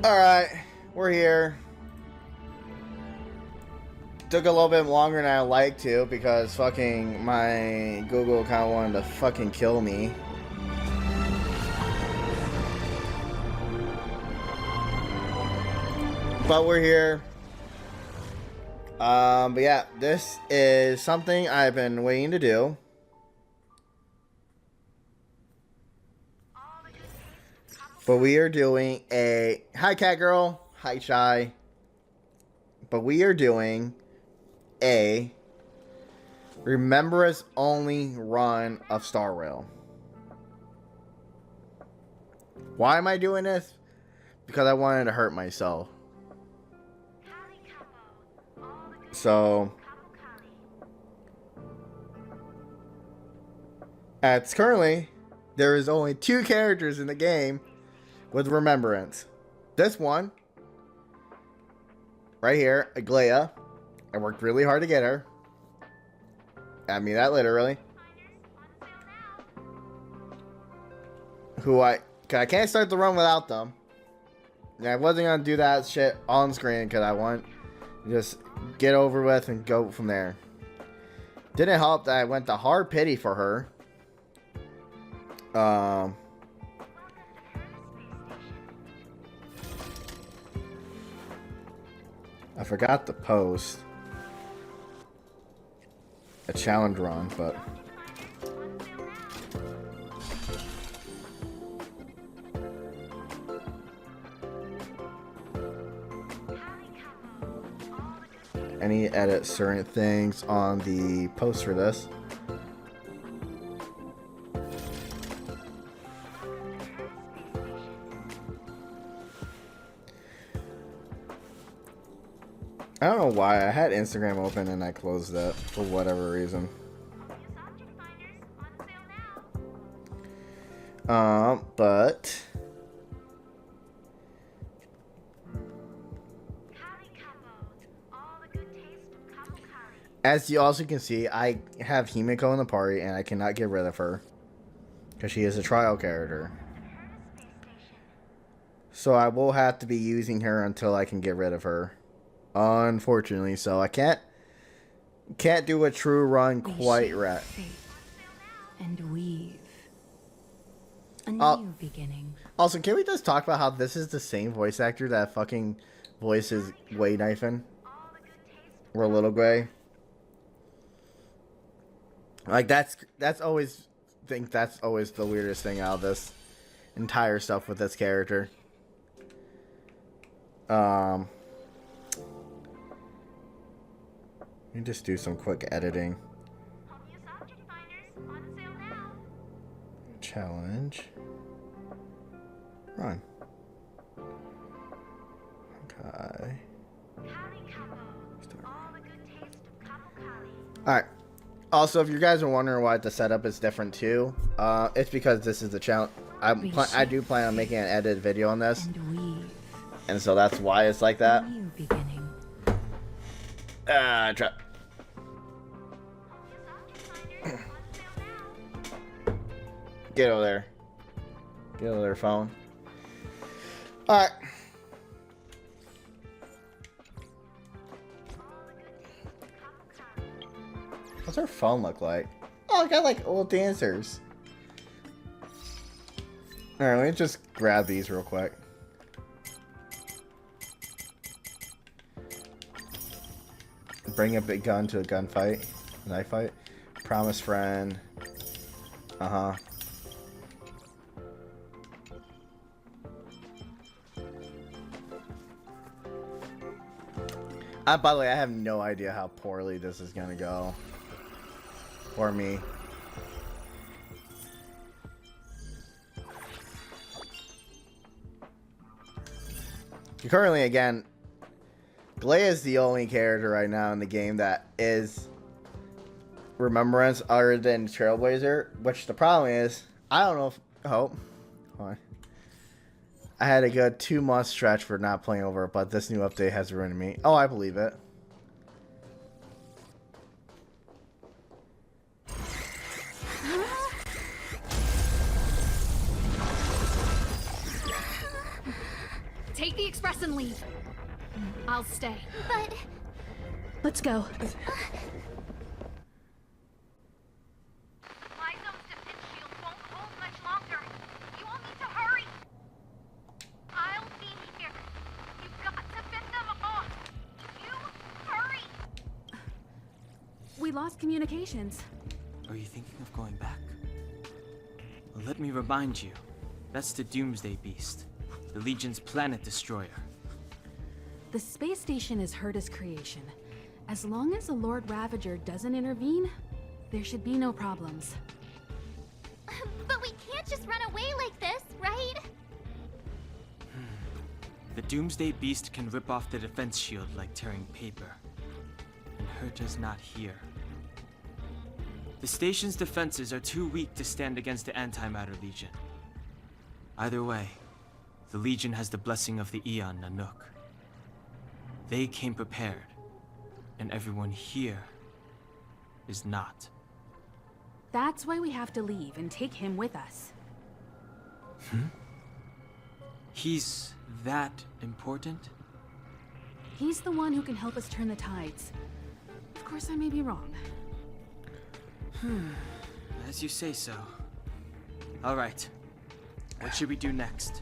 Alright, we're here. Took a little bit longer than I like to because fucking my Google account wanted to fucking kill me. But we're here. But yeah, this is something I've been waiting to do. But we are doing a... Hi, cat girl. Hi, Shy. But we are doing a Remebrance only run of Star Rail. Why am I doing this? Because I wanted to hurt myself. So... currently, there is only 2 characters in the game with Remebrance. This one, right here, Aglaia. I worked really hard to get her. I mean that literally. I can't start the run without them. And I wasn't gonna do that shit on screen because I want to just get over with and go from there. Didn't help that I went to hard pity for her. I forgot to post a challenge run, but I need to edit certain things on the post for this. I don't know why I had Instagram open and I closed it for whatever reason. But as you also can see, I have Himiko in the party and I cannot get rid of her because she is a trial character. So I will have to be using her until I can get rid of her. Unfortunately, so I can't do a true run quite right. And weave a new beginning. Also, can we just talk about how this is the same voice actor that fucking voices Way Knifin' or Little Gray? Like that's always that's always the weirdest thing out of this entire stuff with this character. Let me just do some quick editing. Challenge. Run. Okay. Alright. Also, if you guys are wondering why the setup is different too, it's because this is the challenge. I do plan on making an edited video on this. And so that's why it's like that. Get over there. Get over there, phone. Alright. What's her phone look like? Oh, I got like old dancers. Alright, let me just grab these real quick. Bring a big gun to a gunfight. Knife fight. Promise friend. Uh-huh. By the way, I have no idea how poorly this is gonna go. For me. Currently, again, Aglaia is the only character right now in the game that is Remebrance other than Trailblazer, which the problem is, I don't know if... Oh, hold on. I had a good 2-month stretch for not playing over, but this new update has ruined me. Oh, I believe it. Take the express and leave. I'll stay. But... Let's go. Supply zone's defense shield won't hold much longer. You all need to hurry. I'll be here. You've got to fend them off. You hurry. We lost communications. Are you thinking of going back? Well, let me remind you. That's the Doomsday Beast. The Legion's planet destroyer. The space station is Herta's creation. As long as the Lord Ravager doesn't intervene, there should be no problems. But we can't just run away like this, right? The Doomsday Beast can rip off the defense shield like tearing paper. And Herta's not here. The station's defenses are too weak to stand against the Antimatter Legion. Either way, the Legion has the blessing of the Aeon Nanook. They came prepared, and everyone here is not. That's why we have to leave and take him with us. He's that important? He's the one who can help us turn the tides. Of course, I may be wrong. As you say so. All right. What should we do next?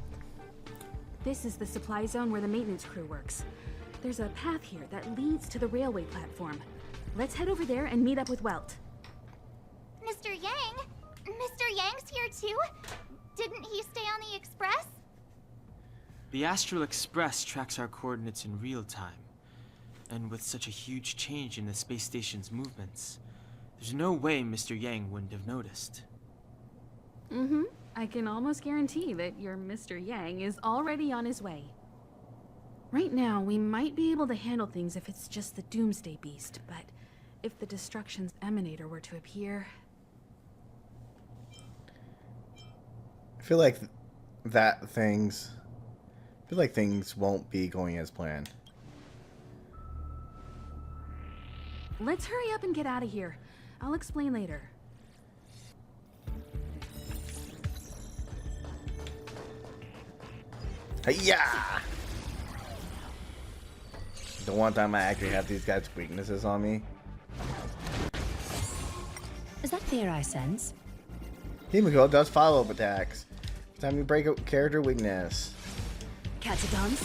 This is the supply zone where the maintenance crew works. There's a path here that leads to the railway platform. Let's head over there and meet up with Welt. Mr. Yang? Mr. Yang's here too? Didn't he stay on the Express? The Astral Express tracks our coordinates in real time. And with such a huge change in the space station's movements, there's no way Mr. Yang wouldn't have noticed. I can almost guarantee that your Mr. Yang is already on his way. Right now, we might be able to handle things if it's just the Doomsday Beast, but if the Destruction's Emanator were to appear... I feel like things won't be going as planned. Let's hurry up and get out of here. I'll explain later. Yeah. The one time I actually have these guys' weaknesses on me. Is that fear I sense? Himiko does follow-up attacks. Time you break a character weakness. Catch a dance?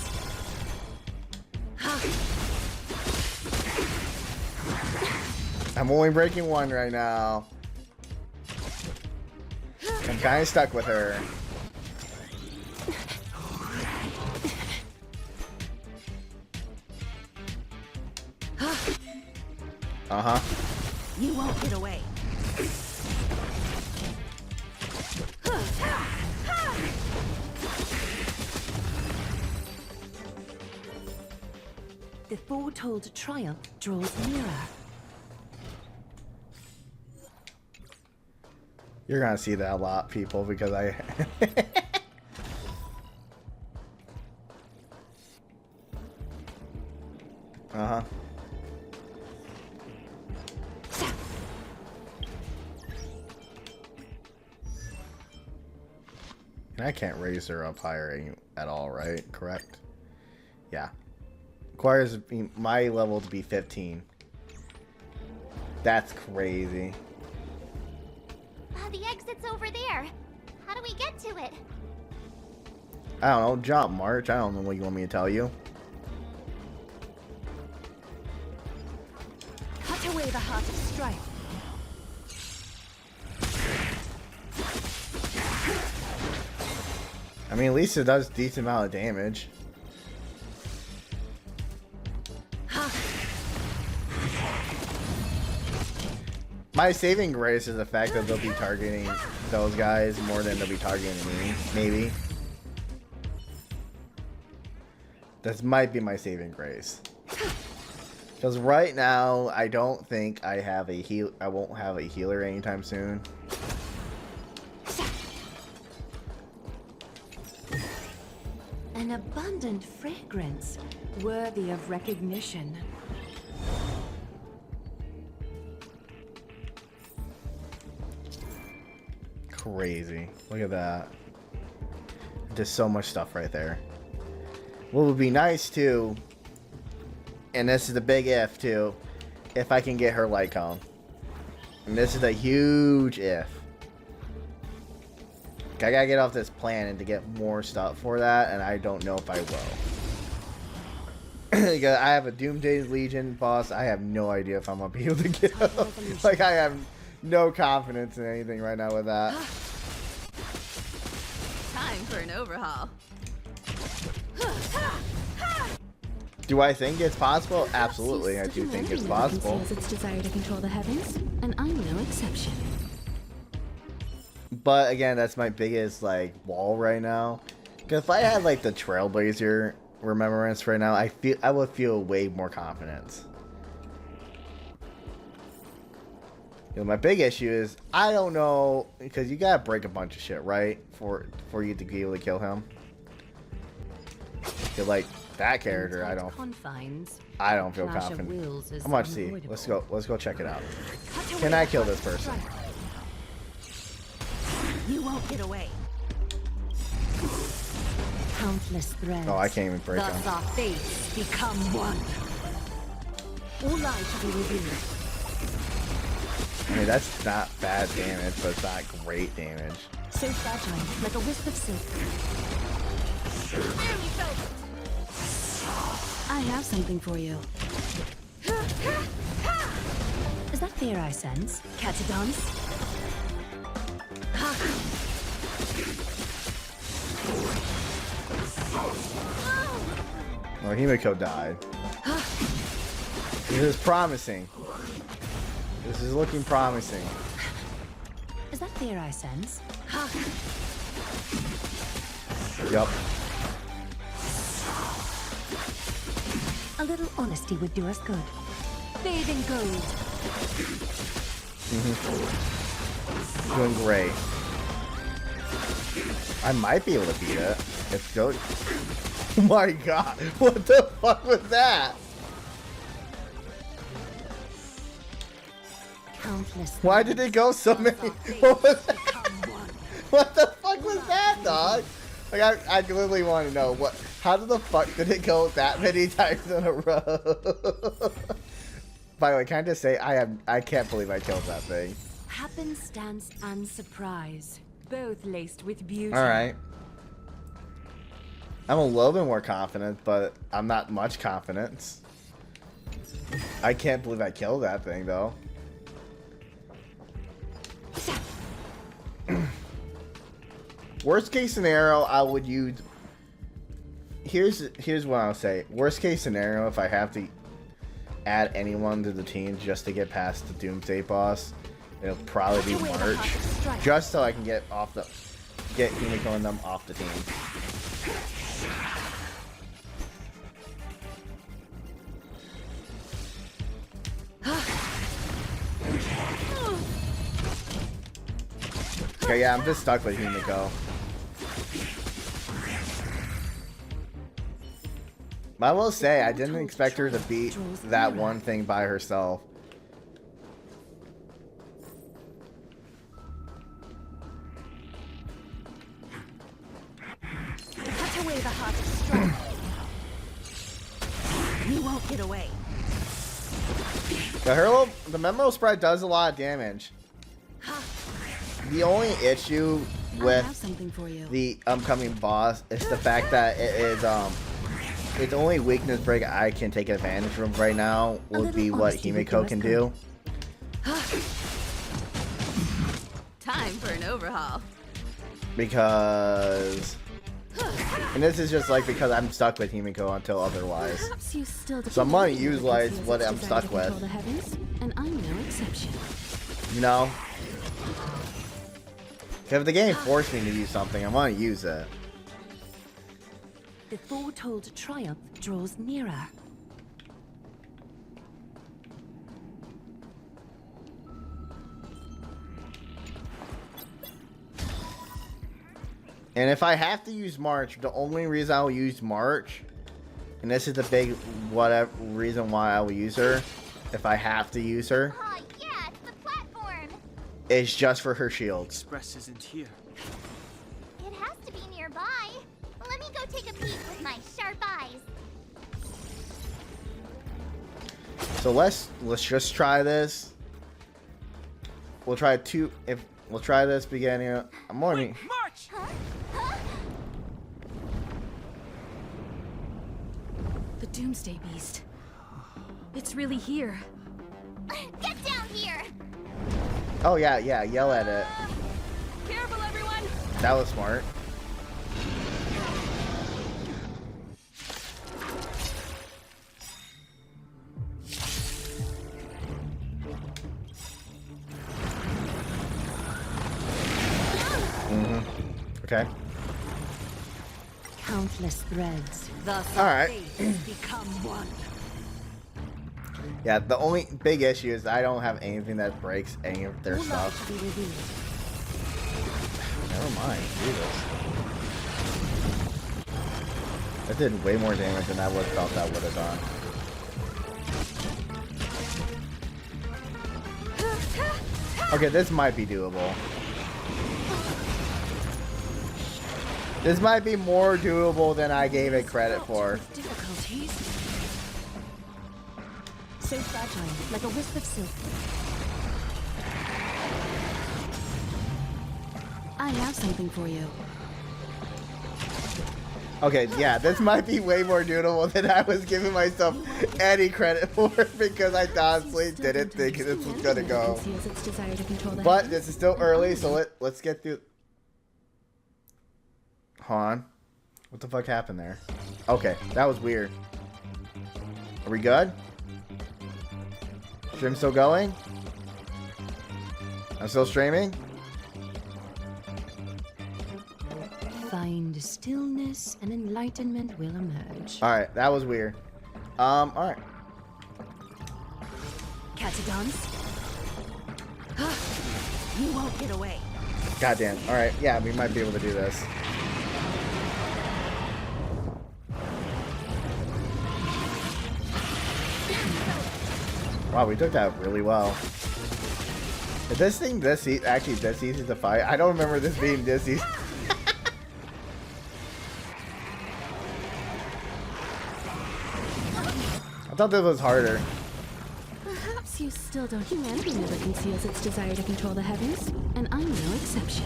I'm only breaking one right now. I'm kind of stuck with her. Uh-huh. You won't get away. The foretold triumph draws nearer. You're gonna see that a lot, people, because I... Uh-huh. And I can't raise her up higher at all, right? Correct? Yeah. Requires my level to be 15. That's crazy. The exit's over there. How do we get to it? I don't know. Jump, March. I don't know what you want me to tell you. Cut away the heart of strife. I mean, at least it does a decent amount of damage. My saving grace is the fact that they'll be targeting those guys more than they'll be targeting me. Maybe. This might be my saving grace. Because right now, I don't think I have a heal. I won't have a healer anytime soon. An abundant fragrance, worthy of recognition. Crazy. Look at that. Just so much stuff right there. What would be nice too, and this is the big if too, if I can get her light cone. And this is a huge if. I gotta get off this plan and to get more stuff for that, and I don't know if I will. Because I have a Doomsday Legion boss, I have no idea if I'm gonna be able to get him. Like, I have no confidence in anything right now with that. Time for an overhaul. Do I think it's possible? Absolutely, I do think it's possible. Conceals its desire to control the heavens, and I'm no exception. But again, that's my biggest like wall right now. Because if I had like the Trailblazer Remembrance right now, I would feel way more confidence. You know, my big issue is I don't know, because you gotta break a bunch of shit, right, for you to be able to kill him. Like that character, I don't feel confident. I'm about to see. Let's go check it out. Can I kill this person? You won't get away. Countless threads. Oh, I can't even break Thus them. our fates become one. All lies to be revealed. I mean, that's not bad damage, but it's not great damage. So fragile, like a wisp of silk. I have something for you. Is that fear I sense? Catadons? Oh, Himiko died. This is promising. This is looking promising. Is that fear I sense? Yup. A little honesty would do us good. Bathe in gold. Doing great. I might be able to beat it. It's good. Oh my god. What the fuck was that? Countless. Why did it go so many? What was that? What the fuck was that, dog? Like, I literally want to know how the fuck did it go that many times in a row? By the way, can I just say I can't believe I killed that thing. Happenstance and surprise, both laced with beauty. All right. I'm a little bit more confident, but I'm not much confidence. I can't believe I killed that thing, though. Worst case scenario, I would use... Here's what I'll say. Worst case scenario, if I have to add anyone to the team just to get past the Doomsday boss, it'll probably be March. Just so I can get Himiko and them off the team. Okay, yeah, I'm just stuck with Himiko. But I will say, I didn't expect her to beat that one thing by herself. Cut away the heart of strife. You won't get away. The Memorial Sprite does a lot of damage. The only issue I have with something for you. the upcoming boss is the fact that it is its only weakness break I can take advantage of right now would be what Himiko can do. Time for an overhaul. Because, and this is just like because I'm stuck with Himiko until otherwise. Perhaps you still So I'm gonna defend utilize its what I'm desire stuck to control with. the heavens, and I'm no exception. You know? If the game forced me to use something, I want to use it. The foretold triumph draws nearer. And if I have to use March, the only reason I'll use March, and this is the big reason why I will use her, if I have to use her, Oh, yeah, it's the platform. is just for her shields. Express isn't here. It has to be nearby. Let me go take a peek with my sharp eyes. So let's just try this. We'll try we'll try this beginning. Morning. March! The Doomsday Beast. It's really here. Get down here! Oh yeah, yell at it. Careful, everyone! That was smart. Okay. Countless threads. Thus All right. fates become one. Yeah, the only big issue is I don't have anything that breaks any of their All lies stuff. to be revealed. Never mind. Do this. That did way more damage than I would have thought that would have done. Okay, this might be doable. This might be more doable than I gave it credit for. With difficulties. So fragile, like a wisp of silk. I have something for you. Okay, yeah, this might be way more doable than I was giving myself any credit for because I honestly didn't think this was gonna go. But this is still early, so let's get through. Hold on. What the fuck happened there? Okay, that was weird. Are we good? Stream still going? I'm still streaming? Find stillness and enlightenment will emerge. Alright, that was weird. Alright. Catagons? You won't get away. Goddamn. Alright, yeah, we might be able to do this. Wow, we took that really well. Is this thing actually this easy to fight? I don't remember this being this easy. I thought this was harder. Perhaps you still don't. Humanity never conceals its desire to control the heavens, and I'm no exception.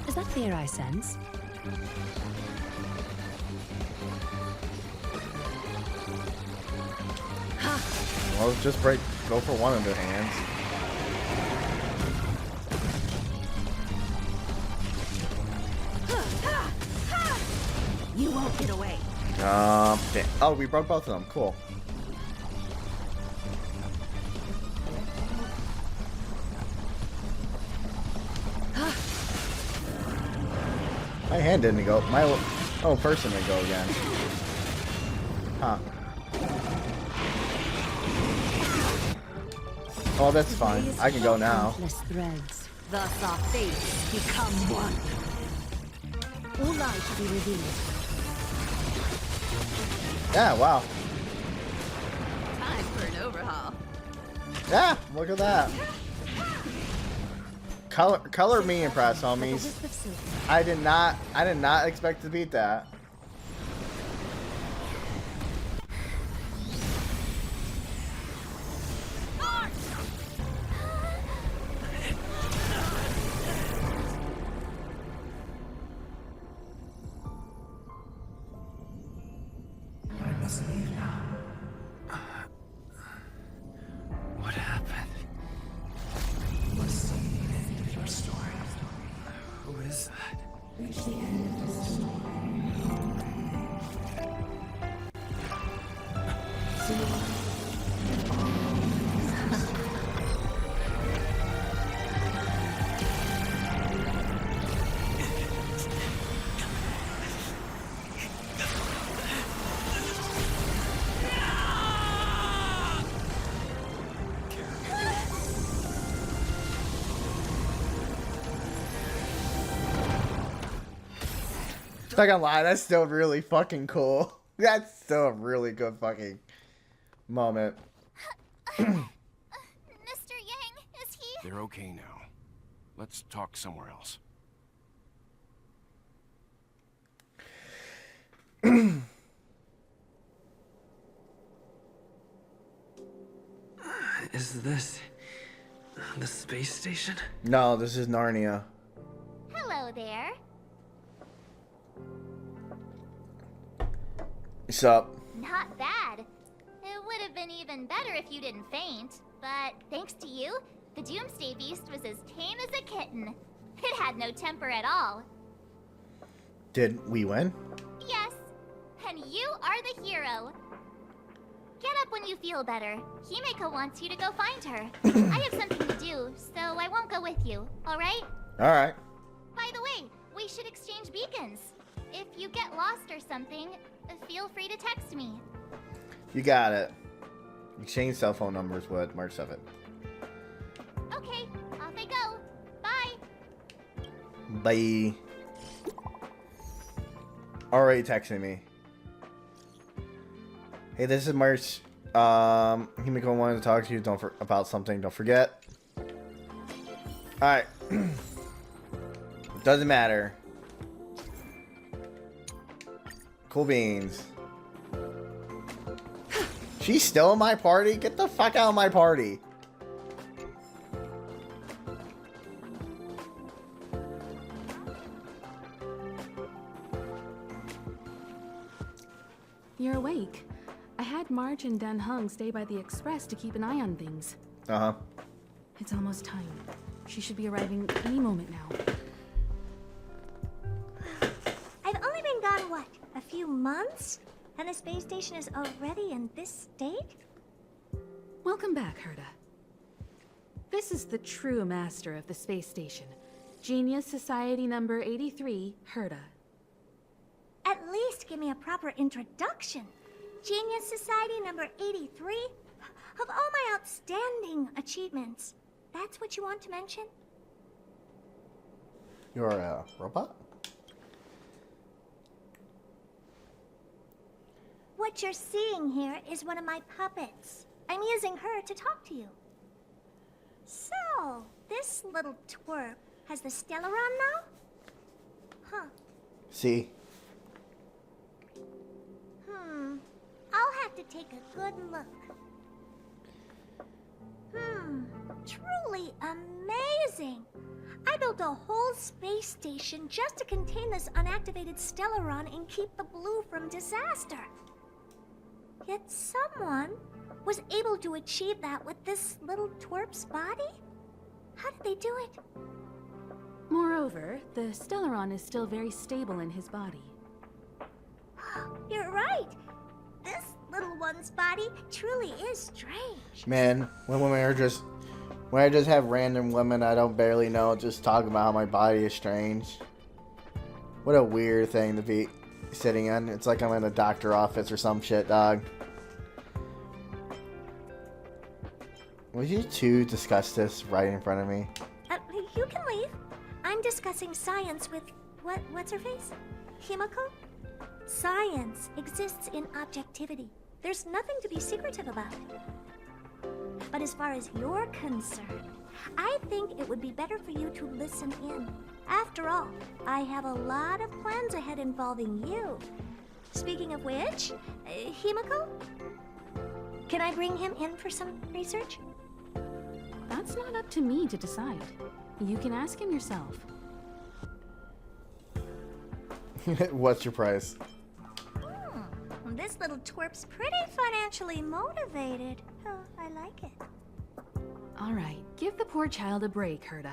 Is that fear I sense? Well, just go for one of their hands. You won't get away. Damn. Oh, we broke both of them. Cool. My hand didn't go. My own person didn't go again. Huh. Oh, that's fine. I can go now. Countless threads. Thus our fates become one. All lies to be revealed. Yeah, wow. Time for an overhaul. Yeah, look at that. Color me impressed, Like a homies. wisp of silk. I did not expect to beat that. What happened? Who is that? Not gonna lie, that's still really fucking cool. That's still a really good fucking moment. Mr. Yang, is he? They're okay now. Let's talk somewhere else. Is this the space station? No, this is Narnia. Hello there. What's up? Not bad. It would have been even better if you didn't faint, but thanks to you, the Doomsday Beast was as tame as a kitten. It had no temper at all. Did we win? Yes, and you are the hero. Get up when you feel better. Himeko wants you to go find her. I have something to do, so I won't go with you, alright? Alright. By the way, we should exchange beacons. If you get lost or something, feel free to text me. You got it. Exchange cell phone numbers with March 7th. Okay, off I go. Bye. Bye. Already texting me. Hey, this is March. Himiko wanted to talk to you about something. Don't forget. Alright. Doesn't matter. Cool beans. She's still in my party? Get the fuck out of my party. You're awake. I had March and Dan Hung stay by the express to keep an eye on things. Uh-huh. It's almost time. She should be arriving any moment now. I've only been gone, what, a few months? And the space station is already in this state? Welcome back, Herta. This is the true master of the space station. Genius Society number 83, Herta. At least give me a proper introduction. Genius Society number 83? Of all my outstanding achievements, that's what you want to mention? You're a robot? What you're seeing here is one of my puppets. I'm using her to talk to you. So, this little twerp has the Stellaron now? Huh. See? I'll have to take a good look. Truly amazing. I built a whole space station just to contain this unactivated Stellaron and keep the blue from disaster. Yet someone was able to achieve that with this little twerp's body? How did they do it? Moreover, the Stellaron is still very stable in his body. You're right. This little one's body truly is strange. Man, when I just have random women I don't barely know just talk about how my body is strange. What a weird thing to be sitting in. It's like I'm in a doctor office or some shit, dog. Would you two discuss this right in front of me? You can leave. I'm discussing science with what's her face? Himiko? Science exists in objectivity. There's nothing to be secretive about. But as far as you're concerned, I think it would be better for you to listen in. After all, I have a lot of plans ahead involving you. Speaking of which, Himiko? Can I bring him in for some research? That's not up to me to decide. You can ask him yourself. What's your price? This little twerp's pretty financially motivated. Oh, I like it. All right, give the poor child a break, Herta.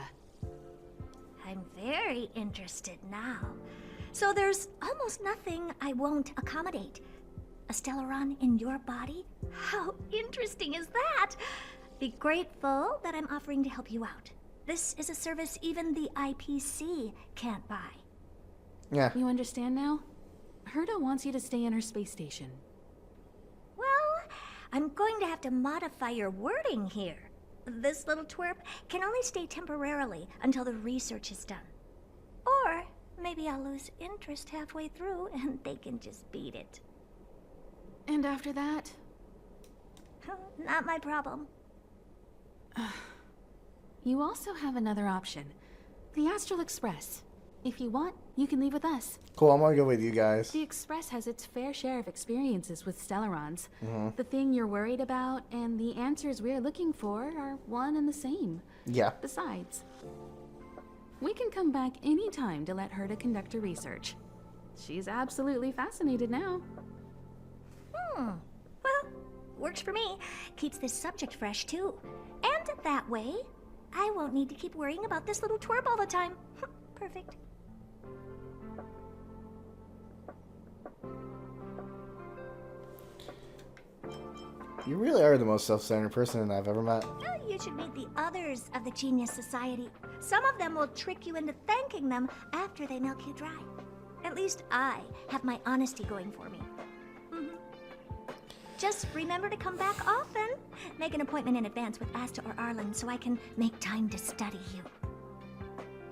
I'm very interested now. So there's almost nothing I won't accommodate. A Stellaron in your body? How interesting is that? Be grateful that I'm offering to help you out. This is a service even the IPC can't buy. Yeah. You understand now? Herta wants you to stay in her space station. Well, I'm going to have to modify your wording here. This little twerp can only stay temporarily until the research is done. Or maybe I'll lose interest halfway through and they can just beat it. And after that? Not my problem. You also have another option. The Astral Express. If you want, You can leave with us. Cool, I'm gonna go with you guys. The Express has its fair share of experiences with Stellarons. The thing you're worried about and the answers we're looking for are one and the same. Yeah. Besides, we can come back anytime to let Herta conduct her research. She's absolutely fascinated now. Well, works for me. Keeps this subject fresh, too. And that way, I won't need to keep worrying about this little twerp all the time. Perfect. You really are the most self-centered person I've ever met. You should meet the others of the Genius Society. Some of them will trick you into thanking them after they milk you dry. At least I have my honesty going for me. Just remember to come back often. Make an appointment in advance with Asta or Arlen so I can make time to study you.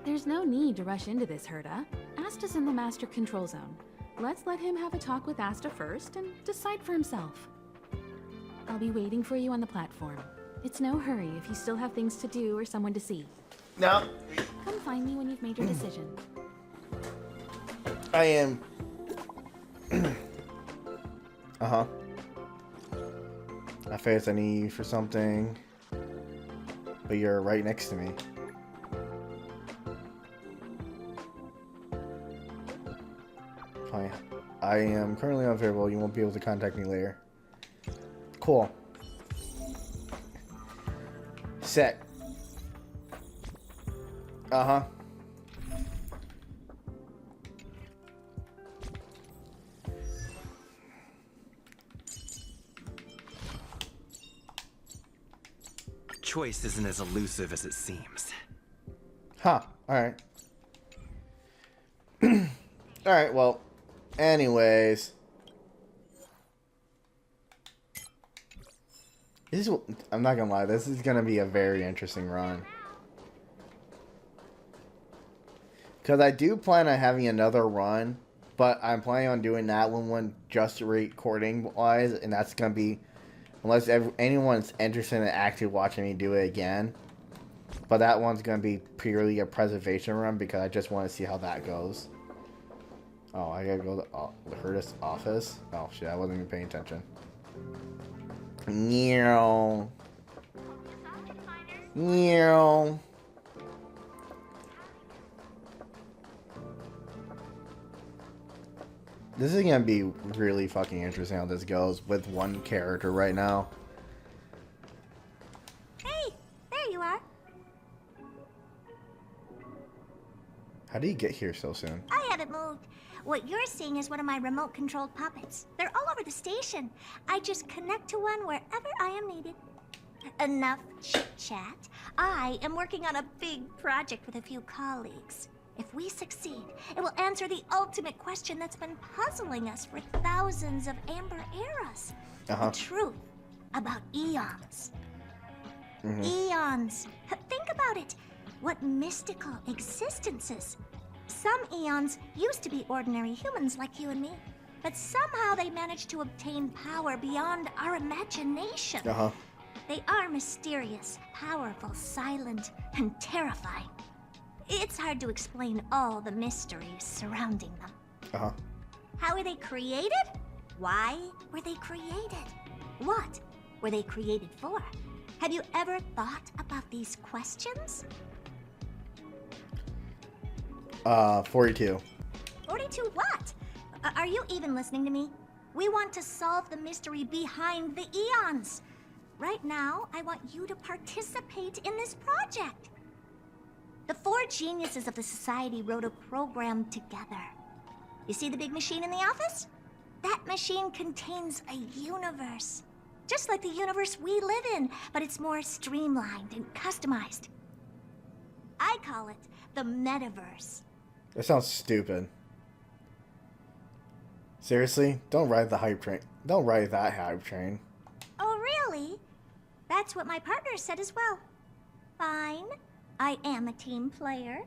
There's no need to rush into this, Herta. Asta's in the Master Control Zone. Let's let him have a talk with Asta first and decide for himself. I'll be waiting for you on the platform. It's no hurry if you still have things to do or someone to see. No. Come find me when you've made your decision. I am. Uh-huh. I face I need you for something, but you're right next to me. Fine. I am currently unavailable. You won't be able to contact me later. Cool. Set. Uh-huh. Choice isn't as elusive as it seems. Huh. Alright. Alright, well. Anyways. This is, I'm not gonna lie, this is gonna be a very interesting run. Because I do plan on having another run, but I'm planning on doing that one just recording wise, and that's gonna be, unless anyone's interested in actually watching me do it again. But that one's gonna be purely a preservation run because I just want to see how that goes. Oh, I gotta go to the Herta's office. Oh shit, I wasn't even paying attention. Meow. Meow. This is gonna be really fucking interesting how this goes with one character right now. Hey, there you are. How do you get here so soon? I haven't moved. What you're seeing is one of my remote-controlled puppets. They're all over the station. I just connect to one wherever I am needed. Enough chit-chat. I am working on a big project with a few colleagues. If we succeed, it will answer the ultimate question that's been puzzling us for thousands of Amber eras. The truth about eons. Eons. Think about it. What mystical existences. Some eons used to be ordinary humans like you and me, but somehow they managed to obtain power beyond our imagination. They are mysterious, powerful, silent, and terrifying. It's hard to explain all the mysteries surrounding them. How were they created? Why were they created? What were they created for? Have you ever thought about these questions? 42. 42 what? Are you even listening to me? We want to solve the mystery behind the eons. Right now, I want you to participate in this project. The 4 geniuses of the society wrote a program together. You see the big machine in the office? That machine contains a universe. Just like the universe we live in, but it's more streamlined and customized. I call it the metaverse. That sounds stupid. Seriously? Don't ride the hype train. Don't ride that hype train. Oh, really? That's what my partner said as well. Fine. I am a team player.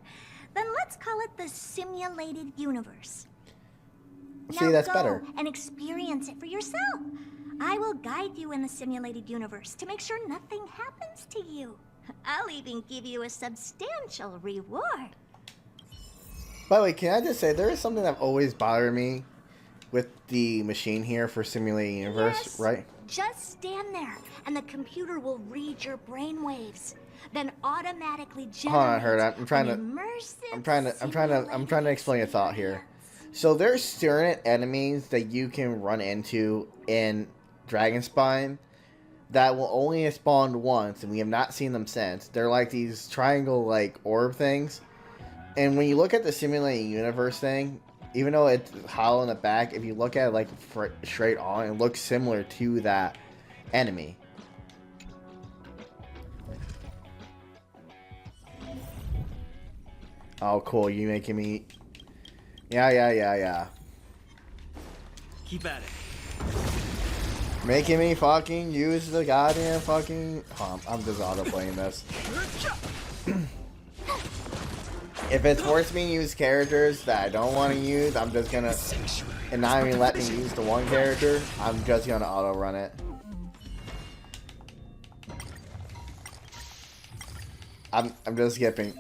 Then let's call it the simulated universe. See, now that's go better. And experience it for yourself. I will guide you in the simulated universe to make sure nothing happens to you. I'll even give you a substantial reward. By the way, can I just say there is something that always bothered me with the machine here for simulating universe, Yes. right? Just stand there, and the computer will read your brainwaves, then automatically generate. Hold on, I heard. I'm trying to explain a thought here. So there's certain enemies that you can run into in Dragonspine that will only have spawned once, and we have not seen them since. They're like these triangle like orb things. And when you look at the simulating universe thing, even though it's hollow in the back, if you look at it like straight on, it looks similar to that enemy. Oh, cool. You making me... Yeah. Keep at it. Making me fucking use the goddamn fucking... I'm just auto-playing this. If it's forced me to use characters that I don't want to use, I'm just gonna... And not even let me use the one character, I'm just gonna auto-run it. I'm just skipping.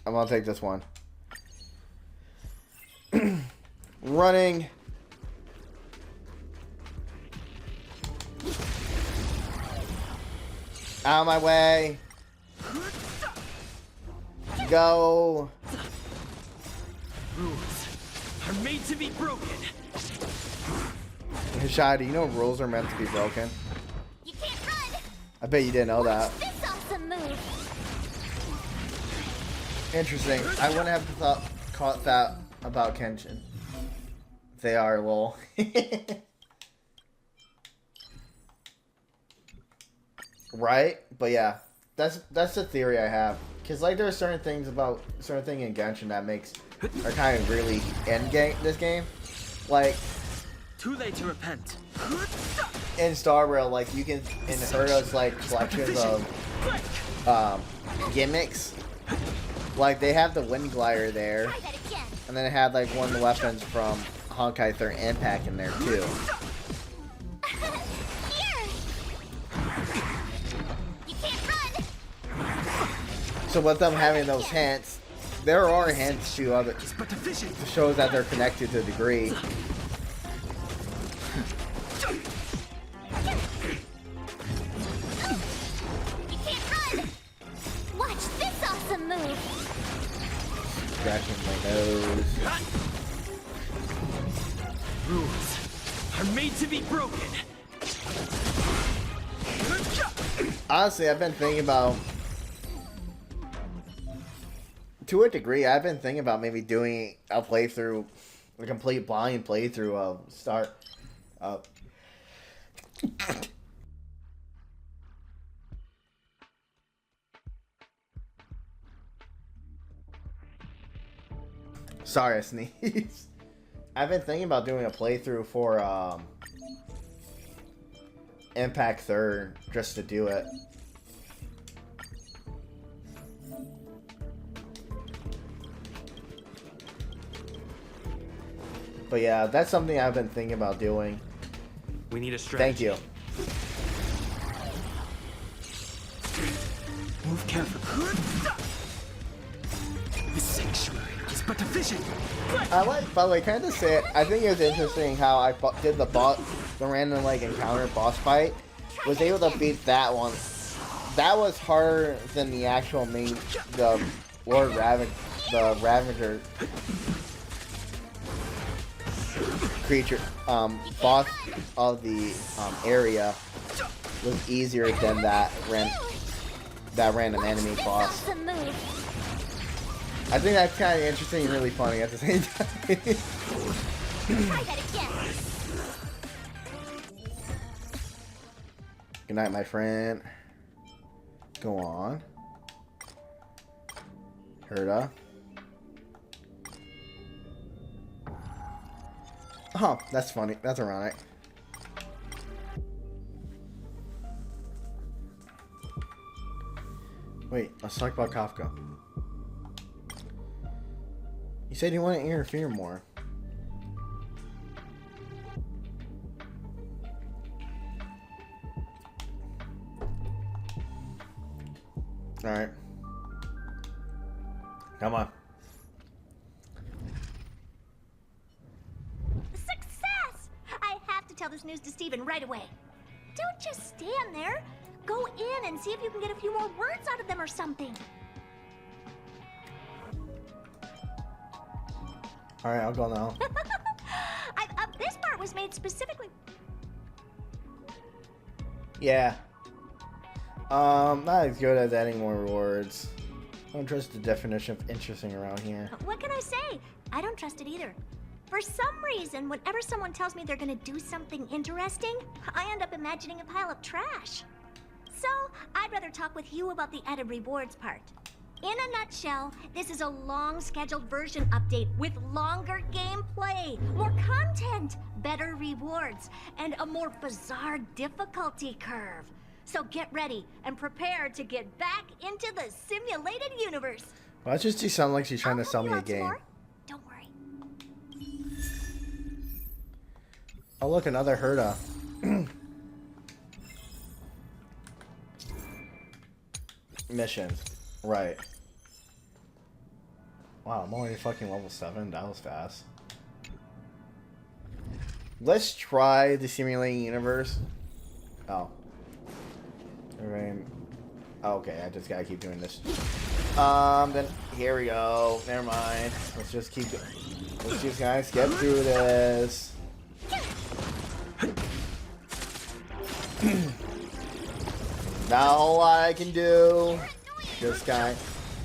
I'm gonna take this one. Running. Out of my way. Go. Rules are made to be broken. Shadi, you know rules are meant to be broken? You can't run. I bet you didn't know that. Watch this awesome move. Interesting. I wouldn't have caught that about Kenshin. They are lol. Right? But yeah, that's the theory I have. Cause like there are certain things about certain thing in Genshin that are kind of really in this game. Like Too late to repent. in Star Rail, like you can in Herda's like collections of gimmicks. Like they have the wind glider there, Try that again. and then they have like one of the weapons from Honkai 3rd Impact in there too. Here. You can't run. So with them having those hints, there are hints to other to show that they're connected to a degree. You can't run. Watch this awesome move. Scratching my nose. Rules are made to be broken. Honestly, I've been thinking about, to a degree, I've been thinking about maybe doing a playthrough, a complete blind playthrough of Sorry, I sneezed. I've been thinking about doing a playthrough for Impact 3rd just to do it. But yeah, that's something I've been thinking about doing. We need a strategy. Thank you. Move carefully. The sanctuary is but a vision. I like, by the way, can I just say it? I think it was interesting how I did the random like encounter boss fight. Was able to beat that one. That was harder than the actual main, the Ravager creature, boss of the area was easier than that random enemy This boss. awesome move. I think that's kind of interesting and really funny at the same time. Try that again. Good night, my friend. Go on. Herda. Oh, that's funny. That's ironic. Wait, let's talk about Kafka. You said you want to interfere more. Alright. tell this news to Steven right away. Don't just stand there. Go in and see if you can get a few more words out of them or something. Alright, I'll go now. This part was made specifically. Yeah. Not as good as adding more rewards. I don't trust the definition of interesting around here. What can I say? I don't trust it either. For some reason, whenever someone tells me they're gonna do something interesting, I end up imagining a pile of trash. So, I'd rather talk with you about the added rewards part. In a nutshell, this is a long scheduled version update with longer gameplay, more content, better rewards, and a more bizarre difficulty curve. So get ready and prepare to get back into the simulated universe. Well, that just sound like she's trying to sell me a game. Don't worry. Oh look, another Herda. Missions. Right. Wow, I'm only fucking level 7. That was fast. Let's try the simulating universe. Oh. Okay, I just gotta keep doing this. Then here we go. Never mind. Let's just keep going. Let's just guys get through this. Not a whole lot I can do. Just kind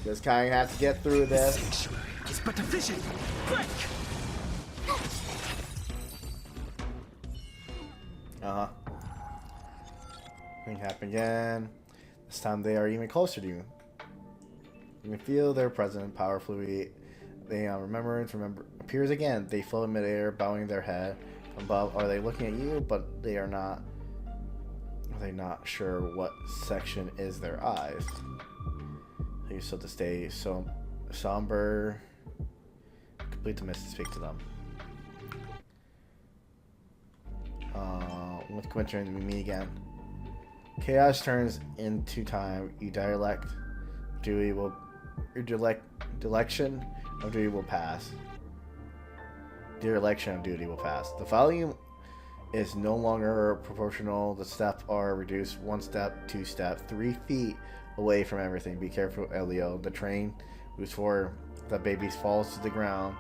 of have to get through this. Sanctuary is but a vision. Break! Thing happen again. This time they are even closer to you. You can feel their presence powerfully. They Remebrance appears again. They float in midair, bowing their head from above. Are they looking at you? But they are not. Are they not sure what section is their eyes? They used to stay so somber. Complete the mist to speak to them. With Quinter and we meet again. Chaos turns into time. Your election of duty will pass. Your election of duty will pass. The volume is no longer proportional. The steps are reduced 1 step, 2 step, 3 feet away from everything. Be careful, Elio. The train moves forward. The baby falls to the ground.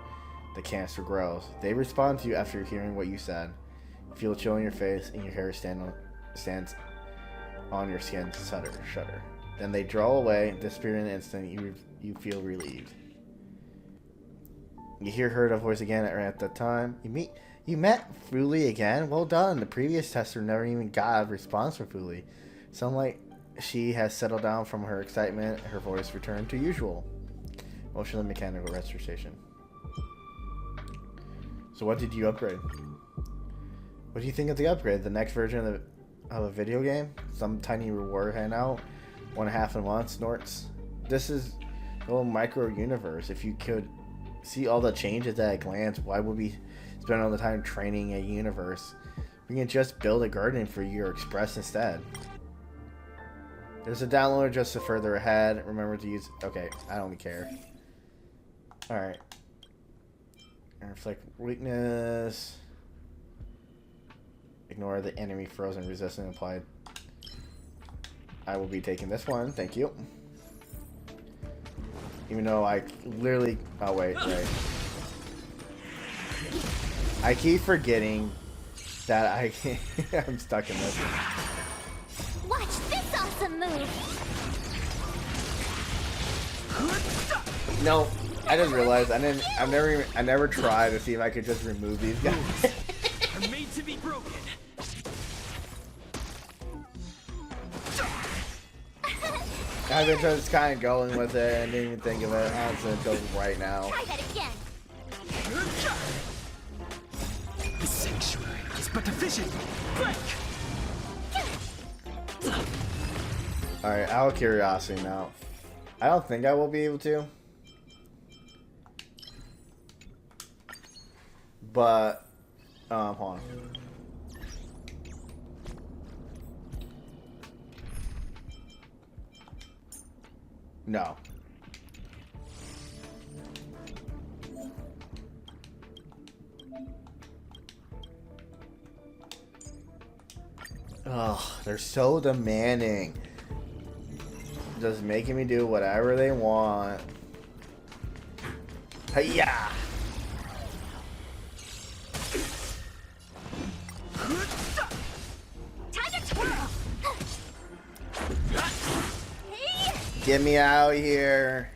The cancer grows. They respond to you after hearing what you said. You feel a chill in your face and your hair stands on your skin. Shudder. Then they draw away, disappear in an instant. You feel relieved. You hear her voice again at that time. You met Fuli again? Well done. The previous tester never even got a response from Fuli. Sounds like she has settled down from her excitement. Her voice returned to usual. Emotional mechanical restoration. So what did you upgrade? What do you think of the upgrade? The next version of a video game? Some tiny reward handout? 1.5 a month? Snorts. This is a little micro universe. If you could see all the changes at a glance, why would we spend all the time training a universe? We can just build a garden for your express instead. There's a download just further ahead. Remember to use... Okay, I don't care. Alright. Reflect weakness. Ignore the enemy frozen resistance applied. I will be taking this one. Thank you. Even though I literally... Oh, wait. I keep forgetting that I'm stuck in this. Watch this awesome move! No, I just realized I never tried to see if I could just remove these guys. Are made to be broken. I've been just kind of going with it and didn't even think of it. I'm just gonna go right now. Try that again! The sanctuary is but a vision. Break! Alright, out of curiosity now. I don't think I will be able to. But, hold on. No. Oh, they're so demanding. Just making me do whatever they want. Hiya! Time to twirl. Get me out here.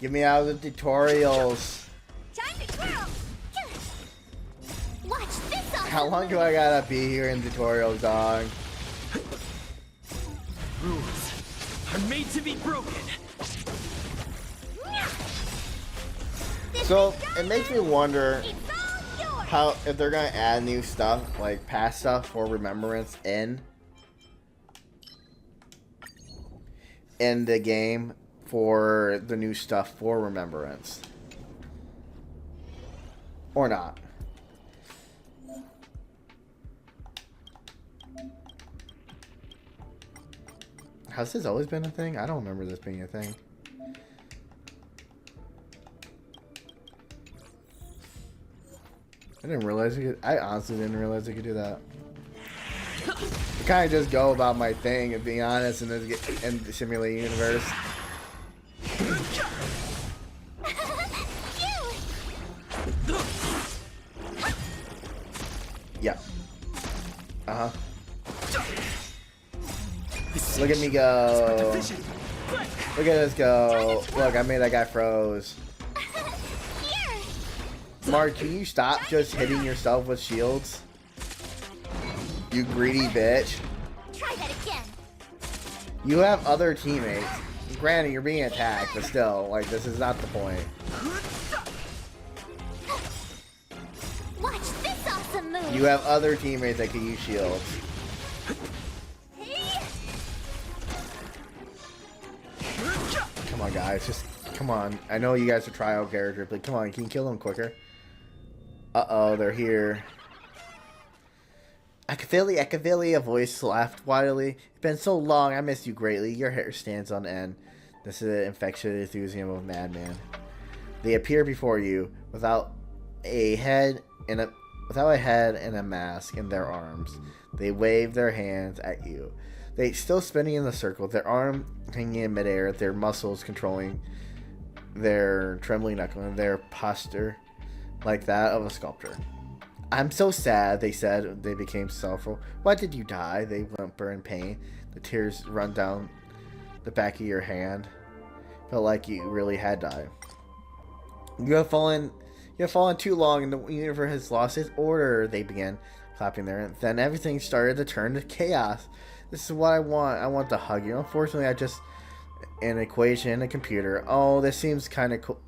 Get me out of the tutorials. Time to twirl. Watch this. How long do I gotta be here in tutorials, dog? Rules are made to be broken. So it makes me wonder It's all yours. how if they're gonna add new stuff like past stuff for Remembrance in the game for the new stuff for Remembrance or not. Has this always been a thing? I don't remember this being a thing. I didn't realize you could. I honestly didn't realize you could do that. I kind of just go about my thing and being honest in the simulated universe. Yeah. Uh huh. Look at me go. Look at us go. Look, I made that guy froze. Mark, can you stop just hitting yourself with shields? You greedy bitch. Try that again. You have other teammates. Granted, you're being attacked, but still, like, this is not the point. Watch this awesome move. You have other teammates that can use shields. Come on, guys. Just, come on. I know you guys are trial characters, but come on. Can you kill them quicker? Uh-oh, they're here. Akavili, a voice laughed wildly. It's been so long, I miss you greatly. Your hair stands on end. This is the infectious enthusiasm of madman. They appear before you without a head and a mask in their arms. They wave their hands at you. They still spinning in the circle, their arm hanging in midair, their muscles controlling their trembling knuckle and their posture like that of a sculptor. I'm so sad, they said. They became sorrowful. Why did you die? They whimper in pain. The tears run down the back of your hand. Felt like you really had died. You have fallen too long and the universe has lost its order. They began clapping there. Then everything started to turn to chaos. This is what I want. I want to hug you. Unfortunately, I just an equation in a computer. Oh, this seems kind of cool.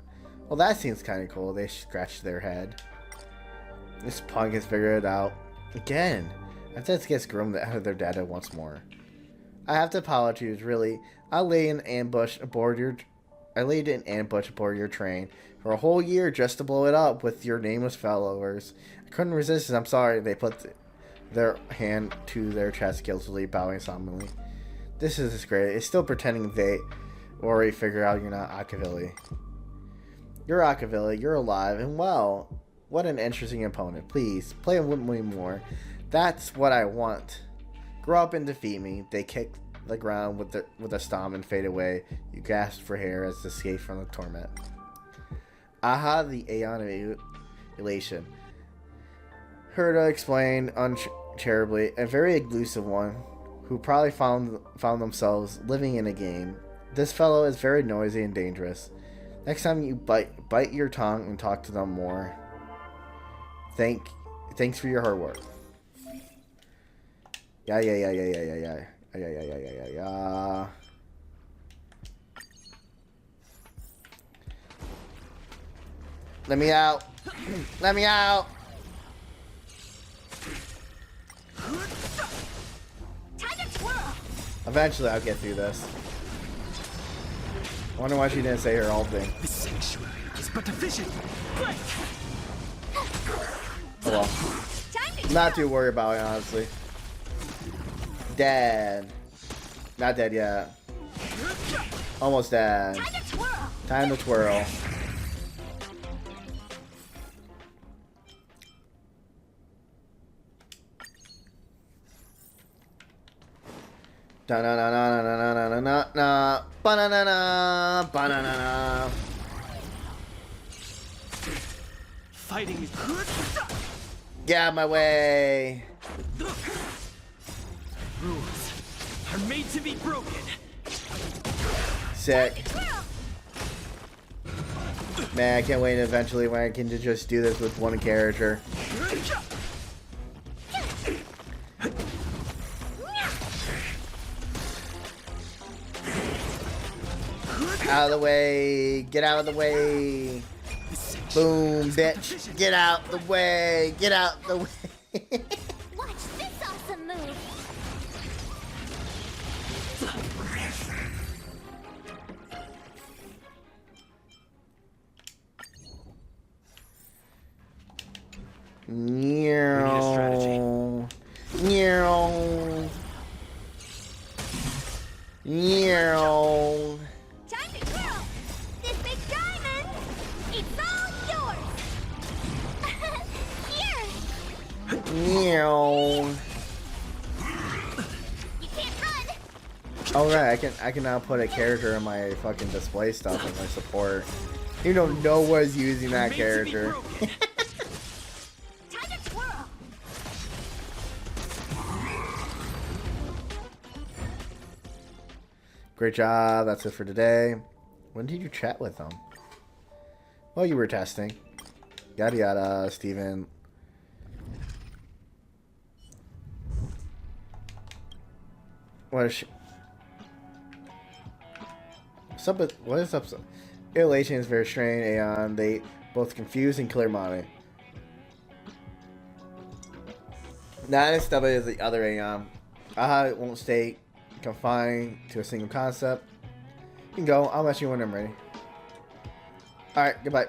Well, that seems kind of cool. They scratched their head. This punk has figured it out. Again. I think it gets groomed out of their data once more. I have to apologize, really. I laid an ambush aboard your train for a whole year just to blow it up with your nameless followers. I couldn't resist it. I'm sorry. They put their hand to their chest, guiltily bowing solemnly. This is great. It's still pretending they already figured out you're not Akavili. You're Akavili. You're alive and well. What an interesting opponent. Please, play with me more. That's what I want. Grow up and defeat me. They kick the ground with a stomp and fade away. You gasp for air as escape from the torment. Aha, the aeon of elation. Herta explained uncharitably, a very elusive one, who probably found themselves living in a game. This fellow is very noisy and dangerous. Next time you bite your tongue and talk to them more. Thanks for your hard work. Yeah. Let me out. Let me out. Time to twirl. Eventually, I'll get through this. I wonder why she didn't say her whole thing. The sanctuary is but a vision. Oh well. Not too worried about it, honestly. Dead. Not dead yet. Almost dead. Time to twirl. Da na na na na na na na na ba na na na ba na na na. Fighting is Get out of my way. rules are made to be broken. Sick. Man, I can't wait eventually when I can just do this with one character. Out of the way. Get out of the way. Boom, bitch. Get out the way. Get out the way. Watch this awesome move. We need a strategy. Time to grill. This big diamond, it's all yours. Here. You can't run. Oh right, I can now put a character in my fucking display stuff in my support. You don't know was using that character. Time to twirl. Great job. That's it for today. When did you chat with them? Well, you were testing. Yada yada, Steven. What is she? What is up? Elation is very strange. Aeon, they both confused and clear minded. Not as stubborn as the other Aeon. Aha, it won't stay confined to a single concept. You can go. I'll let you when I'm ready. Alright, goodbye.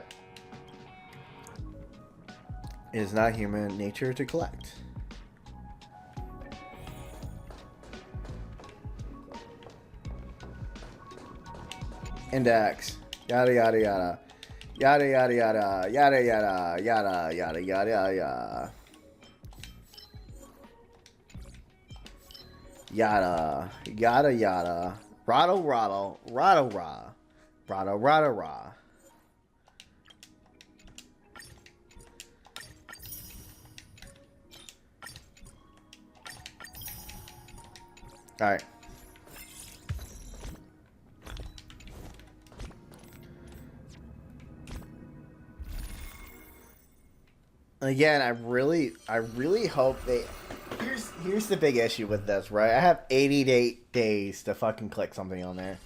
It is not human nature to collect. Index. Yada yada yada. Yada yada yada. Yada yada yada yada yada yada. Yada yada yada. Rattle rattle. Rattle rah. Rattle rattle rah. Alright. Again, I really hope they. Here's the big issue with this, right? I have 88 days to fucking click something on there.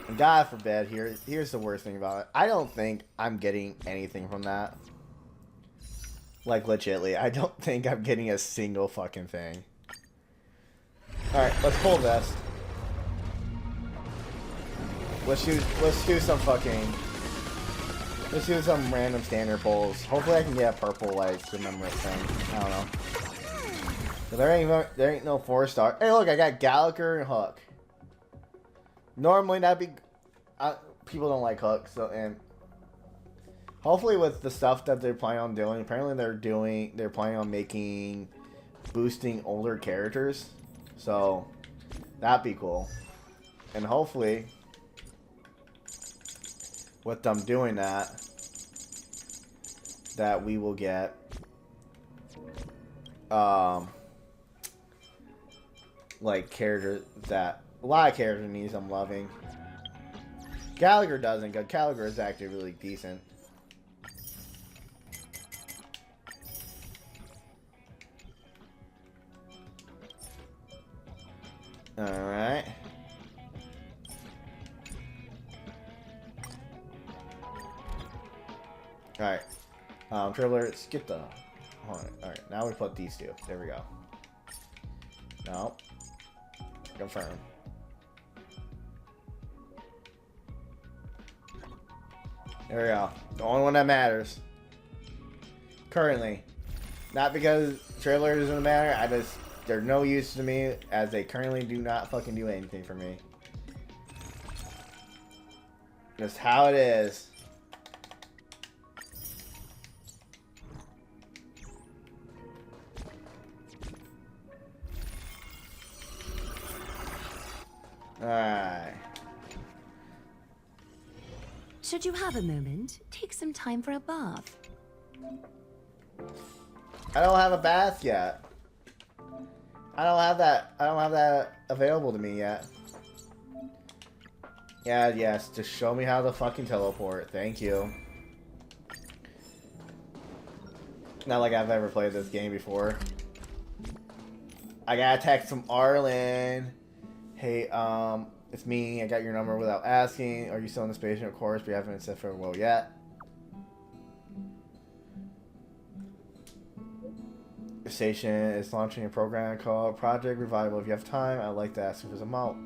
And God forbid, here's the worst thing about it. I don't think I'm getting anything from that. Like, legitly, I don't think I'm getting a single fucking thing. Alright, let's pull this. Let's do some fucking. Let's do some random standard pulls. Hopefully I can get a purple, like, Remebrance thing. I don't know. But there ain't no 4-star. Hey, look, I got Gallagher and Hook. Normally that'd be... people don't like Hook, so... And hopefully with the stuff that they're planning on doing, apparently they're planning on boosting older characters. So, that'd be cool. And hopefully, with them doing that we will get like characters that a lot of character needs I'm loving. Gallagher doesn't, because Gallagher is actually really decent. Alright. Alright. Traveler, let's get the... Hold on. Alright, now we put these two. There we go. No. Confirm. There we go. The only one that matters. Currently. Not because Traveler doesn't matter, they're no use to me, as they currently do not fucking do anything for me. Just how it is. Alright. Should you have a moment, take some time for a bath. I don't have a bath yet. I don't have that available to me yet. Yeah, yes, just show me how to fucking teleport. Thank you. Not like I've ever played this game before. I gotta text from Arlen. Hey, it's me. I got your number without asking. Are you still in the station? Of course, we haven't said farewell yet. The station is launching a program called Project Revival. If you have time, I'd like to ask you for some help.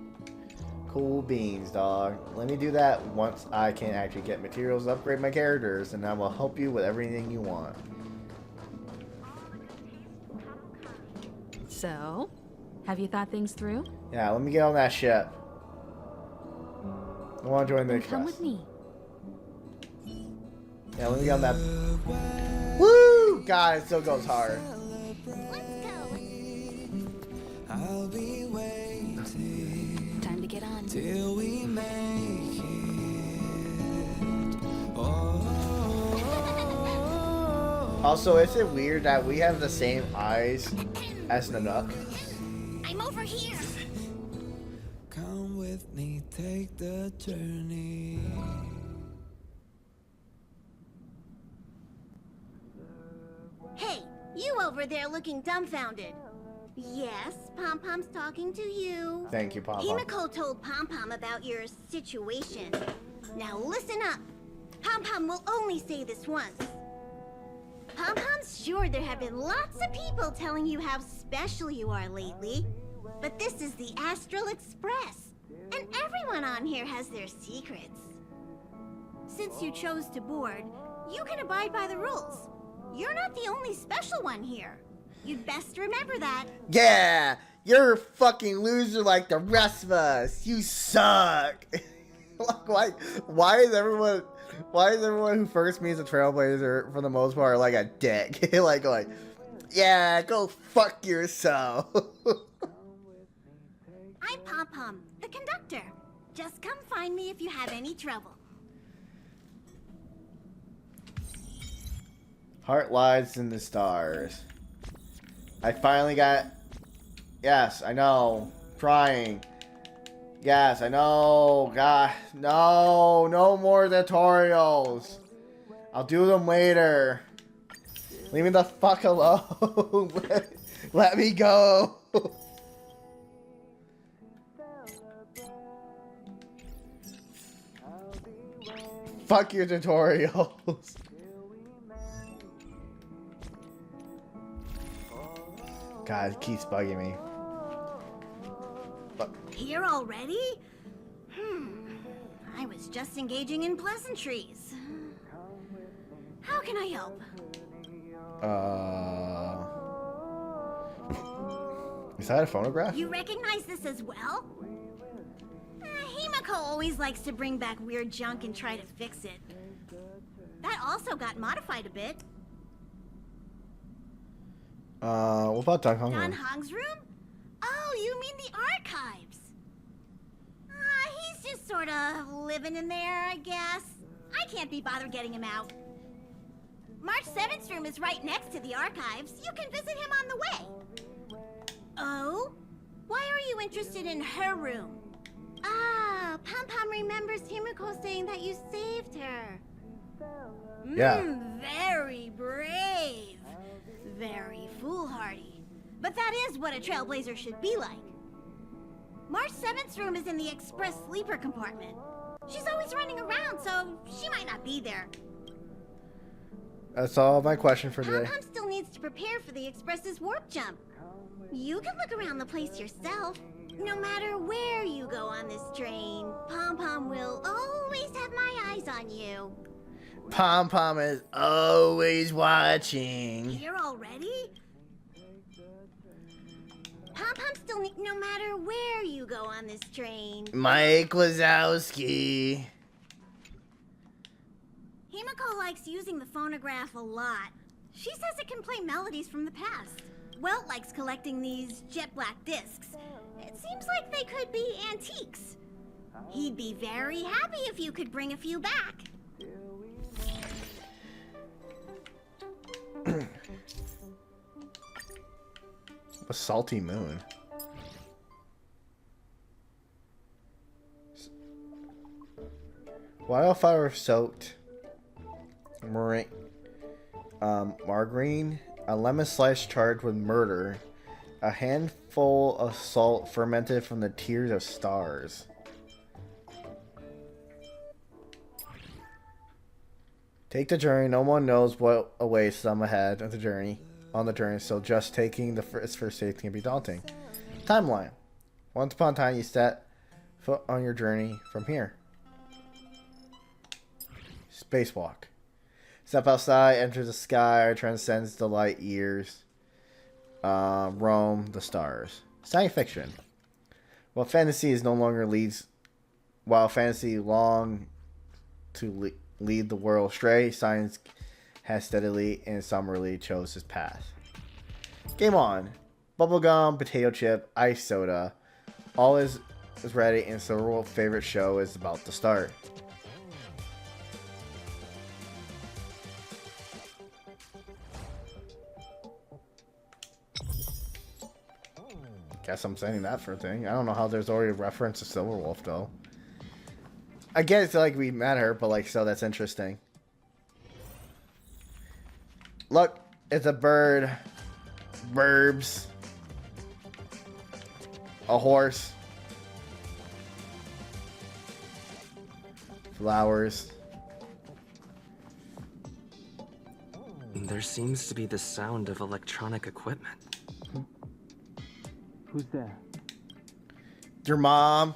Cool beans, dog. Let me do that once I can actually get materials to upgrade my characters, and I will help you with everything you want. So, have you thought things through? Yeah, let me get on that ship. I want to join the Then come Express. with me. Yeah, let me get on that. Woo! God, it still goes hard. Let's go. I'll be waiting Time to get on. till we make it. Oh. Also, is it weird that we have the same eyes as Nanook? I'm over here. Come with me, take the journey. Hey, you over there looking dumbfounded. Yes, Pom Pom's talking to you. Thank you, Papa. Himiko told Pom Pom about your situation. Now listen up. Pom Pom will only say this once. Pom Pom's sure there have been lots of people telling you how special you are lately. But this is the Astral Express. And everyone on here has their secrets. Since you chose to board, you can abide by the rules. You're not the only special one here. You'd best remember that. Yeah, you're a fucking loser like the rest of us. You suck. Why is everyone who first meets a trailblazer for the most part like a dick? like, yeah, go fuck yourself. I'm Pom Pom, the conductor. Just come find me if you have any trouble. Heart lies in the stars. I finally got... Yes, I know. Trying. Yes, I know. God, no. No more tutorials. I'll do them later. Leave me the fuck alone. Let me go. Fuck your tutorials. God, it keeps bugging me. But Here already? I was just engaging in pleasantries. How can I help? Is that a phonograph? You recognize this as well? Himiko always likes to bring back weird junk and try to fix it. That also got modified a bit. What about Don Hong? Don Hong's room? Oh, you mean the archives? He's just sort of living in there, I guess. I can't be bothered getting him out. March 7th's room is right next to the archives. You can visit him on the way. Oh? Why are you interested in her room? Ah, Pom Pom remembers Himiko saying that you saved her. Yeah. Very brave. Very foolhardy. But that is what a trailblazer should be like. March 7th's room is in the express sleeper compartment. She's always running around, so she might not be there. That's all my question for today. Pom Pom still needs to prepare for the express's warp jump. You can look around the place yourself. No matter where you go on this train, Pom Pom will always have my eyes on you. Pom Pom is always watching. Here already? Pom Pom still need, no matter where you go on this train. Mike Wazowski. Himiko likes using the phonograph a lot. She says it can play melodies from the past. Welt likes collecting these jet black discs. It seems like they could be antiques. He'd be very happy if you could bring a few back. A salty moon. Wildfire soaked margarine, a lemon slice charged with murder, a handful of salt fermented from the tears of stars. Take the journey. No one knows what awaits them ahead of the journey. On the journey, so just taking the first safety can be daunting. Timeline. Once upon a time, you set foot on your journey from here. Spacewalk. Step outside, enter the sky, transcends the light years. Roam the stars. Science fiction. While fantasy long to lead the world astray, science has steadily and summarily chose his path. Game on. Bubblegum, potato chip, ice soda. All is ready and Silverwolf's favorite show is about to start. Guess I'm saying that for a thing. I don't know how there's already a reference to Silverwolf though. I guess like we met her, but like so that's interesting. Look, it's a bird. Burbs. A horse. Flowers. There seems to be the sound of electronic equipment. Who's there? Your mom.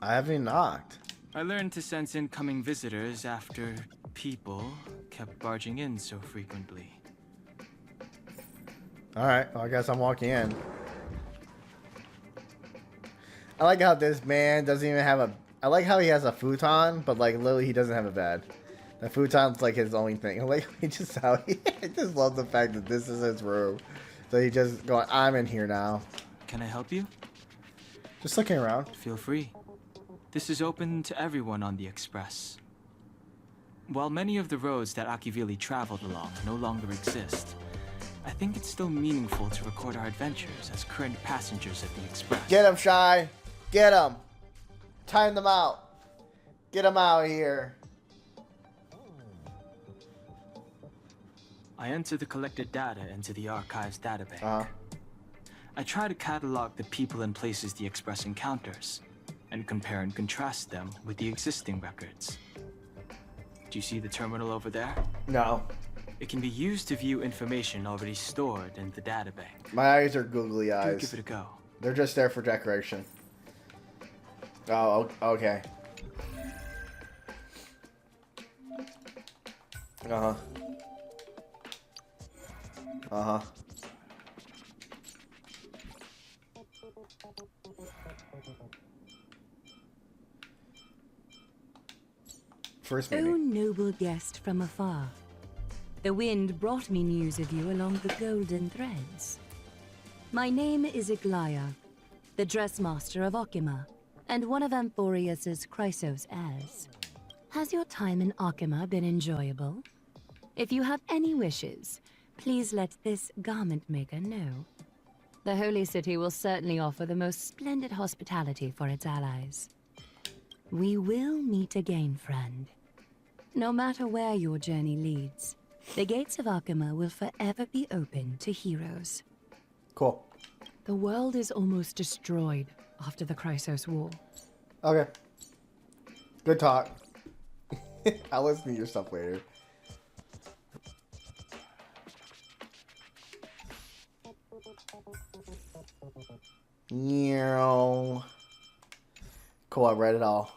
I haven't even knocked. I learned to sense incoming visitors after people kept barging in so frequently. Alright, well, I guess I'm walking in. I like how this man doesn't even have a... I like how he has a futon, but like literally he doesn't have a bed. The futon's like his only thing. I like he just how he... I just love the fact that this is his room. So he just going, I'm in here now. Can I help you? Just looking around. Feel free. This is open to everyone on the Express. While many of the roads that Akivili traveled along no longer exist, I think it's still meaningful to record our adventures as current passengers at the Express. Get him, Shy. Get him. Time them out. Get him out of here. I enter the collected data into the archive's databank. I try to catalog the people and places the Express encounters, and compare and contrast them with the existing records. Do you see the terminal over there? No. It can be used to view information already stored in the databank. My eyes are googly eyes. Do give it a go. They're just there for decoration. Oh, okay. Uh-huh. Uh-huh. First meeting. O noble guest from afar. The wind brought me news of you along the golden threads. My name is Iglaya, the dressmaster of Okima, and one of Amphorius's Chrysos heirs. Has your time in Okima been enjoyable? If you have any wishes, please let this garment maker know. The Holy City will certainly offer the most splendid hospitality for its allies. We will meet again, friend. No matter where your journey leads, the gates of Okima will forever be open to heroes. Cool. The world is almost destroyed after the Chrysos War. Okay. Good talk. I'll listen to your stuff later. Meow. Cool, I read it all.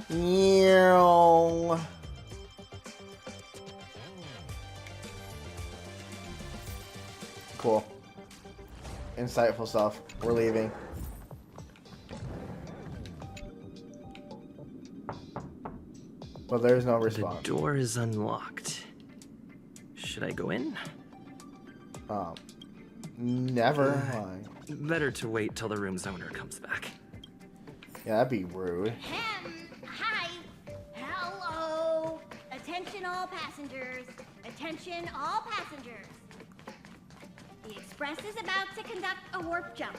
Meow. Cool. Insightful stuff. We're leaving. But there's no response. The door is unlocked. Should I go in? Never mind. Better to wait till the room's owner comes back. Yeah, that'd be rude. Hi. Hello. Attention all passengers. Attention all passengers. The Express is about to conduct a warp jump.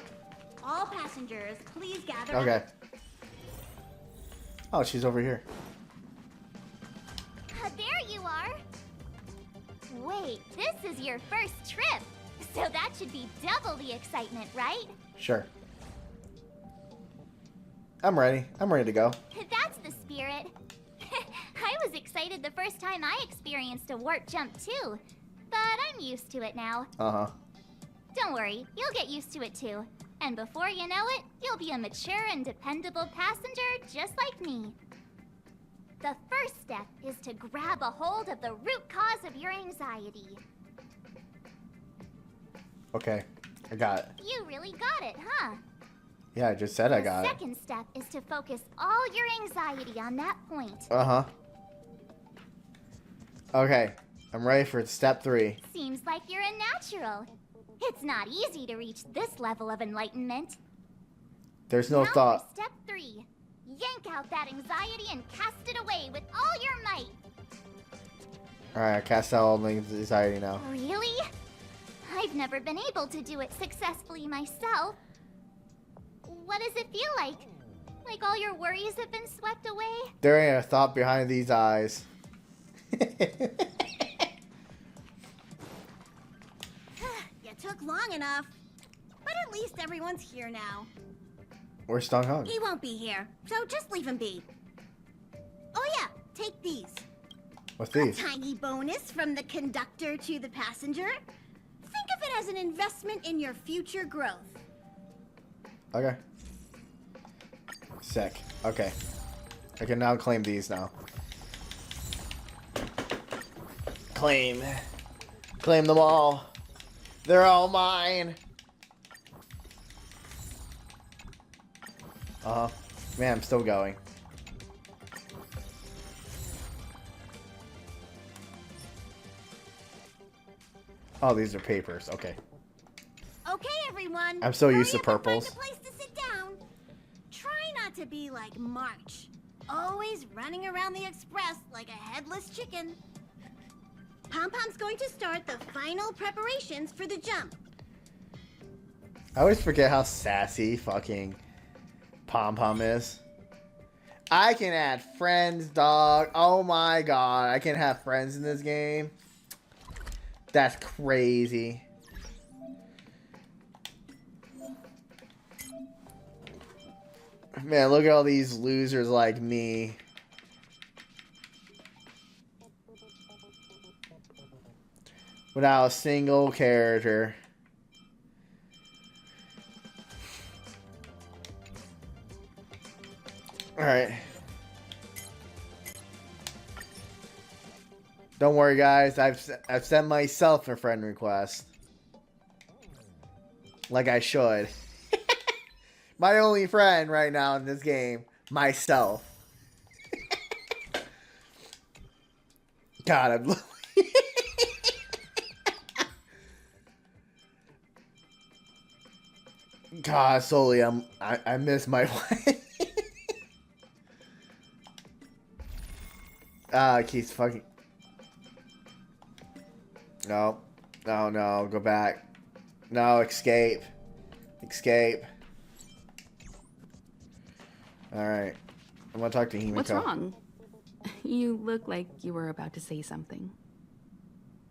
All passengers, please gather. Okay. Oh, she's over here. There you are. Wait, this is your first trip. So that should be double the excitement, right? Sure. I'm ready. I'm ready to go. That's the spirit. I was excited the first time I experienced a warp jump too. But I'm used to it now. Uh-huh. Don't worry, you'll get used to it too. And before you know it, you'll be a mature and dependable passenger just like me. The first step is to grab a hold of the root cause of your anxiety. Okay. I got it. You really got it, huh? Yeah, I just said I got The it. second step is to focus all your anxiety on that point. Uh-huh. Okay. I'm ready for step 3. Seems like you're a natural. It's not easy to reach this level of enlightenment. There's no Now thought. for step 3. Yank out that anxiety and cast it away with all your might. Alright, I cast out all the anxiety now. Really? I've never been able to do it successfully myself. What does it feel like? Like all your worries have been swept away? There ain't a thought behind these eyes. You took long enough. But at least everyone's here now. Where's Stung Hung? He won't be here, so just leave him be. Oh yeah, take these. What's A these? tiny bonus from the conductor to the passenger. Think of it as an investment in your future growth. Okay. Sick. Okay. I can now claim these now. Claim. Claim them all. They're all mine. Uh-huh. Man, I'm still going. Oh, these are papers. Okay. Okay, everyone. I'm so hurry used to up and purples. Find a place to sit down. Try not to be like March, always running around the Express like a headless chicken. Pom-Pom's going to start the final preparations for the jump. I always forget how sassy fucking Pom-Pom is. I can add friends, dog. Oh my god. I can have friends in this game. That's crazy. Man, look at all these losers like me. Without a single character. Alright. Don't worry, guys. I've sent myself a friend request. Like I should. My only friend right now in this game. Myself. God, I'm... God, solely, I miss my wife. It keeps fucking... No. No, no. Go back. No, escape. Escape. Alright. I'm gonna talk to Himiko. What's wrong? You look like you were about to say something.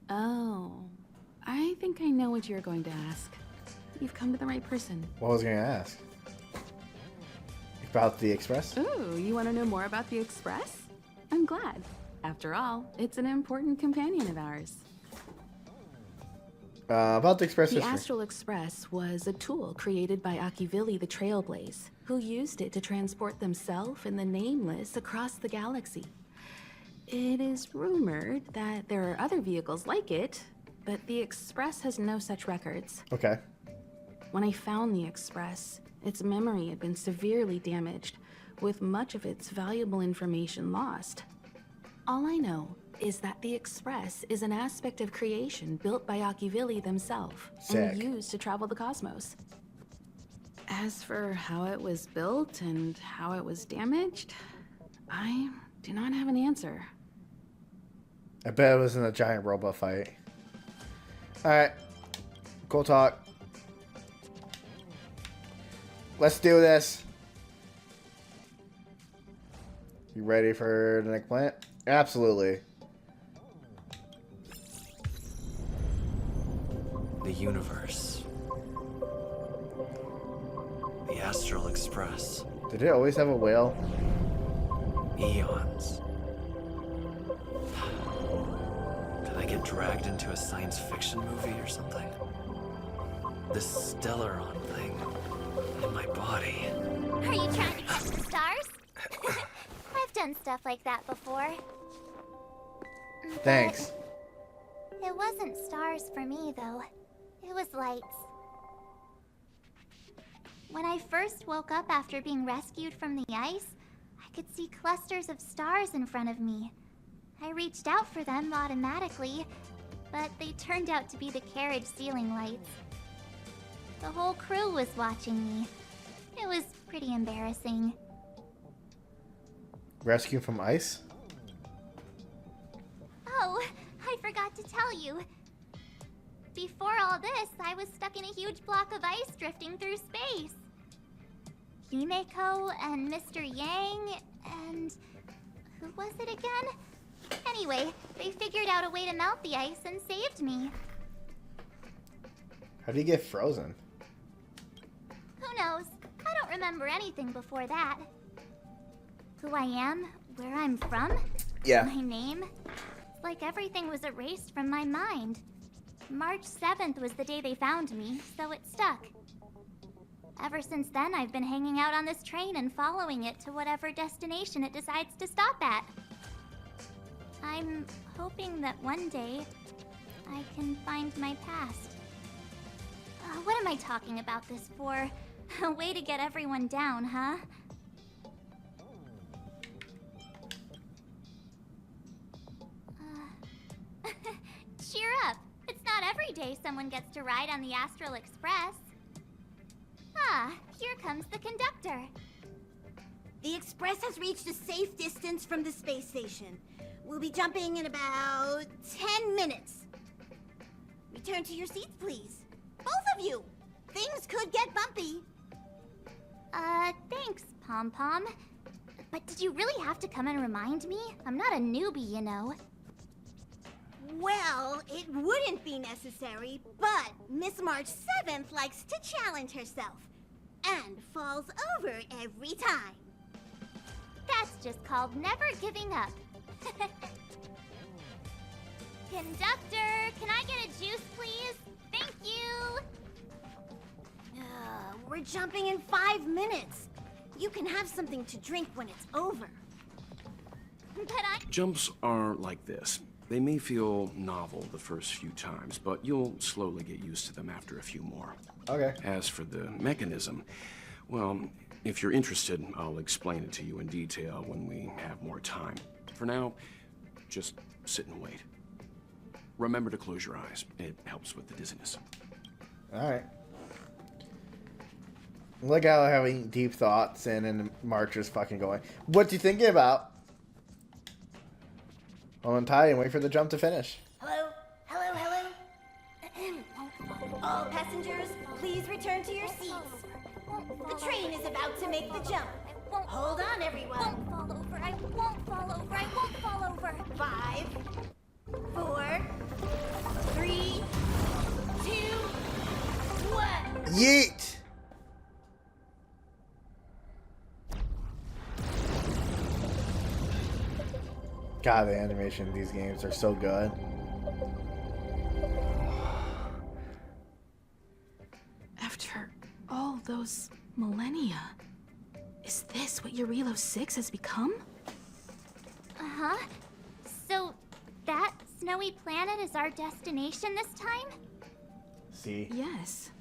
Oh. I think I know what you're going to ask. You've come to the right person. What was I gonna ask? About the Express? Ooh, you want to know more about the Express? I'm glad. After all, it's an important companion of ours. About the Express The history. Astral Express was a tool created by Akivili the Trailblaze, who used it to transport themselves and the Nameless across the galaxy. It is rumored that there are other vehicles like it, but the Express has no such records. Okay. When I found the Express, its memory had been severely damaged, with much of its valuable information lost. All I know is that the Express is an aspect of creation built by Akivili themselves Sick. and used to travel the cosmos. As for how it was built and how it was damaged, I do not have an answer. I bet it was in a giant robot fight. Alright. Cool talk. Let's do this. You ready for the next planet? Absolutely. The universe. The Astral Express. Did it always have a whale? Eons. Did I get dragged into a science fiction movie or something? This Stellaron thing in my body. Are you trying to catch the stars? I've done stuff like that before. Thanks. But it wasn't stars for me, though. It was lights. When I first woke up after being rescued from the ice, I could see clusters of stars in front of me. I reached out for them automatically, but they turned out to be the carriage ceiling lights. The whole crew was watching me. It was pretty embarrassing. Rescue from ice? Oh, I forgot to tell you. Before all this, I was stuck in a huge block of ice drifting through space. Himeko and Mr. Yang and... who was it again? Anyway, they figured out a way to melt the ice and saved me. How do you get frozen? Who knows? I don't remember anything before that. Who I am, where I'm from, Yeah. my name. It's like everything was erased from my mind. March 7th was the day they found me, so it stuck. Ever since then, I've been hanging out on this train and following it to whatever destination it decides to stop at. I'm hoping that one day I can find my past. What am I talking about this for? A way to get everyone down, huh? Cheer up! It's not every day someone gets to ride on the Astral Express. Ah, here comes the conductor. The Express has reached a safe distance from the space station. We'll be jumping in about 10 minutes. Return to your seats, please. Both of you! Things could get bumpy. Thanks, Pom Pom. But did you really have to come and remind me? I'm not a newbie, you know. Well, it wouldn't be necessary, but Miss March 7th likes to challenge herself. And falls over every time. That's just called never giving up. Conductor, can I get a juice, please? Thank you! We're jumping in 5 minutes. You can have something to drink when it's over. But I... Jumps are like this. They may feel novel the first few times, but you'll slowly get used to them after a few more. Okay. As for the mechanism, well, if you're interested, I'll explain it to you in detail when we have more time. For now, just sit and wait. Remember to close your eyes. It helps with the dizziness. Alright. Look how having deep thoughts and March is fucking going. What you thinking about? Hold on tight and wait for the jump to finish. Hello? Hello, hello? All passengers, please return to your seats. The train is about to make the jump. Hold on, everyone. I won't fall over. I won't fall over. I won't fall over. 5, 4, 3, 2, 1. Yeet! God, the animation in these games are so good. After all those millennia, is this what Eurilo 6 has become? Uh-huh. So, that snowy planet is our destination this time? See? Yes.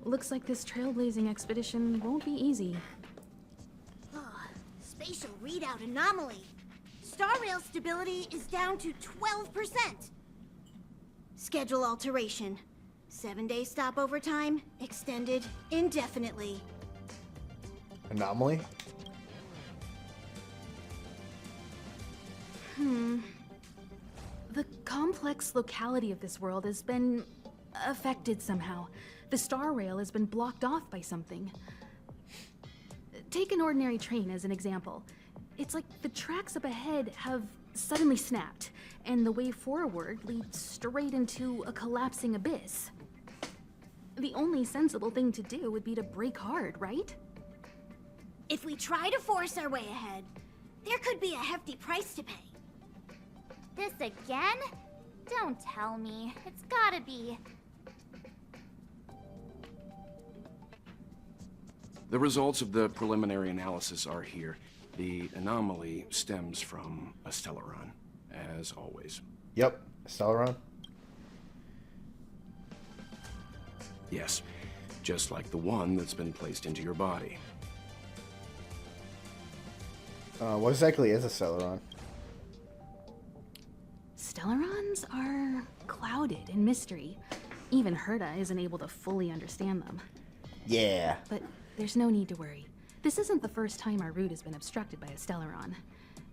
Looks like this trailblazing expedition won't be easy. Spatial readout anomaly. Star rail stability is down to 12%. Schedule alteration. 7-day stopover time extended indefinitely. Anomaly? The complex locality of this world has been affected somehow. The star rail has been blocked off by something. Take an ordinary train as an example. It's like the tracks up ahead have suddenly snapped, and the way forward leads straight into a collapsing abyss. The only sensible thing to do would be to brake hard, right? If we try to force our way ahead, there could be a hefty price to pay. This again? Don't tell me. It's gotta be. The results of the preliminary analysis are here. The anomaly stems from a Stellaron, as always. Yep. Stellaron? Yes, just like the one that's been placed into your body. What exactly is a Stellaron? Stellarons are clouded in mystery. Even Herta isn't able to fully understand them. Yeah. But there's no need to worry. This isn't the first time our route has been obstructed by a Stellaron.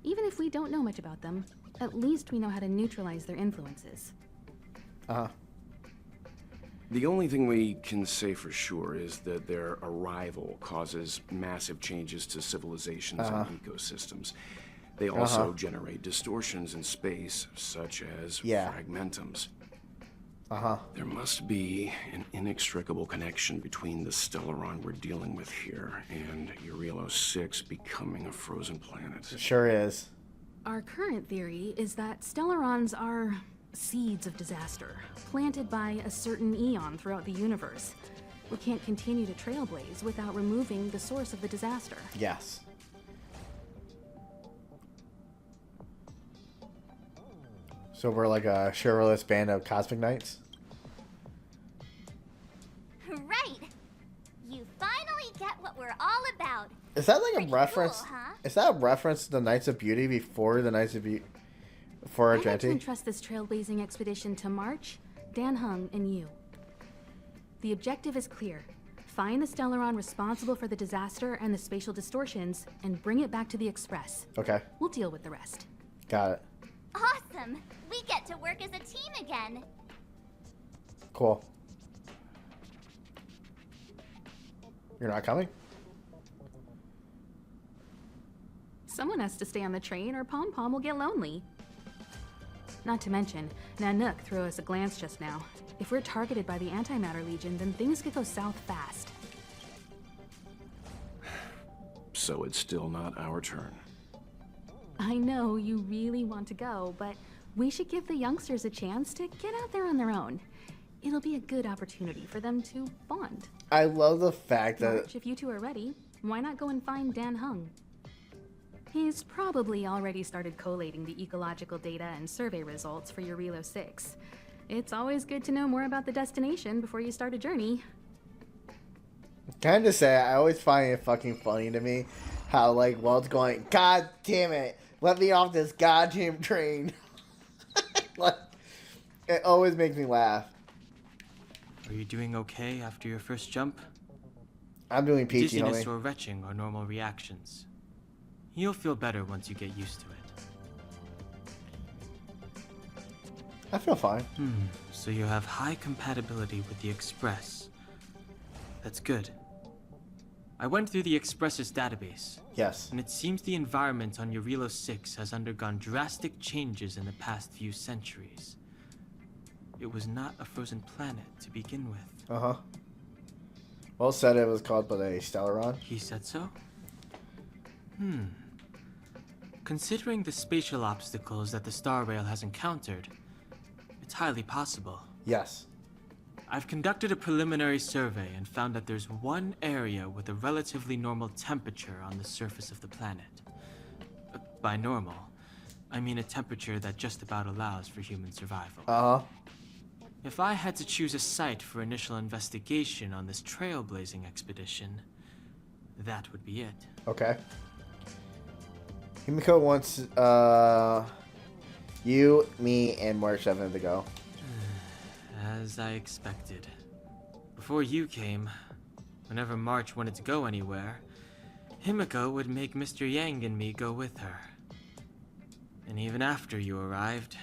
Even if we don't know much about them, at least we know how to neutralize their influences. Uh-huh. The only thing we can say for sure is that their arrival causes massive changes to civilizations and ecosystems. They also generate distortions in space, such as fragmentums. There must be an inextricable connection between the Stellaron we're dealing with here and Eurilo 6 becoming a frozen planet. It sure is. Our current theory is that Stellarons are seeds of disaster, planted by a certain eon throughout the universe. We can't continue to trailblaze without removing the source of the disaster. Yes. So we're like a chivalrous band of cosmic knights? Right! You finally get what we're all about. Is that like Pretty a reference? cool, huh? Is that a reference to the Knights of Beauty before the Knights of Beauty? Before I'd like to Argenti? entrust this trailblazing expedition to March, Dan Hung, and you. The objective is clear. Find the Stellaron responsible for the disaster and the spatial distortions, and bring it back to the Express. Okay. We'll deal with the rest. Got it. Awesome! We get to work as a team again. Cool. You're not coming? Someone has to stay on the train or Pom Pom will get lonely. Not to mention, Nanook threw us a glance just now. If we're targeted by the Antimatter Legion, then things could go south fast. So it's still not our turn. I know you really want to go, but we should give the youngsters a chance to get out there on their own. It'll be a good opportunity for them to bond. I love the fact that... March, if you two are ready, why not go and find Dan Hung? He's probably already started collating the ecological data and survey results for Eurilo 6. It's always good to know more about the destination before you start a journey. Can I just say, I always find it fucking funny to me how, like, Walt's going, God damn it, let me off this goddamn train. Like, it always makes me laugh. Are you doing okay after your first jump? I'm doing peachy, Dizziness homie. or retching are normal reactions. You'll feel better once you get used to it. I feel fine. So you have high compatibility with the Express. That's good. I went through the Express's database, Yes. and it seems the environment on Eurilo 6 has undergone drastic changes in the past few centuries. It was not a frozen planet to begin with. Uh-huh. Well said it was called by a Stellaron. He said so? Considering the spatial obstacles that the Star Rail has encountered, it's highly possible. Yes. I've conducted a preliminary survey and found that there's one area with a relatively normal temperature on the surface of the planet. By normal, I mean a temperature that just about allows for human survival. Uh-huh. If I had to choose a site for initial investigation on this trailblazing expedition, that would be it. Okay. Himiko wants, you, me, and March 7 to go. As I expected. Before you came, whenever March wanted to go anywhere, Himiko would make Mr. Yang and me go with her. And even after you arrived,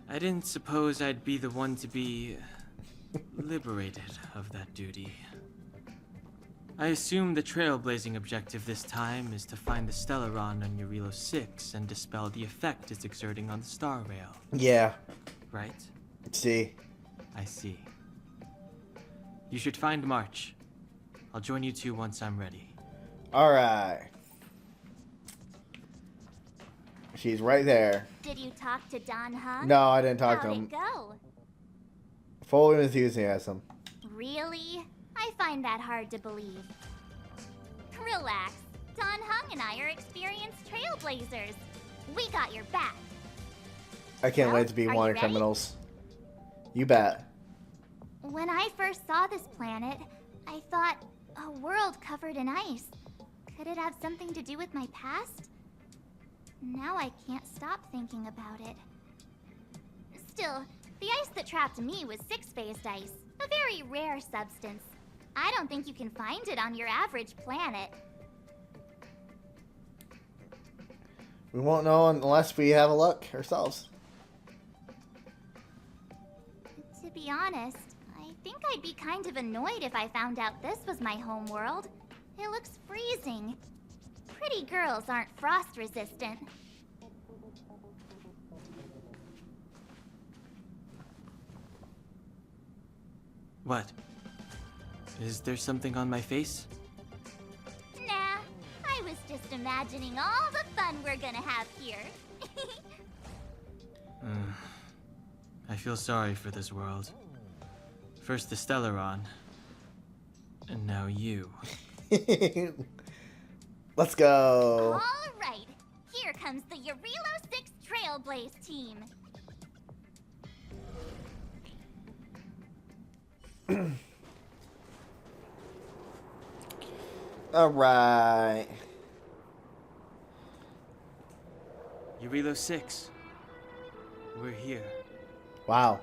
I didn't suppose I'd be the one to be liberated of that duty. I assume the trailblazing objective this time is to find the Stellaron on Eurilo 6 and dispel the effect it's exerting on the Star Rail. Yeah. Right? See. I see. You should find March. I'll join you two once I'm ready. Alright. She's right there. Did you talk to Don Hung? No, I didn't talk to How'd him. it go? Full of enthusiasm. Really? I find that hard to believe. Relax. Don Hung and I are experienced trailblazers. We got your back. I can't Well, wait to be are one you of the ready? criminals. You bet. When I first saw this planet, I thought, a world covered in ice. Could it have something to do with my past? Now I can't stop thinking about it. Still, the ice that trapped me was six-phased ice, a very rare substance. I don't think you can find it on your average planet. We won't know unless we have a look ourselves. To be honest, I think I'd be kind of annoyed if I found out this was my home world. It looks freezing. Pretty girls aren't frost resistant. What? Is there something on my face? Nah, I was just imagining all the fun we're gonna have here. I feel sorry for this world. First the Stellaron, and now you. Let's go. All right, here comes the Eurilo 6 Trailblaze team. All right. Eurilo 6. We're here. Wow.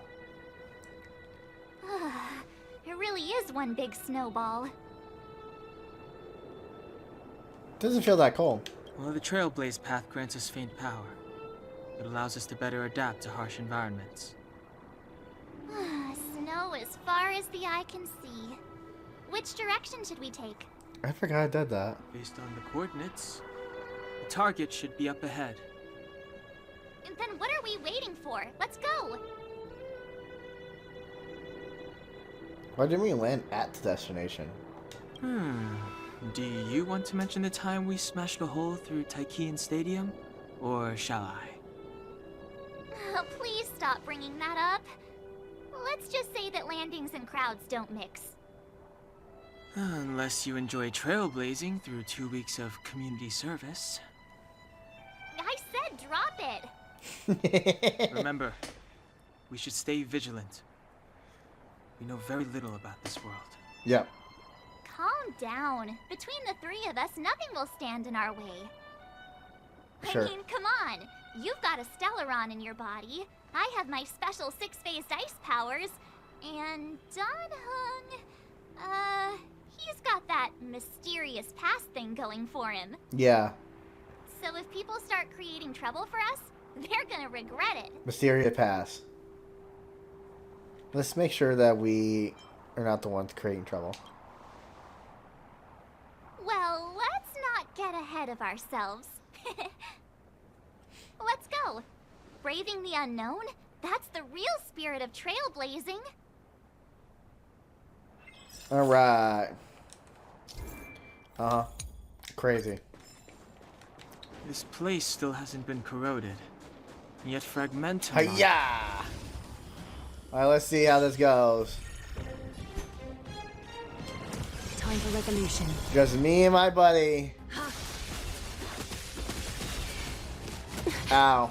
It really is one big snowball. Doesn't feel that cold. Well, the Trailblaze path grants us faint power. It allows us to better adapt to harsh environments. Snow as far as the eye can see. Which direction should we take? I forgot I did that. Based on the coordinates, the target should be up ahead. And then what are we waiting for? Let's go! Why didn't we land at the destination? Do you want to mention the time we smashed a hole through Taikian Stadium? Or shall I? Oh, please stop bringing that up. Let's just say that landings and crowds don't mix. Unless you enjoy trailblazing through 2 weeks of community service. I said drop it! Remember, we should stay vigilant. We know very little about this world. Yep. Calm down. Between the three of us, nothing will stand in our way. Sure. I mean, come on. You've got a Stellaron in your body. I have my special six-phased ice powers. And Don Hung, he's got that mysterious past thing going for him. Yeah. So if people start creating trouble for us, they're gonna regret it. Mysterious pass. Let's make sure that we are not the ones creating trouble. Well, let's not get ahead of ourselves. Let's go. Braving the unknown? That's the real spirit of trailblazing. Alright. Uh-huh. Crazy. This place still hasn't been corroded. Yet fragmentum. Hiya! Alright, let's see how this goes. Time for revolution. Just me and my buddy. Ow.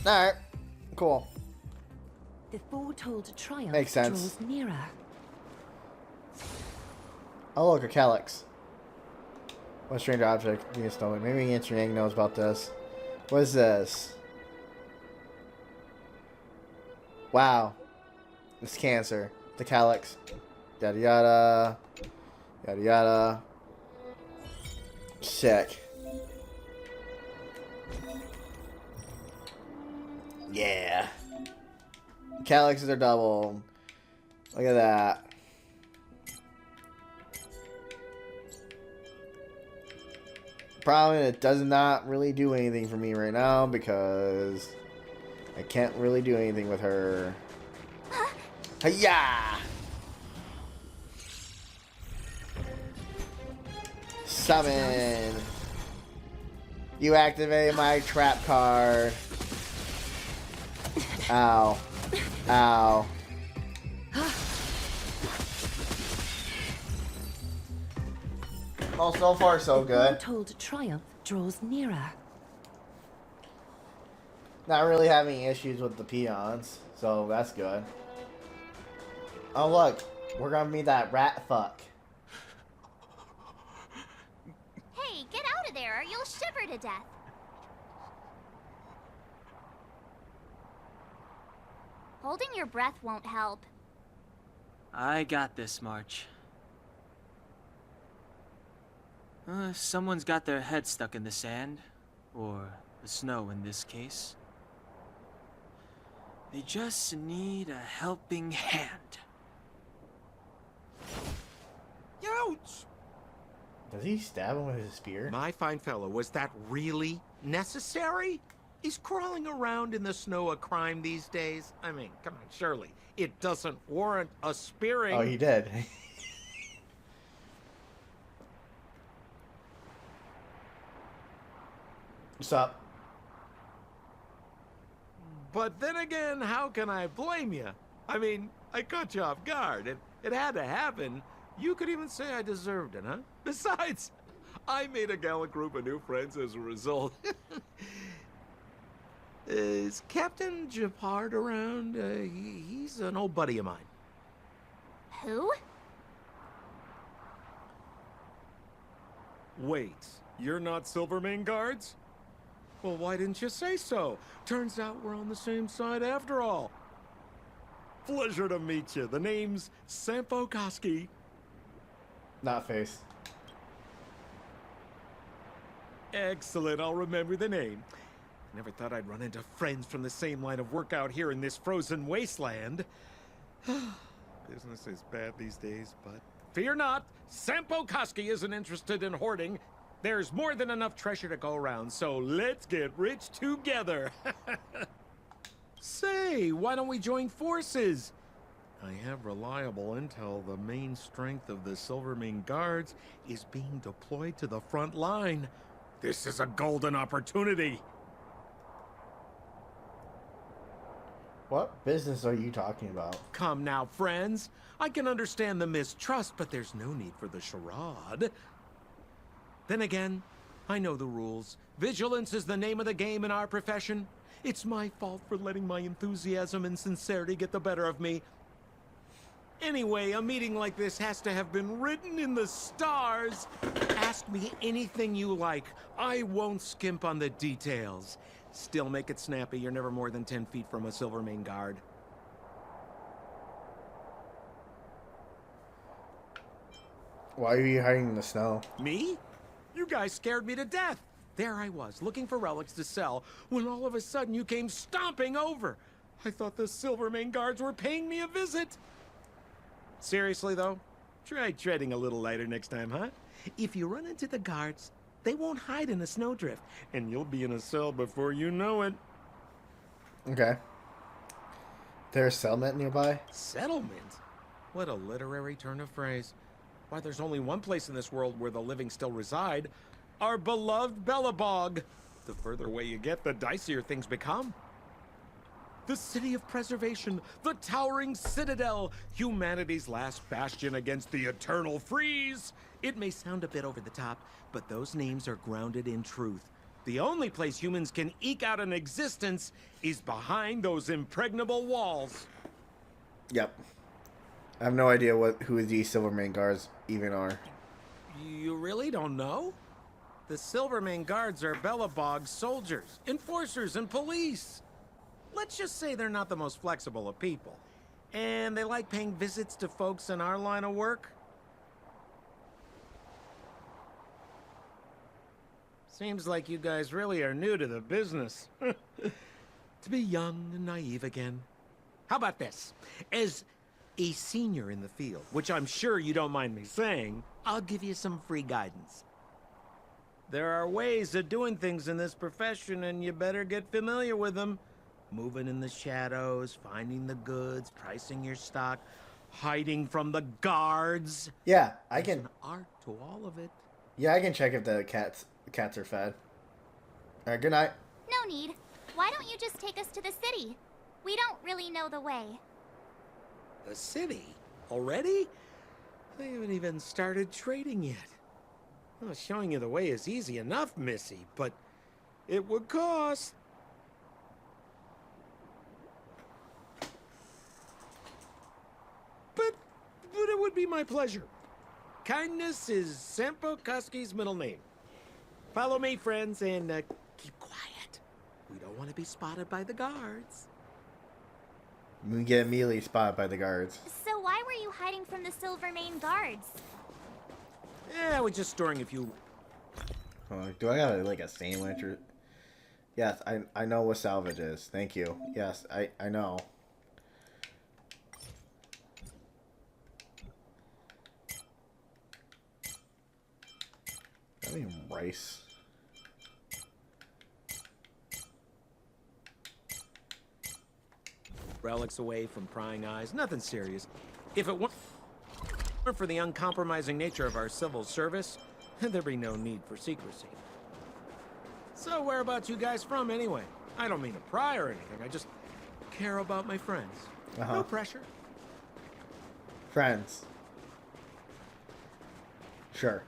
Alright. Cool. The foretold triumph Makes sense. draws nearer. Oh, look, a calyx. What strange object being stolen? Maybe Answer Yang knows about this. What is this? Wow. It's cancer. The calyx. Yada yada. Yada yada. Sick. Yeah. Calyxes are double. Look at that. Problem is, it does not really do anything for me right now because I can't really do anything with her. Hiya! Summon. You activate my trap card. Ow. Ow. Oh, so far so good. Told triumph draws nearer. Not really having issues with the peons, so that's good. Oh look, we're gonna meet that rat fuck. Hey, get out of there or you'll shiver to death. Holding your breath won't help. I got this, March. Someone's got their head stuck in the sand, or the snow in this case. They just need a helping hand. Ouch! Does he stab him with his spear? My fine fellow, was that really necessary? Is crawling around in the snow a crime these days? I mean, come on, surely. It doesn't warrant a spearing. Oh, he did. What's up? But then again, how can I blame you? I mean, I caught you off guard. It had to happen. You could even say I deserved it, huh? Besides, I made a gallant group of new friends as a result. Is Captain Japard around? He's an old buddy of mine. Who? Wait, you're not Silvermane Guards? Well, why didn't you say so? Turns out we're on the same side after all. Pleasure to meet you. The name's Sampo Koski. Not face. Excellent, I'll remember the name. Never thought I'd run into friends from the same line of work out here in this frozen wasteland. Business is bad these days, but fear not, Sampo Koski isn't interested in hoarding. There's more than enough treasure to go around, so let's get rich together. Say, why don't we join forces? I have reliable intel the main strength of the Silvermane Guards is being deployed to the front line. This is a golden opportunity. What business are you talking about? Come now, friends. I can understand the mistrust, but there's no need for the charade. Then again, I know the rules. Vigilance is the name of the game in our profession. It's my fault for letting my enthusiasm and sincerity get the better of me. Anyway, a meeting like this has to have been written in the stars. Ask me anything you like. I won't skimp on the details. Still make it snappy. You're never more than 10 feet from a Silvermane Guard. Why are you hiding in the snow? Me? You guys scared me to death. There I was, looking for relics to sell, when all of a sudden you came stomping over. I thought the Silvermane Guards were paying me a visit. Seriously, though, try treading a little lighter next time, huh? If you run into the guards, they won't hide in a snowdrift, and you'll be in a cell before you know it. Okay. There's a settlement nearby? Settlement? What a literary turn of phrase. Why, there's only one place in this world where the living still reside. Our beloved Bellabog. The further away you get, the dicier things become. The city of preservation, the towering citadel, humanity's last bastion against the eternal freeze. It may sound a bit over the top, but those names are grounded in truth. The only place humans can eke out an existence is behind those impregnable walls. Yep. I have no idea who these Silvermane Guards even are. You really don't know? The Silvermane Guards are Bellabog's soldiers, enforcers, and police. Let's just say they're not the most flexible of people. And they like paying visits to folks in our line of work. Seems like you guys really are new to the business. To be young and naive again. How about this? As a senior in the field, which I'm sure you don't mind me saying, I'll give you some free guidance. There are ways of doing things in this profession, and you better get familiar with them. Moving in the shadows, finding the goods, pricing your stock, hiding from the guards. Yeah, There's an art to all of it. Yeah, I can check if the cats are fed. All right, good night. No need. Why don't you just take us to the city? We don't really know the way. The city? Already? They haven't even started trading yet. Well, showing you the way is easy enough, Missy, but it would cost. But it would be my pleasure. Kindness is Sampo Koski's middle name. Follow me, friends, and keep quiet. We don't want to be spotted by the guards. We get immediately spotted by the guards. So why were you hiding from the Silvermane guards? Yeah, we're just storing a few. Do I got like a sandwich or? Yes, I know what salvage is. Thank you. Yes, I know. I mean rice. Relics away from prying eyes. Nothing serious. If it weren't for the uncompromising nature of our civil service, there'd be no need for secrecy. So whereabouts you guys from, anyway? I don't mean to pry or anything. I just care about my friends. No pressure. Friends. Sure.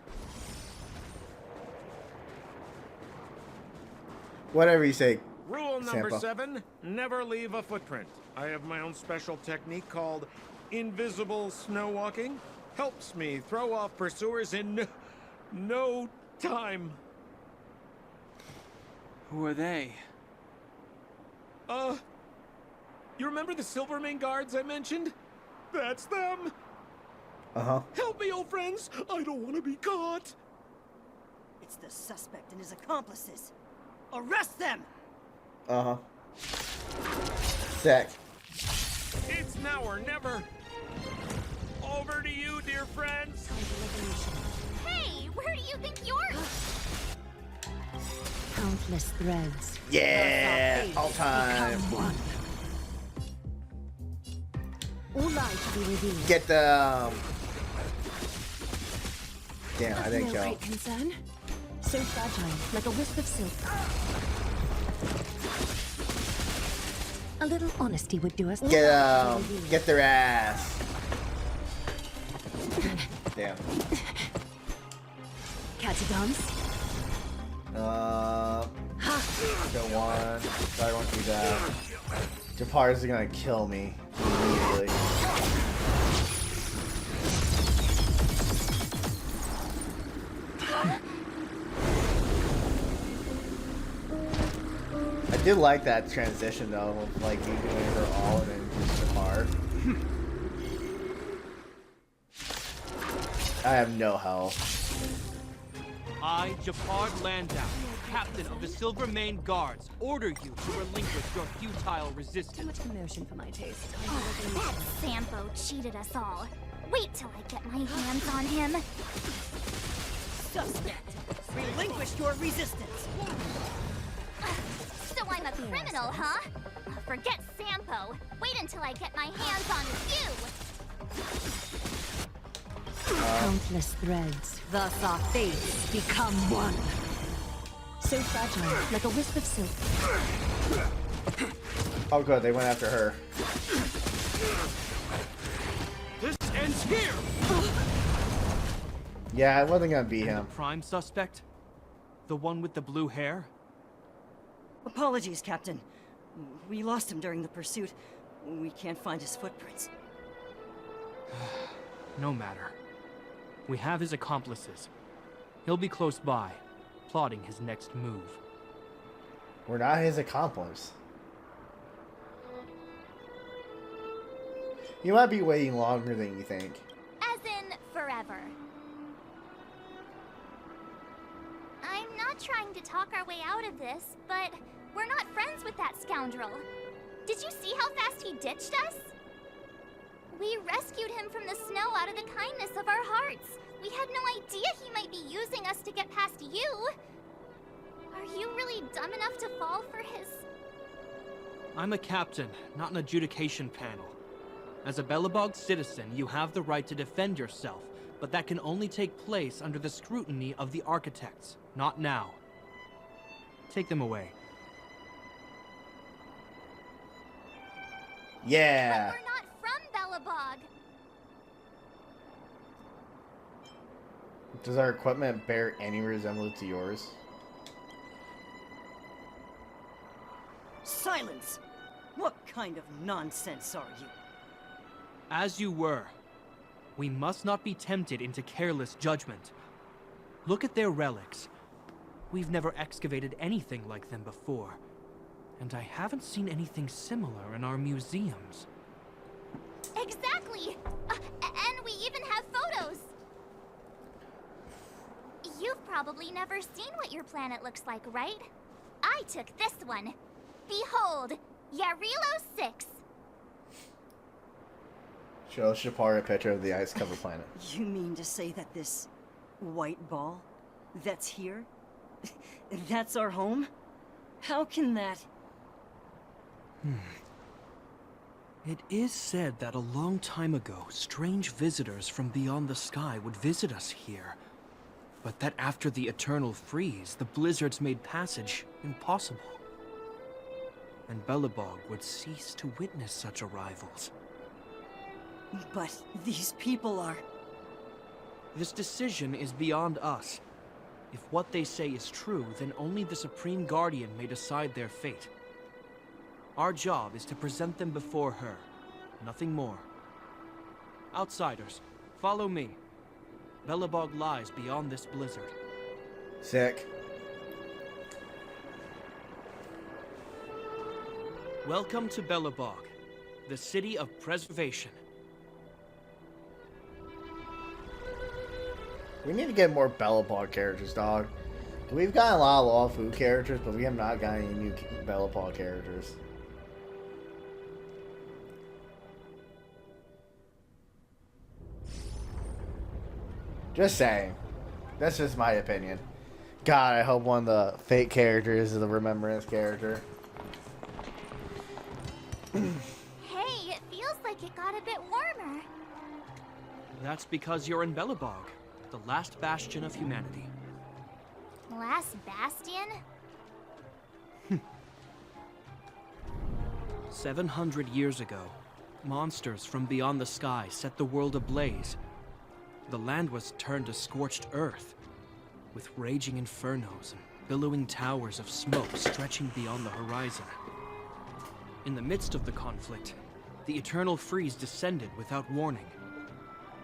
Whatever you say. Rule number Sampo. 7, never leave a footprint. I have my own special technique called invisible snow walking. Helps me throw off pursuers in no time. Who are they? You remember the Silvermane guards I mentioned? That's them. Help me, old friends. I don't want to be caught. It's the suspect and his accomplices. Arrest them! Sick. It's now or never. Over to you, dear friends. Hey, where do you think you're? Countless threads. Yeah, all time. All lies to be revealed. Get the. Damn, I didn't No kill. great concern. So fragile, like a wisp of silk. A little honesty would do us. Get their ass. Damn. Catagons. Kill one. I won't do that. Japar's gonna kill me immediately. I did like that transition though, of like you doing her all and then just Japar. I have no health. I, Japard Landau, captain of the Silvermane Guards, order you to relinquish your futile resistance. Too much commotion for my taste. That Sampo cheated us all. Wait till I get my hands on him. Suspect! Relinquish your resistance! So I'm a criminal, huh? Forget Sampo. Wait until I get my hands on you. Countless threads. Thus our fates become one. So fragile, like a wisp of silk. Oh good, they went after her. This ends here! Yeah, I wasn't gonna beat him. Prime suspect? The one with the blue hair? Apologies, Captain. We lost him during the pursuit. We can't find his footprints. No matter. We have his accomplices. He'll be close by, plotting his next move. We're not his accomplice. You might be waiting longer than you think. As in, forever. I'm not trying to talk our way out of this, but we're not friends with that scoundrel. Did you see how fast he ditched us? We rescued him from the snow out of the kindness of our hearts. We had no idea he might be using us to get past you. Are you really dumb enough to fall for his... I'm a captain, not an adjudication panel. As a Belobog citizen, you have the right to defend yourself, but that can only take place under the scrutiny of the architects, not now. Take them away. Yeah. But we're not from Belobog. Does our equipment bear any resemblance to yours? Silence! What kind of nonsense are you? As you were. We must not be tempted into careless judgment. Look at their relics. We've never excavated anything like them before. And I haven't seen anything similar in our museums. Exactly! And we even have photos! You've probably never seen what your planet looks like, right? I took this one. Behold, Yarilo 6. Show Shapar a picture of the ice-covered planet. You mean to say that this white ball that's here, that's our home? How can that... It is said that a long time ago, strange visitors from beyond the sky would visit us here. But that after the eternal freeze, the blizzards made passage impossible. And Belobog would cease to witness such arrivals. But these people are... This decision is beyond us. If what they say is true, then only the Supreme Guardian may decide their fate. Our job is to present them before her. Nothing more. Outsiders, follow me. Belobog lies beyond this blizzard. Sick. Welcome to Belobog, the city of preservation. We need to get more Belobog characters, dog. We've gotten a lot of Law Food characters, but we have not gotten any new Belobog characters. Just saying. That's just my opinion. God, I hope one of the fake characters is the Remembrance character. Hey, it feels like it got a bit warmer. That's because you're in Belobog, the last bastion of humanity. Last bastion? 700 years ago, monsters from beyond the sky set the world ablaze. The land was turned to scorched earth, with raging infernos and billowing towers of smoke stretching beyond the horizon. In the midst of the conflict, the eternal freeze descended without warning.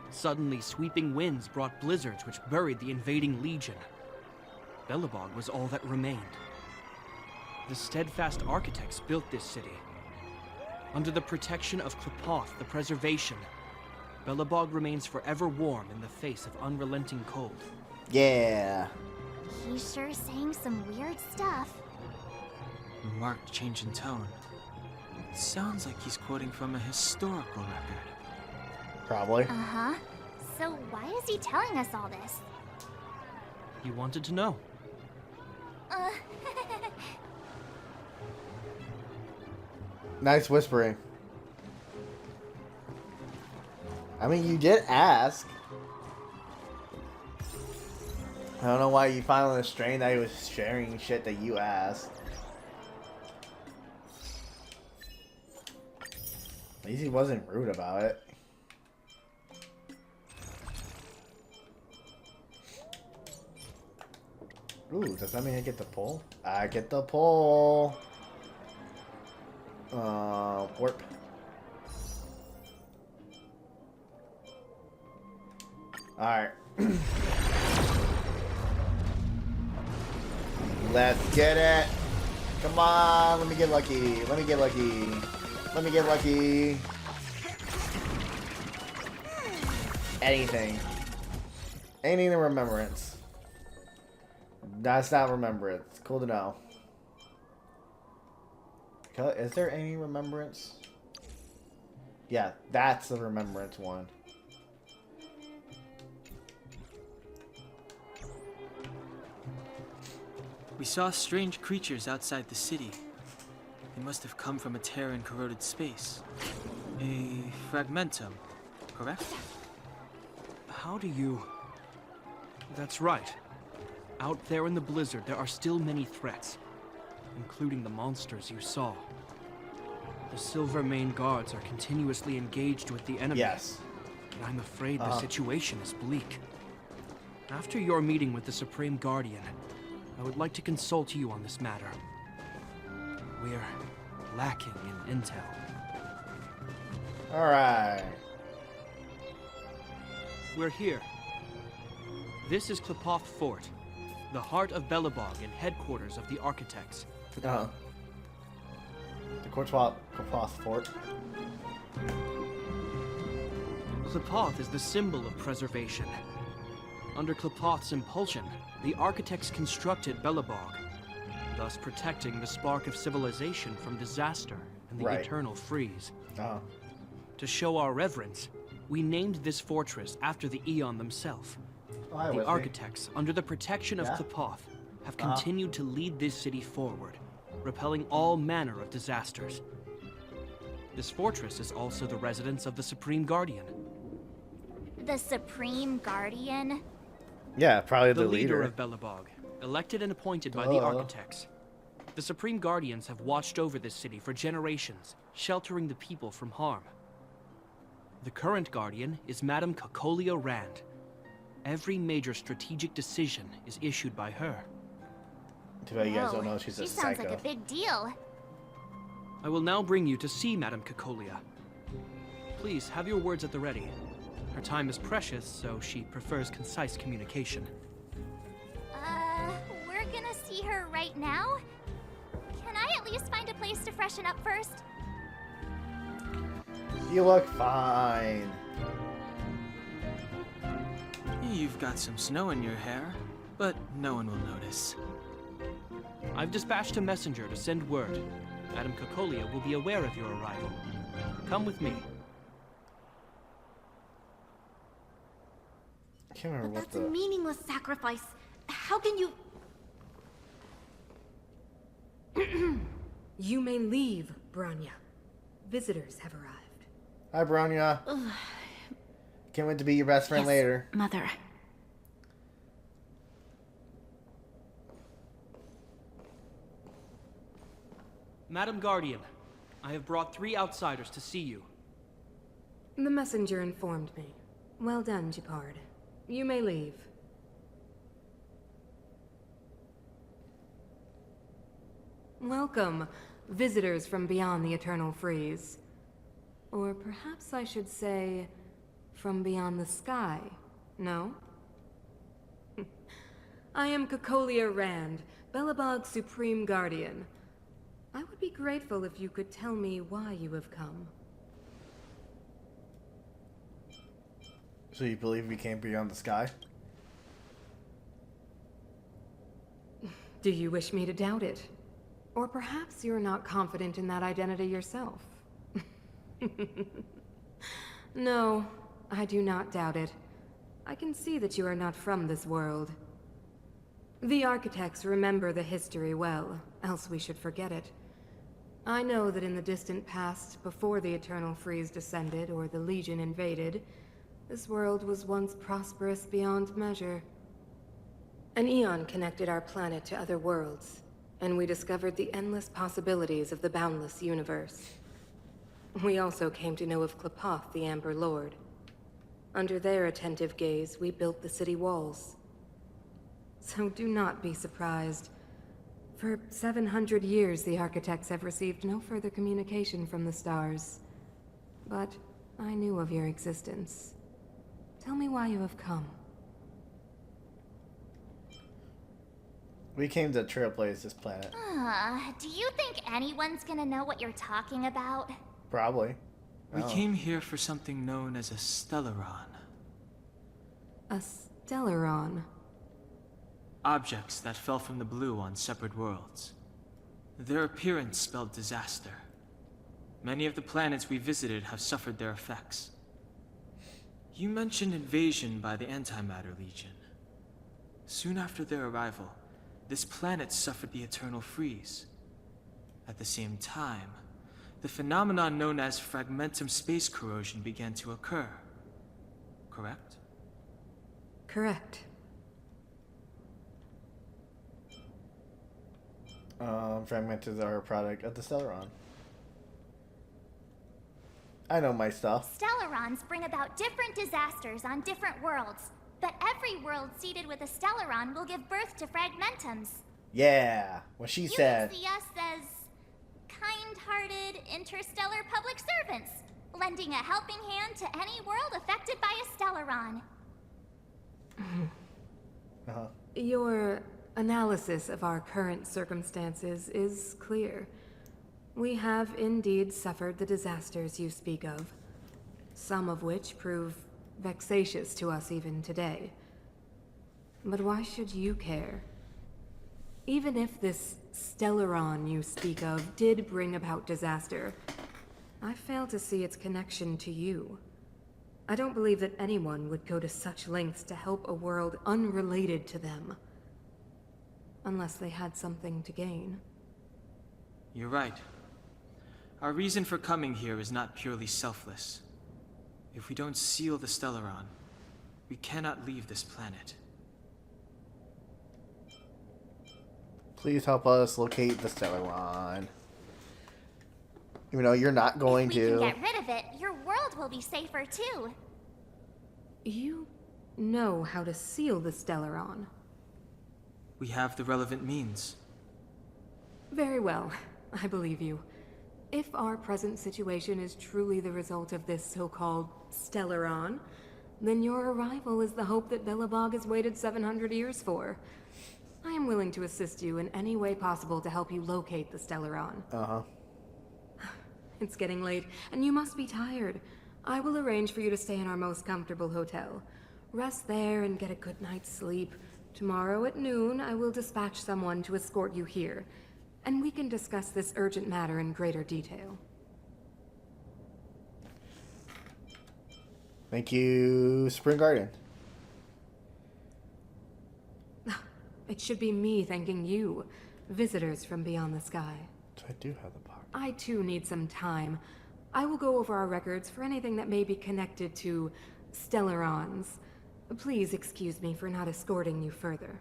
Suddenly, sweeping winds brought blizzards which buried the invading legion. Belobog was all that remained. The steadfast architects built this city. Under the protection of Klepoth, the preservation, Belobog remains forever warm in the face of unrelenting cold. Yeah. He's sure saying some weird stuff. A marked change in tone. It sounds like he's quoting from a historical record. Probably. Uh-huh. So why is he telling us all this? You wanted to know. Nice whispering. I mean, you did ask. I don't know why you found it strange that he was sharing shit that you asked. At least he wasn't rude about it. Ooh, does that mean I get the pull? I get the pull. Warp. Alright. Let's get it. Come on, let me get lucky. Let me get lucky. Let me get lucky. Anything. Anything in Remembrance. That's not Remembrance. It's cool to know. Is there any Remembrance? Yeah, that's the Remembrance one. We saw strange creatures outside the city. They must have come from a tear in corroded space. A fragmentum, correct? How do you... That's right. Out there in the blizzard, there are still many threats, including the monsters you saw. The Silvermane guards are continuously engaged with the enemy. Yes. And I'm afraid the situation is bleak. After your meeting with the Supreme Guardian, I would like to consult you on this matter. We're lacking in intel. Alright. We're here. This is Klepoth Fort, the heart of Belobog and headquarters of the Architects. The Klepoth Fort. Klepoth is the symbol of preservation. Under Klepoth's impulsion, the Architects constructed Belobog, thus protecting the spark of civilization from disaster and the eternal freeze. To show our reverence, we named this fortress after the Aeon themselves. The Architects, under the protection of Klepoth, have continued to lead this city forward, repelling all manner of disasters. This fortress is also the residence of the Supreme Guardian. The Supreme Guardian? Yeah, probably the leader of Belobog, elected and appointed by the Architects. The Supreme Guardians have watched over this city for generations, sheltering the people from harm. The current Guardian is Madame Cocolia Rand. Every major strategic decision is issued by her. Too bad you guys don't know she's a psycho. She sounds like a big deal. I will now bring you to see Madame Cocolia. Please, have your words at the ready. Her time is precious, so she prefers concise communication. We're gonna see her right now? Can I at least find a place to freshen up first? You look fine. You've got some snow in your hair, but no one will notice. I've dispatched a messenger to send word. Madame Cocolia will be aware of your arrival. Come with me. I can't remember But that's a meaningless sacrifice. How can you... You may leave, Bronya. Visitors have arrived. Hi, Bronya. Can't wait to be your best friend later. Mother. Madam Guardian, I have brought 3 outsiders to see you. The messenger informed me. Well done, Gepard. You may leave. Welcome, visitors from beyond the Eternal Freeze. Or perhaps I should say, from beyond the sky, no? I am Cocolia Rand, Belobog's Supreme Guardian. I would be grateful if you could tell me why you have come. So you believe we came beyond the sky? Do you wish me to doubt it? Or perhaps you're not confident in that identity yourself? No, I do not doubt it. I can see that you are not from this world. The Architects remember the history well, else we should forget it. I know that in the distant past, before the Eternal Freeze descended or the Legion invaded, this world was once prosperous beyond measure. An Aeon connected our planet to other worlds, and we discovered the endless possibilities of the boundless universe. We also came to know of Klepoth, the Amber Lord. Under their attentive gaze, we built the city walls. So do not be surprised. For 700 years, the Architects have received no further communication from the stars. But I knew of your existence. Tell me why you have come. We came to trailblaze this planet. Do you think anyone's gonna know what you're talking about? Probably. We came here for something known as a Stellaron. A Stellaron? Objects that fell from the blue on separate worlds. Their appearance spelled disaster. Many of the planets we visited have suffered their effects. You mentioned invasion by the Antimatter Legion. Soon after their arrival, this planet suffered the eternal freeze. At the same time, the phenomenon known as fragmentum space corrosion began to occur. Correct? Correct. Fragmented are a product of the Stellaron. I know my stuff. Stellarons bring about different disasters on different worlds, but every world seeded with a Stellaron will give birth to fragmentums. Yeah, what she said. You can see us as kind-hearted interstellar public servants, lending a helping hand to any world affected by a Stellaron. Your analysis of our current circumstances is clear. We have indeed suffered the disasters you speak of, some of which prove vexatious to us even today. But why should you care? Even if this Stellaron you speak of did bring about disaster, I fail to see its connection to you. I don't believe that anyone would go to such lengths to help a world unrelated to them. Unless they had something to gain. You're right. Our reason for coming here is not purely selfless. If we don't seal the Stellaron, we cannot leave this planet. Please help us locate the Stellaron. Even though you're not going If we can get rid of it, your world will be safer too. You know how to seal the Stellaron. We have the relevant means. Very well. I believe you. If our present situation is truly the result of this so-called Stellaron, then your arrival is the hope that Belobog has waited 700 years for. I am willing to assist you in any way possible to help you locate the Stellaron. It's getting late, and you must be tired. I will arrange for you to stay in our most comfortable hotel. Rest there and get a good night's sleep. Tomorrow at noon, I will dispatch someone to escort you here, and we can discuss this urgent matter in greater detail. Thank you, Spring Garden. It should be me thanking you, visitors from beyond the sky. So I do have the pocket. I too need some time. I will go over our records for anything that may be connected to Stellarons. Please excuse me for not escorting you further.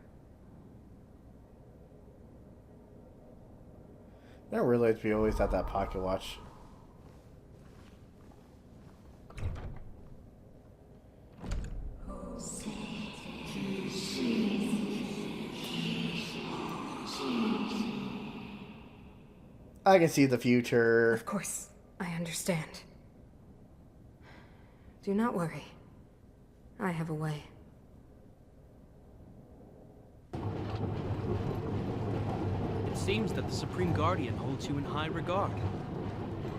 I didn't realize we always had that pocket watch. I can see the future. Of course, I understand. Do not worry. I have a way. It seems that the Supreme Guardian holds you in high regard.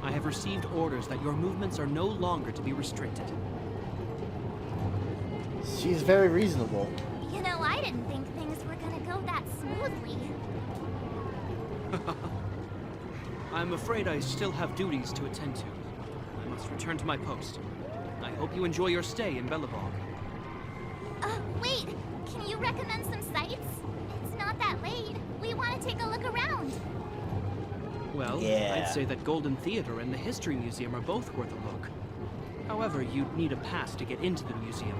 I have received orders that your movements are no longer to be restricted. She's very reasonable. You know, I didn't think things were gonna go that smoothly. I'm afraid I still have duties to attend to. I must return to my post. I hope you enjoy your stay in Belobog. Wait! Can you recommend some sites? It's not that late. We want to take a look around. Well, I'd say that Golden Theater and the History Museum are both worth a look. However, you'd need a pass to get into the museum.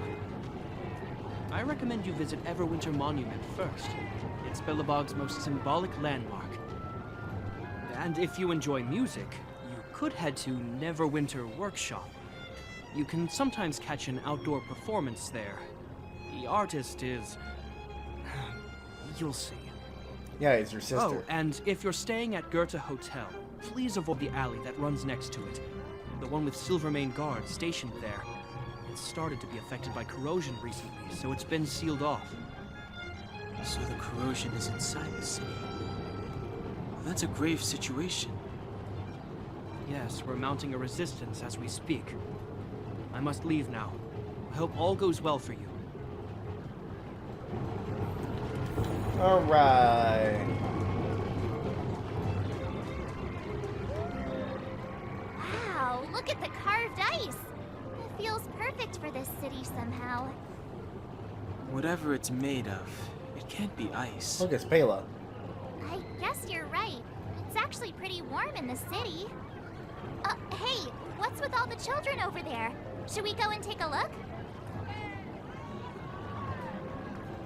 I recommend you visit Everwinter Monument first. It's Belobog's most symbolic landmark. And if you enjoy music, you could head to Neverwinter Workshop. You can sometimes catch an outdoor performance there. The artist is... you'll see. Yeah, it's your sister. Oh, and if you're staying at Goethe Hotel, please avoid the alley that runs next to it. The one with Silvermane guards stationed there. It's started to be affected by corrosion recently, so it's been sealed off. So the corrosion is inside the city. Well, that's a grave situation. Yes, we're mounting a resistance as we speak. I must leave now. I hope all goes well for you. Alright. Wow, look at the carved ice. It feels perfect for this city somehow. Whatever it's made of, it can't be ice. Look, it's Pela. I guess you're right. It's actually pretty warm in the city. Hey, what's with all the children over there? Should we go and take a look?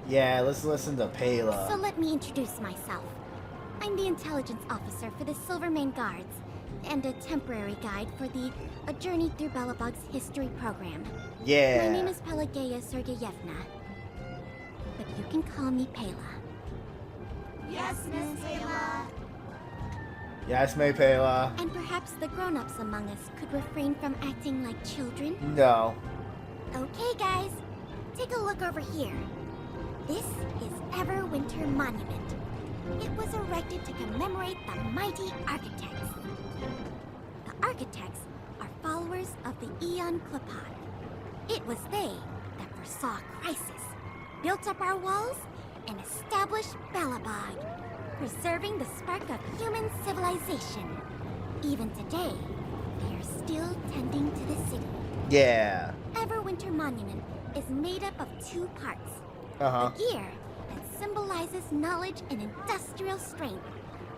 Yeah, let's listen to So Pela. let me introduce myself. I'm the intelligence officer for the Silvermane Guards, and a temporary guide for the A Journey Through Belobog's history program. Yeah. My name is Pelageya Sergeyevna, but you can call me Pela. Yes, Miss Ayla. Yes, May Pela. And perhaps the grown-ups among us could refrain from acting like children. No. Okay, guys, take a look over here. This is Everwinter Monument. It was erected to commemorate the mighty architects. The architects are followers of the Aeon Klapat. It was they that foresaw crisis, built up our walls, and established Belobog, preserving the spark of human civilization. Even today, they are still tending to the city. Yeah. Everwinter Monument is made up of two parts. Uh-huh. A gear that symbolizes knowledge and industrial strength,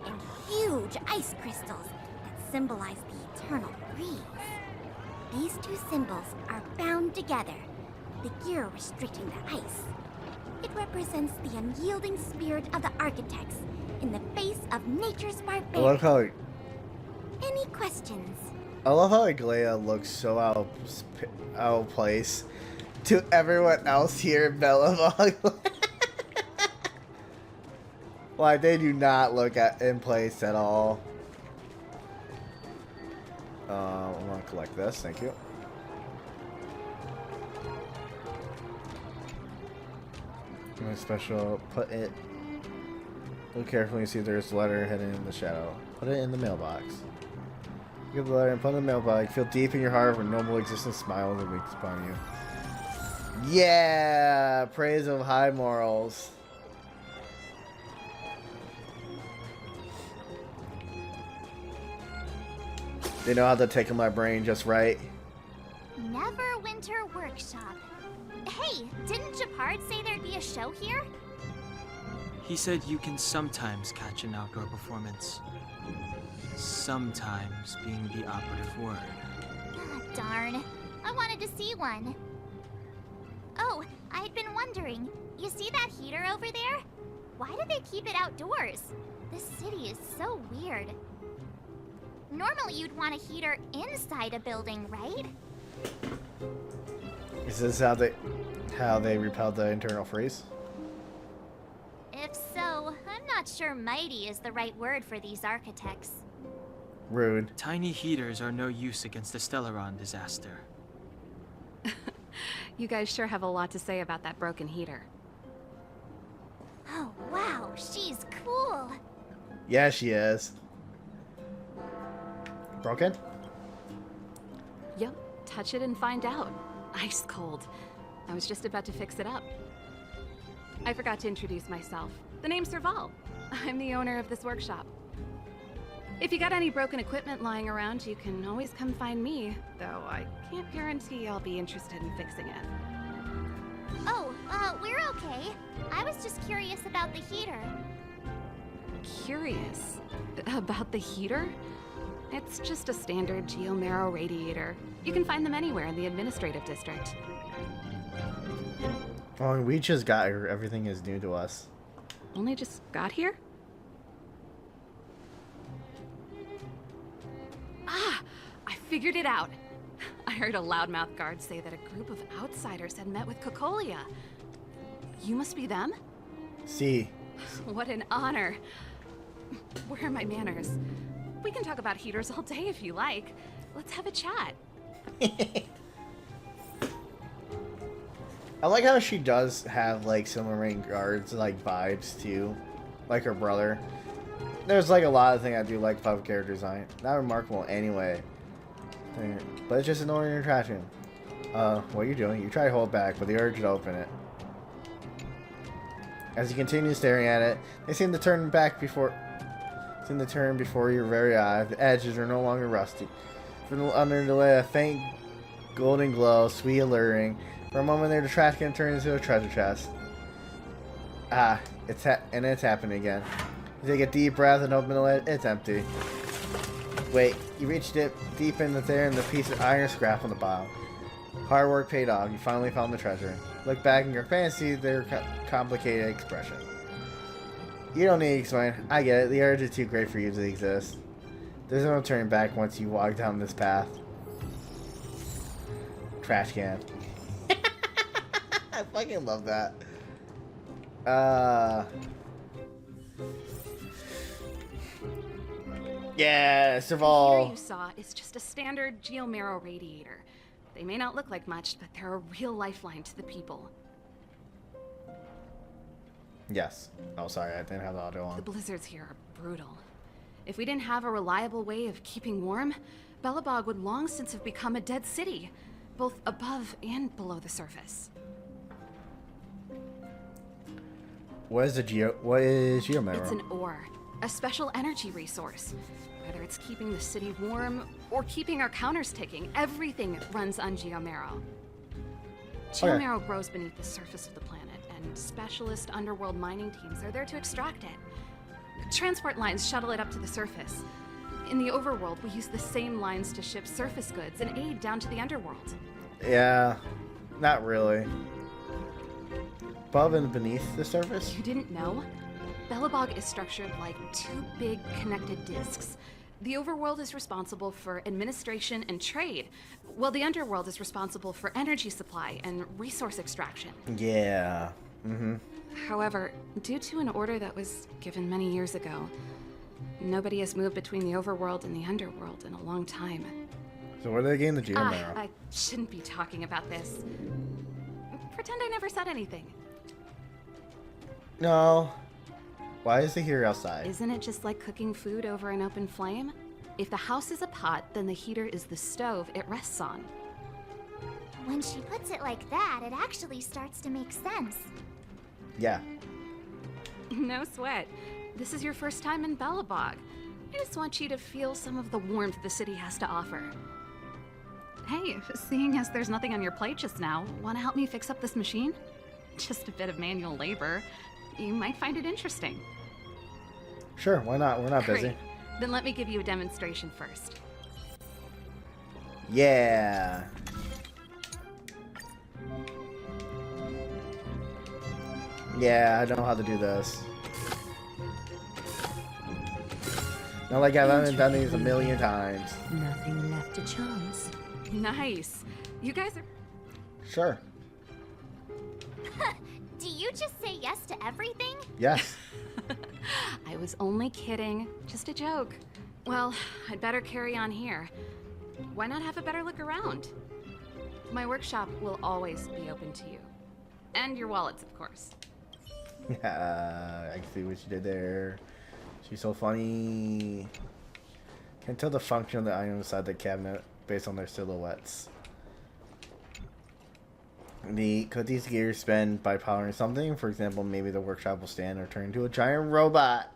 and huge ice crystals that symbolize the eternal breeze. These two symbols are bound together, the gear restricting the ice. It represents the unyielding spirit of the architects in the face of nature's I love barbarian. how Any questions? Glea looks so out of place to everyone else here in Belobog. Like, they do not look in place at all. I'm gonna collect this, thank you. My special, put it. Look carefully and see if there's a letter hidden in the shadow. Put it in the mailbox. Give the letter and put it in the mailbox. Feel deep in your heart where noble existence smiles and winks upon you. Yeah! Praise of high morals. They know how to tickle my brain just right. Neverwinter Workshop. Hey, didn't Japard say there'd be a show here? He said you can sometimes catch an outdoor performance. Sometimes being the operative word. Ah, darn. I wanted to see one. Oh, I'd been wondering. You see that heater over there? Why do they keep it outdoors? This city is so weird. Normally you'd want a heater inside a building, right? Is this how they repel the internal freeze? If so, I'm not sure mighty is the right word for these architects. Rude. Tiny heaters are no use against the Stellaron disaster. You guys sure have a lot to say about that broken heater. Oh, wow, she's cool. Yeah, she is. Broken? Yep, touch it and find out. Ice cold. I was just about to fix it up. I forgot to introduce myself. The name's Serval. I'm the owner of this workshop. If you got any broken equipment lying around, you can always come find me, though I can't guarantee I'll be interested in fixing it. Oh, we're okay. I was just curious about the heater. Curious? About the heater? It's just a standard geomarrow radiator. You can find them anywhere in the administrative district. Oh, we just got here. Everything is new to us. Only just got here? Ah! I figured it out! I heard a loudmouth guard say that a group of outsiders had met with Cocolia. You must be them? See. What an honor. Where are my manners? We can talk about heaters all day if you like. Let's have a chat. I like how she does have like Silvermane Guards like vibes too, like her brother. There's like a lot of things I do like about character design. Not remarkable anyway, but it's just annoying and attraction. What are you doing? You try to hold back, but the urge to open it. As you continue staring at it, they seem to turn before your very eye. The edges are no longer rusty. From under the lid, a faint golden glow, sweet alluring. For a moment there, the trash can turn into a treasure chest. Ah, it's happening again. You take a deep breath and open the lid. It's empty. Wait, you reached it deep in there and the piece of iron scrap on the bottom. Hard work paid off. You finally found the treasure. Look back in your fantasy, their complicated expression. You don't need to explain. I get it. The urge is too great for you to exist. There's no turning back once you walk down this path. Trash can. I fucking love that. Yeah, Serval. The heater you saw is just a standard geomarrow radiator. They may not look like much, but they're a real lifeline to the people. Yes. Oh, sorry, I didn't have the audio on. The blizzards here are brutal. If we didn't have a reliable way of keeping warm, Belobog would long since have become a dead city, both above and below the surface. What is geomarrow? It's an ore, a special energy resource. Whether it's keeping the city warm or keeping our counters ticking, everything runs on geomarrow. Geomarrow grows beneath the surface of the planet, and specialist underworld mining teams are there to extract it. Transport lines shuttle it up to the surface. In the overworld, we use the same lines to ship surface goods and aid down to the underworld. Yeah, not really. Above and beneath the surface? You didn't know? Belobog is structured like two big connected discs. The overworld is responsible for administration and trade, while the underworld is responsible for energy supply and resource extraction. Yeah. However, due to an order that was given many years ago, nobody has moved between the overworld and the underworld in a long time. So where are they getting the geomarrow? I shouldn't be talking about this. Pretend I never said anything. No. Why is the heater outside? Isn't it just like cooking food over an open flame? If the house is a pot, then the heater is the stove it rests on. When she puts it like that, it actually starts to make sense. Yeah. No sweat. This is your first time in Belobog. I just want you to feel some of the warmth the city has to offer. Hey, seeing as there's nothing on your plate just now, want to help me fix up this machine? Just a bit of manual labor. You might find it interesting. Sure, why not? We're not busy. Great. Then let me give you a demonstration first. Yeah. Yeah, I know how to do this. Not like I haven't done these a million times. Nothing left to chance. Nice. You guys are... Sure. Do you just say yes to everything? Yes. I was only kidding. Just a joke. Well, I'd better carry on here. Why not have a better look around? My workshop will always be open to you. And your wallets, of course. I can see what you did there. She's so funny. Can't tell the function of the item inside the cabinet based on their silhouettes. Could these gears spin by powering something? For example, maybe the workshop will stand or turn into a giant robot.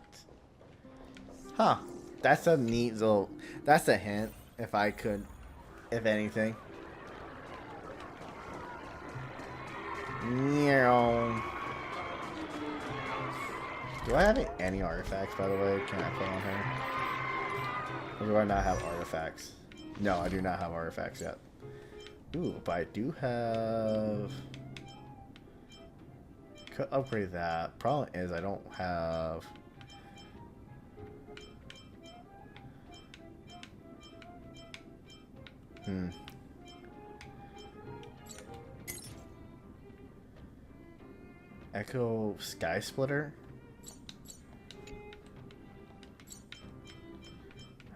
Huh. That's a neat little... That's a hint, if I could... If anything. Meow. Do I have any artifacts, by the way? Can I put on her? Or do I not have artifacts? No, I do not have artifacts yet. Ooh, but I do have... Could upgrade that. Problem is I don't have... Echo Sky Splitter?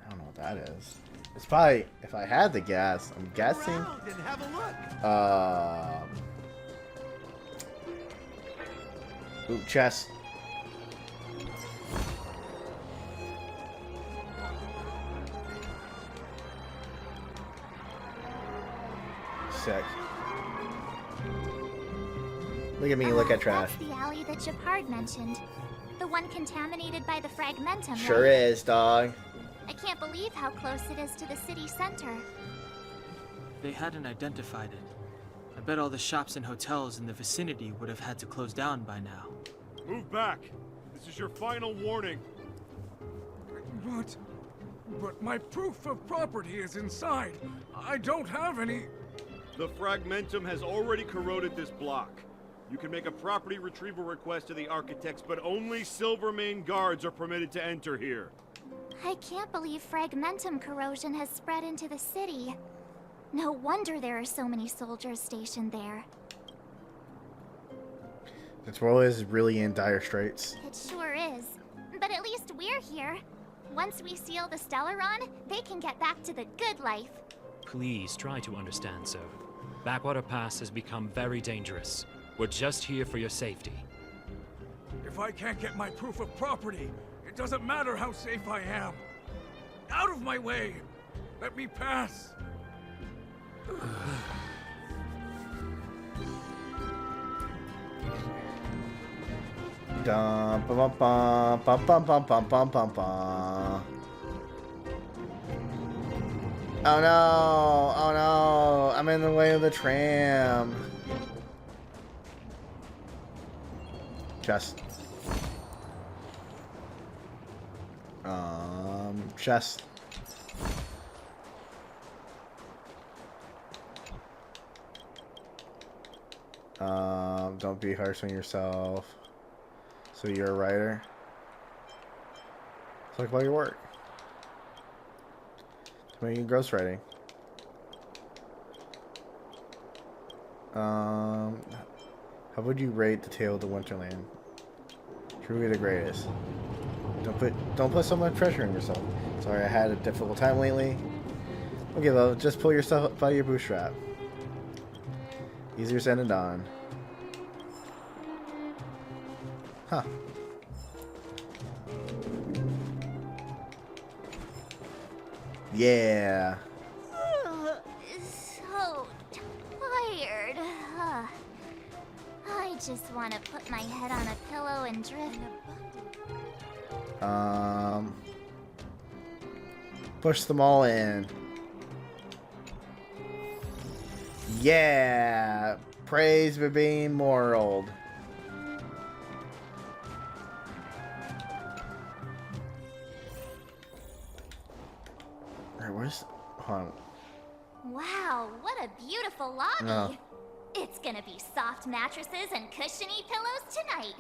I don't know what that is. It's probably, if I had to guess, I'm guessing. Ooh, chest. Sick. Look at me, look at trash. That's the alley that Japard mentioned. The one contaminated by the fragmentum, Sure right? is, dog. I can't believe how close it is to the city center. They hadn't identified it. I bet all the shops and hotels in the vicinity would have had to close down by now. Move back. This is your final warning. But my proof of property is inside. I don't have any... The fragmentum has already corroded this block. You can make a property retrieval request to the architects, but only Silvermane guards are permitted to enter here. I can't believe fragmentum corrosion has spread into the city. No wonder there are so many soldiers stationed there. This world is really in dire straits. It sure is. But at least we're here. Once we seal the Stellaron, they can get back to the good life. Please try to understand, sir. Backwater Pass has become very dangerous. We're just here for your safety. If I can't get my proof of property, it doesn't matter how safe I am. Out of my way! Let me pass! Dum bum bum bum bum bum bum bum bum bum. Oh no! Oh no! I'm in the way of the tram. Chest. Chest. Don't be harsh on yourself. So you're a writer? Talk about your work. Tell me your ghostwriting. How would you rate The Tale of the Winterland? Truly the greatest. Don't put so much pressure on yourself. Sorry, I had a difficult time lately. Okay, well, just pull yourself up by your bootstrap. Easier said than done. Huh. Yeah. So tired. I just want to put my head on a pillow and drift. Push them all in. Yeah. Praise for being moral. Alright, where's... Hold on. Wow, what a beautiful lobby. Oh. It's gonna be soft mattresses and cushiony pillows tonight.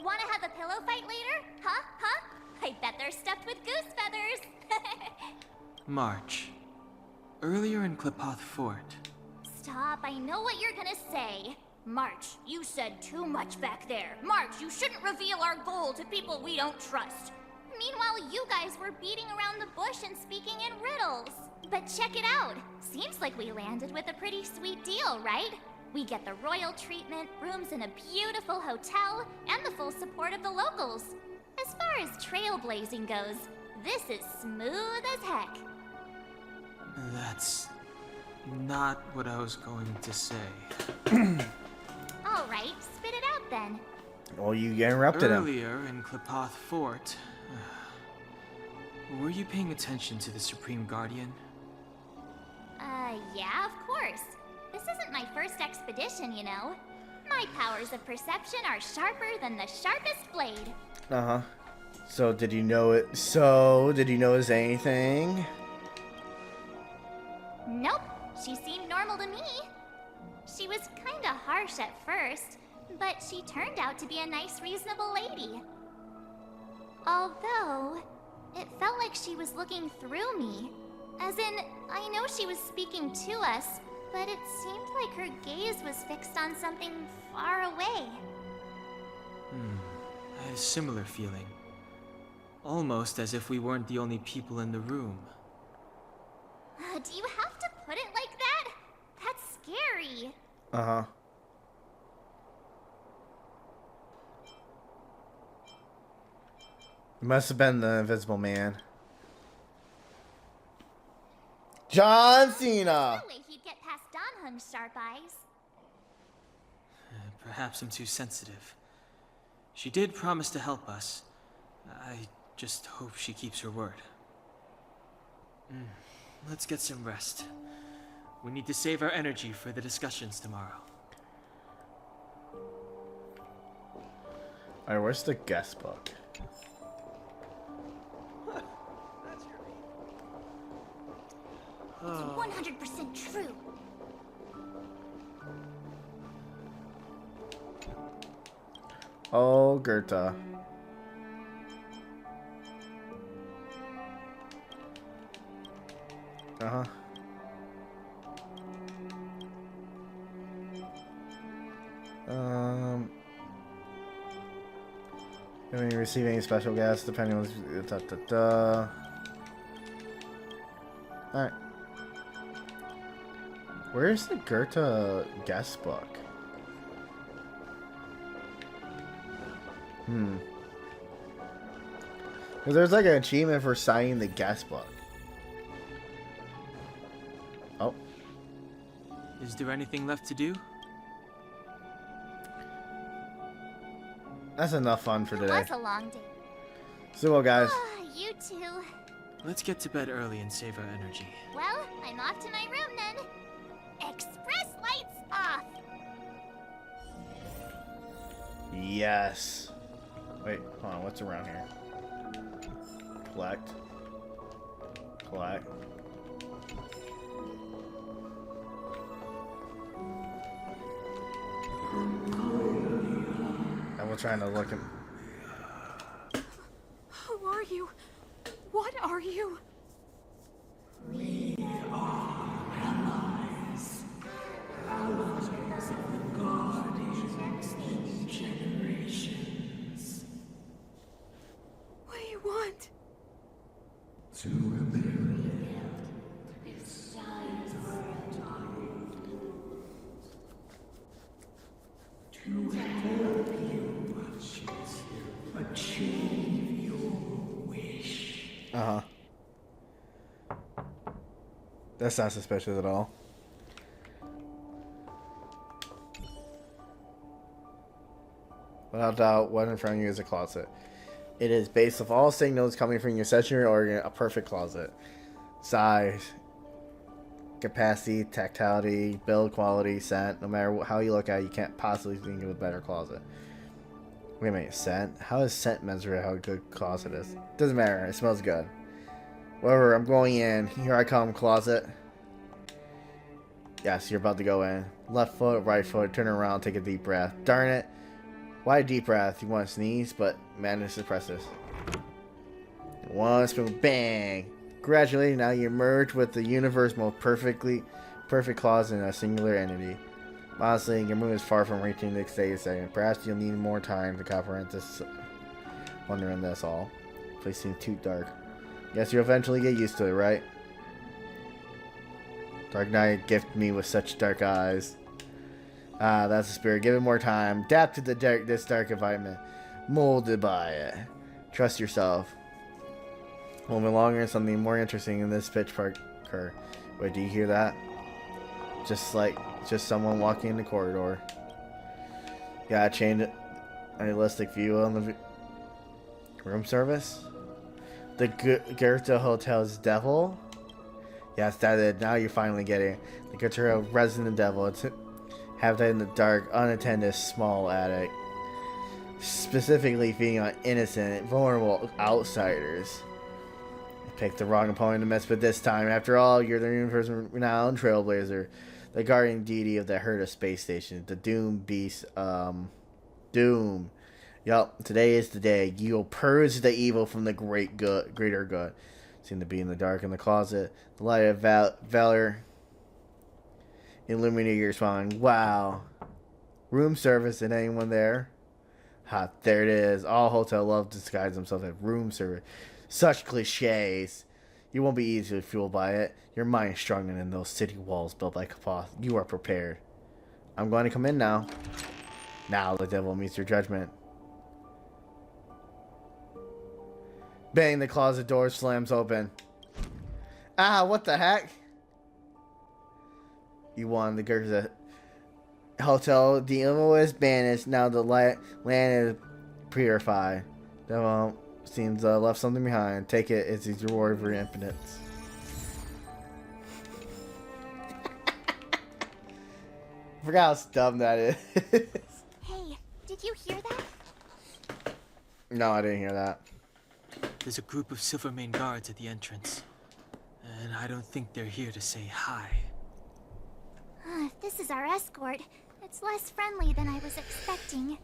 Wanna have a pillow fight later? Huh? Huh? I bet they're stuffed with goose feathers. March. Earlier in Klipoth Fort. Stop, I know what you're gonna say. March, you said too much back there. March, you shouldn't reveal our goal to people we don't trust. Meanwhile, you guys were beating around the bush and speaking in riddles. But check it out. Seems like we landed with a pretty sweet deal, right? We get the royal treatment, rooms in a beautiful hotel, and the full support of the locals. As far as trailblazing goes, this is smooth as heck. That's not what I was going to say. All right, spit it out then. Well, you interrupted him. Earlier in Klipoth Fort, were you paying attention to the Supreme Guardian? Yeah, of course. This isn't my first expedition, you know. My powers of perception are sharper than the sharpest blade. Uh-huh. So, did you know it? So, did you notice anything? Nope, she seemed normal to me. She was kinda harsh at first, but she turned out to be a nice, reasonable lady. Although, it felt like she was looking through me. As in, I know she was speaking to us, but it seemed like her gaze was fixed on something far away. I had a similar feeling. Almost as if we weren't the only people in the room. Do you have to put it like that? That's scary. Uh-huh. It must have been the Invisible Man. John Cena! No way he'd get past Donhung's sharp eyes. Perhaps I'm too sensitive. She did promise to help us. I just hope she keeps her word. Let's get some rest. We need to save our energy for the discussions tomorrow. Alright, where's the guest book? It's 100% true. Oh, Goethe. Uh-huh. When you receive any special guests, depending on Alright. Where's the Goethe guest book? Because there's like an achievement for signing the guest book. Oh. Is there anything left to do? That's enough fun for It today. was a long day. So well, guys. You too. Let's get to bed early and save our energy. Well, I'm off to my room then. Express lights off. Yes. Wait, hold on. What's around here? Collect. Collect. And we're trying to look at. Who are you? What are you? We are allies. Allies of the guardians in generations. What do you want? To rebuild its signs of time. To help you achieve your wish. Uh-huh. That's not suspicious at all. Without doubt, what in front of you is a closet. It is based off all signals coming from your sensory organ, a perfect closet. Size, capacity, tactility, build quality, scent. No matter how you look at it, you can't possibly think of a better closet. Wait a minute, scent? How does scent measure how good a closet is? Doesn't matter, it smells good. Whatever, I'm going in. Here I come, closet. Yes, you're about to go in. Left foot, right foot, turn around, take a deep breath. Darn it. Why a deep breath? You want to sneeze, but manage to suppress this. One spoon, bang! Gradually, now you merge with the universe's most perfect closet in a singular entity. Honestly, your moon is far from reaching the stage second. Perhaps you'll need more time to comprehend this. Wondering this all. Place seems too dark. Guess you'll eventually get used to it, right? Dark Knight gifted me with such dark eyes. Ah, that's the spirit. Give it more time. Adapt to this dark environment. Molded by it. Trust yourself. A moment longer, something more interesting in this pitch park occur. Wait, do you hear that? Just someone walking in the corridor. Gotta change it. A realistic view on the room service. The Goethe Hotel's devil. Yes, that is. Now you're finally getting it. The Goethe resident devil. It's habitat in the dark, unattended, small attic. Specifically feeding on innocent, vulnerable outsiders. I picked the wrong opponent to mess with this time. After all, you're the universe's renowned trailblazer. The guardian deity of the Herta space station. The Doom Beast, Doom. Yup, today is the day. You'll purge the evil from the greater good. Seem to be in the dark in the closet. The light of valor illuminate your spine. Wow. Room service and anyone there? Ha, there it is. All hotel love to disguise themselves as room service. Such cliches. You won't be easily fooled by it. Your mind is stronger than those city walls built by Kapoth. You are prepared. I'm going to come in now. Now the devil meets your judgment. Bang, the closet door slams open. Ah, what the heck? You won. The Goethe hotel. The evil is banished. Now the land is purified. Devil seems left something behind. Take it. It's his reward for your impotence. I forgot how dumb that is. Hey, did you hear that? No, I didn't hear that. There's a group of Silvermane guards at the entrance. And I don't think they're here to say hi. If this is our escort, it's less friendly than I was expecting.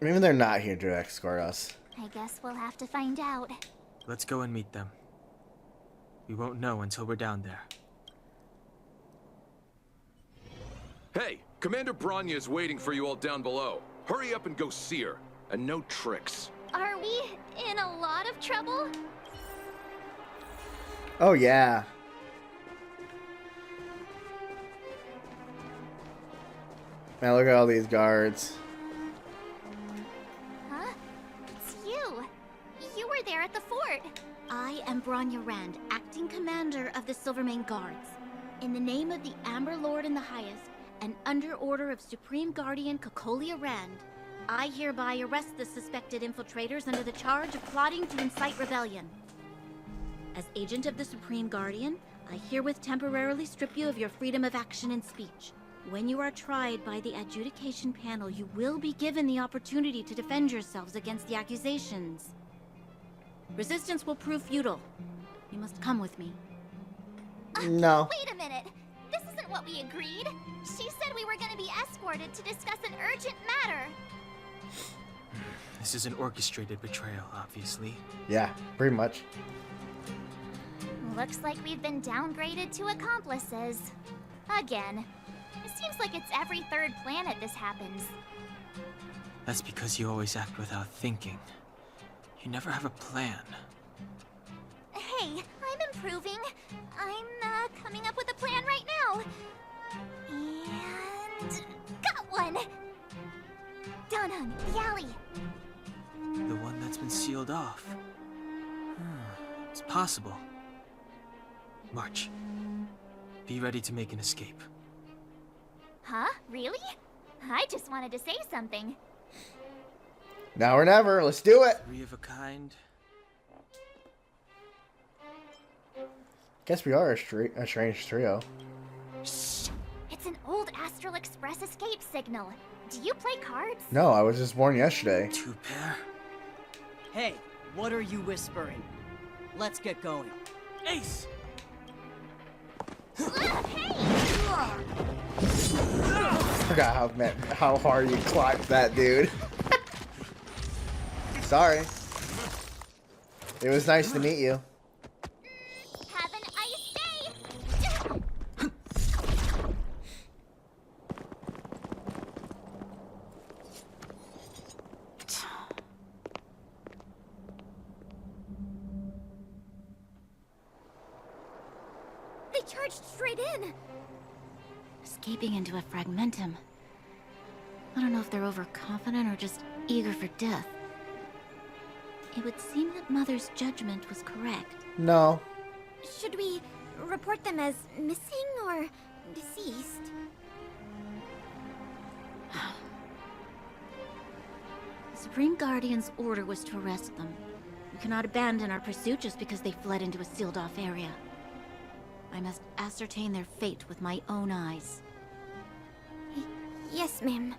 Maybe they're not here to escort us. I guess we'll have to find out. Let's go and meet them. We won't know until we're down there. Hey, Commander Bronya is waiting for you all down below. Hurry up and go see her. And no tricks. Are we in a lot of trouble? Oh, yeah. Man, look at all these guards. Huh? It's you. You were there at the fort. I am Bronya Rand, acting commander of the Silvermane Guards. In the name of the Amber Lord in the Highest, and under order of Supreme Guardian Cocolia Rand, I hereby arrest the suspected infiltrators under the charge of plotting to incite rebellion. As agent of the Supreme Guardian, I herewith temporarily strip you of your freedom of action and speech. When you are tried by the adjudication panel, you will be given the opportunity to defend yourselves against the accusations. Resistance will prove futile. You must come with me. No. Wait a minute! This isn't what we agreed! She said we were gonna be escorted to discuss an urgent matter! This is an orchestrated betrayal, obviously. Yeah, pretty much. Looks like we've been downgraded to accomplices. Again. It seems like it's every third planet this happens. That's because you always act without thinking. You never have a plan. Hey, I'm improving. I'm coming up with a plan right now. And got one! Dunham, the alley. The one that's been sealed off. It's possible. March. Be ready to make an escape. Huh? Really? I just wanted to say something. Now or never. Let's do it. Three of a kind. Guess we are a strange trio. Shh! It's an old Astral Express escape signal. Do you play cards? No, I was just born yesterday. Two pair. Hey, what are you whispering? Let's get going. Ace! Forgot how hard you clocked that, dude. Sorry. It was nice to meet you. Have an ice day! They charged straight in! Escaping into a fragmentum. I don't know if they're overconfident or just eager for death. It would seem that Mother's judgment was correct. No. Should we report them as missing or deceased? The Supreme Guardian's order was to arrest them. We cannot abandon our pursuit just because they fled into a sealed-off area. I must ascertain their fate with my own eyes. Yes, ma'am.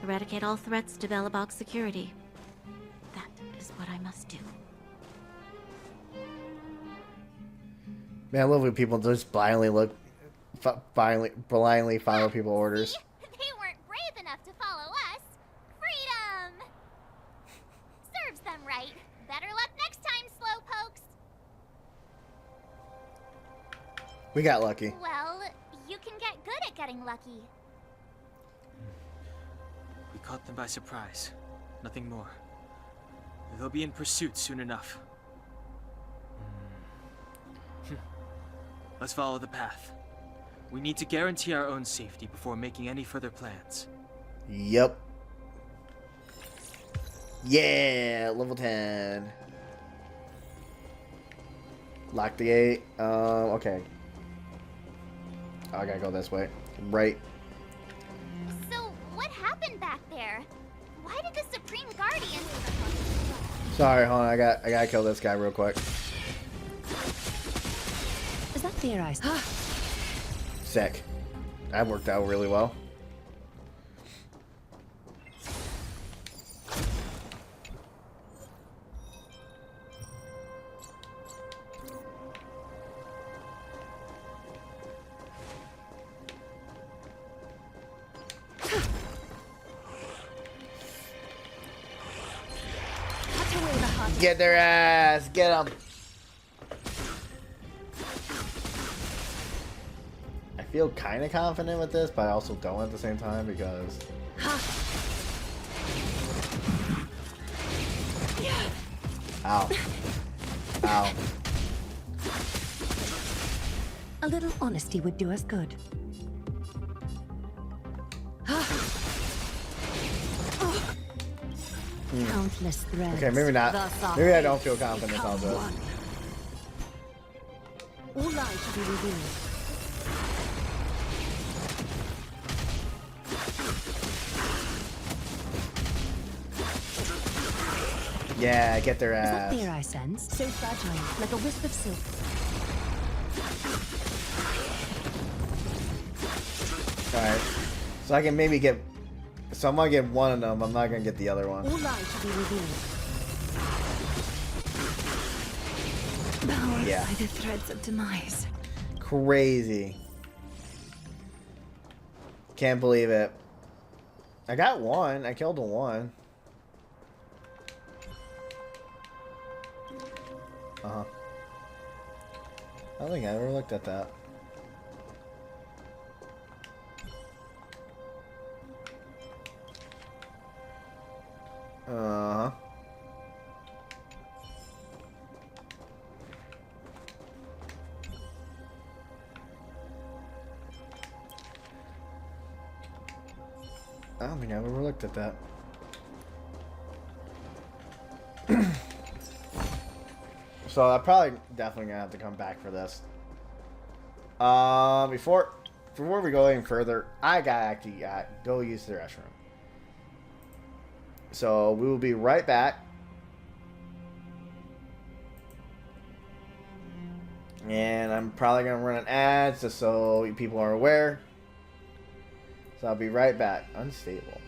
Eradicate all threats to Belobog's security. That is what I must do. Man, I love when people just blindly follow people orders. They weren't brave enough to follow us. Freedom! Serves them right. Better luck next time, slowpokes. We got lucky. Well, you can get good at getting lucky. We caught them by surprise. Nothing more. They'll be in pursuit soon enough. Let's follow the path. We need to guarantee our own safety before making any further plans. Yep. Yeah, level 10. Lock the gate. Okay. Oh, I gotta go this way. Right. So, what happened back there? Why did the Supreme Guardian... Sorry, hold on. I gotta kill this guy real quick. Is that theorized? Sick. That worked out really well. Get their ass! Get them! I feel kind of confident with this, but I also don't at the same time because... Ow. Ow. A little honesty would do us good. Countless threads. Okay, maybe not. Maybe I don't feel confident about this. All lies to be revealed. Yeah, get their Is that ass. fear I sense? So fragile, like a wisp of silk. Alright. So I can maybe get... So I'm gonna get one of them. I'm not gonna get the other one. All lies to be revealed. Bound Yeah. by the threads of demise. Crazy. Can't believe it. I got one. I killed the one. Uh-huh. I don't think I ever looked at that. Uh-huh. I don't think I ever looked at that. So I'm probably definitely gonna have to come back for this. Before we go any further, I gotta go use the restroom. So we will be right back. And I'm probably gonna run an ad just so people are aware. So I'll be right back. Unstable.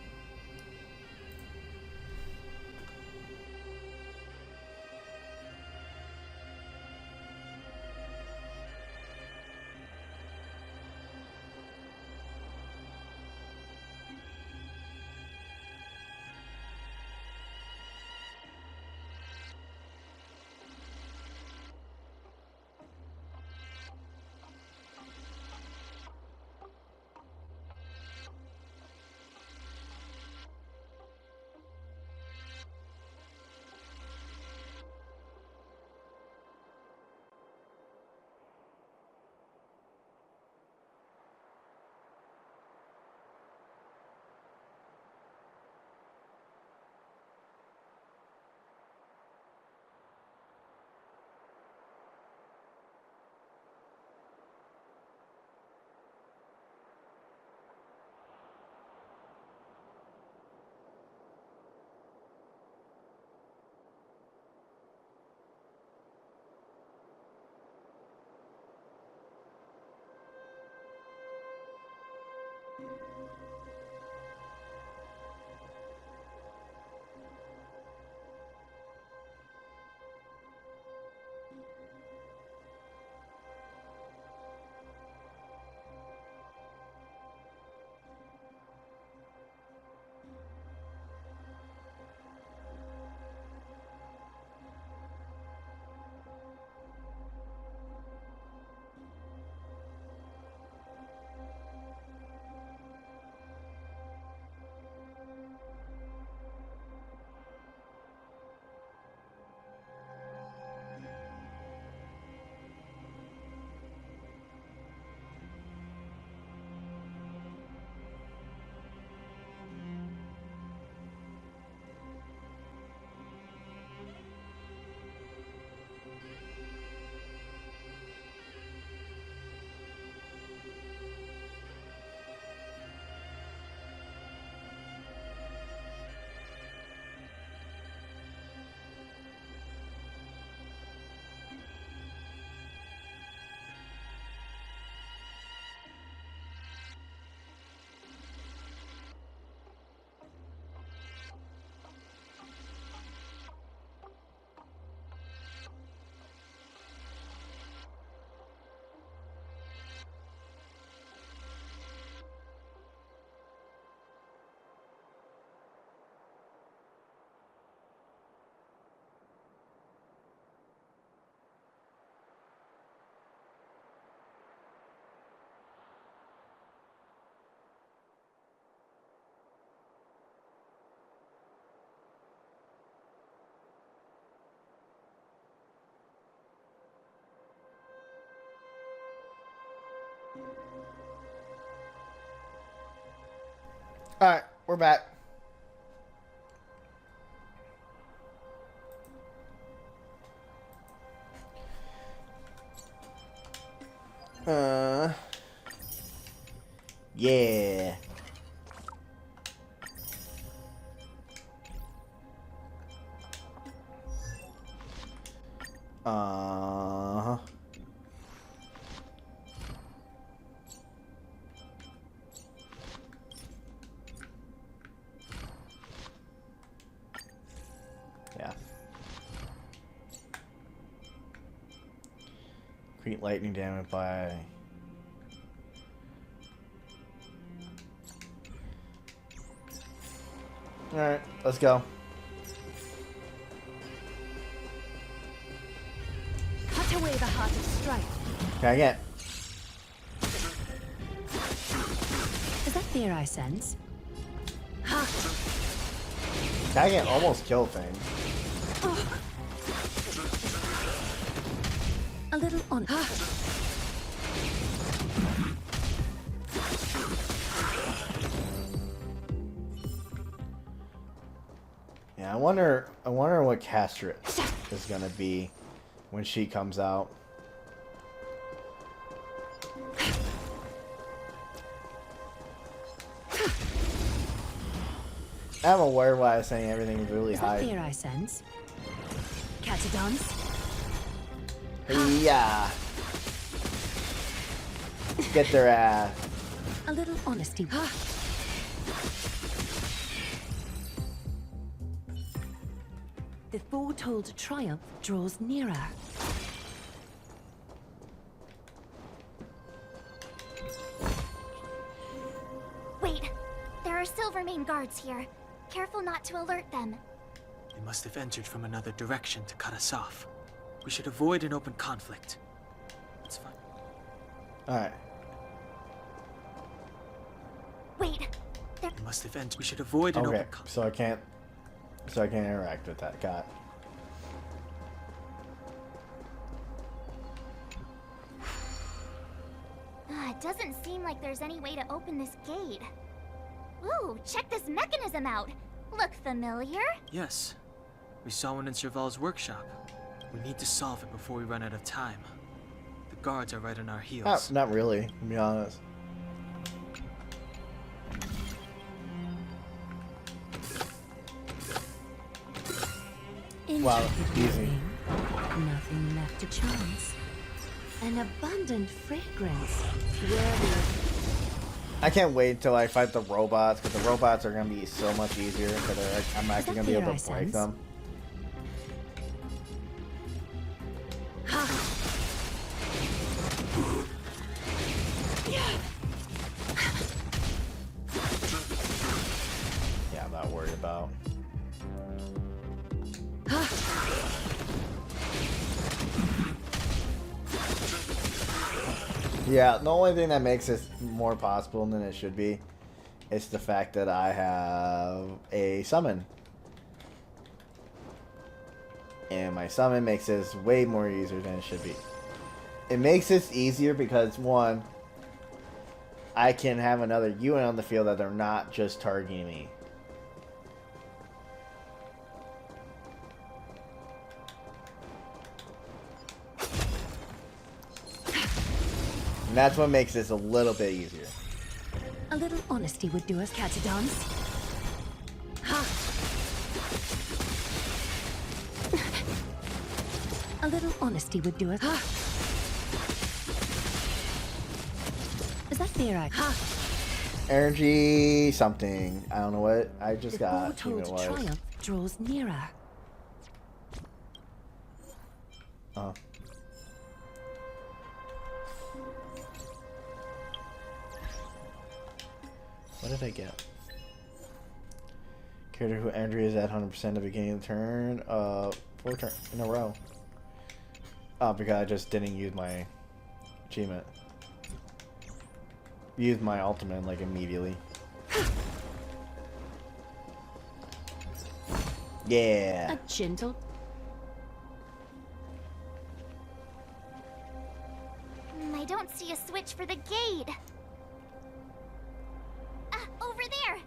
Alright, we're back. Yeah. Uh-huh. Yeah. Create lightning damage by... Alright, let's go. Cut away the heart of strife. Can I get? Is that fear I sense? Can I get almost kill things? A little on. Yeah, I wonder what Castrit is gonna be when she comes out. I'm aware why I was saying everything is really Is high. that fear I sense? Catadons? Yeah. Get their ass. A little honesty. The foretold triumph draws nearer. Wait, there are Silvermane guards here. Careful not to alert them. They must have entered from another direction to cut us off. We should avoid an open conflict. It's fine. Alright. Wait, there... They must have entered. We should avoid an Okay, open conflict. so I can't interact with that. Got it. It doesn't seem like there's any way to open this gate. Ooh, check this mechanism out. Look familiar? Yes. We saw one in Serval's workshop. We need to solve it before we run out of time. The guards are right on our heels. Not really, to be honest. Wow, easy. Nothing left to chance. An abundant fragrance. Worthy of... I can't wait until I fight the robots, because the robots are going to be so much easier, because I'm actually going to be able to break them. Yeah, I'm not worried about. Yeah, the only thing that makes this more possible than it should be is the fact that I have a summon. And my summon makes this way more easier than it should be. It makes this easier because, one, I can have another unit on the field that they're not just targeting me. And that's what makes this a little bit easier. A little honesty would do us, Catadons. A little honesty would do us. Is that fear I... Energy something. I don't know what I just the got. Who it foretold was. triumph draws nearer. Oh. What did I get? Character who entry is at 100% at the beginning of the turn. 4 turns in a row. Oh, because I just didn't use my achievement. Used my ultimate like immediately. Yeah. A gentle... I don't see a switch for the gate. Over there!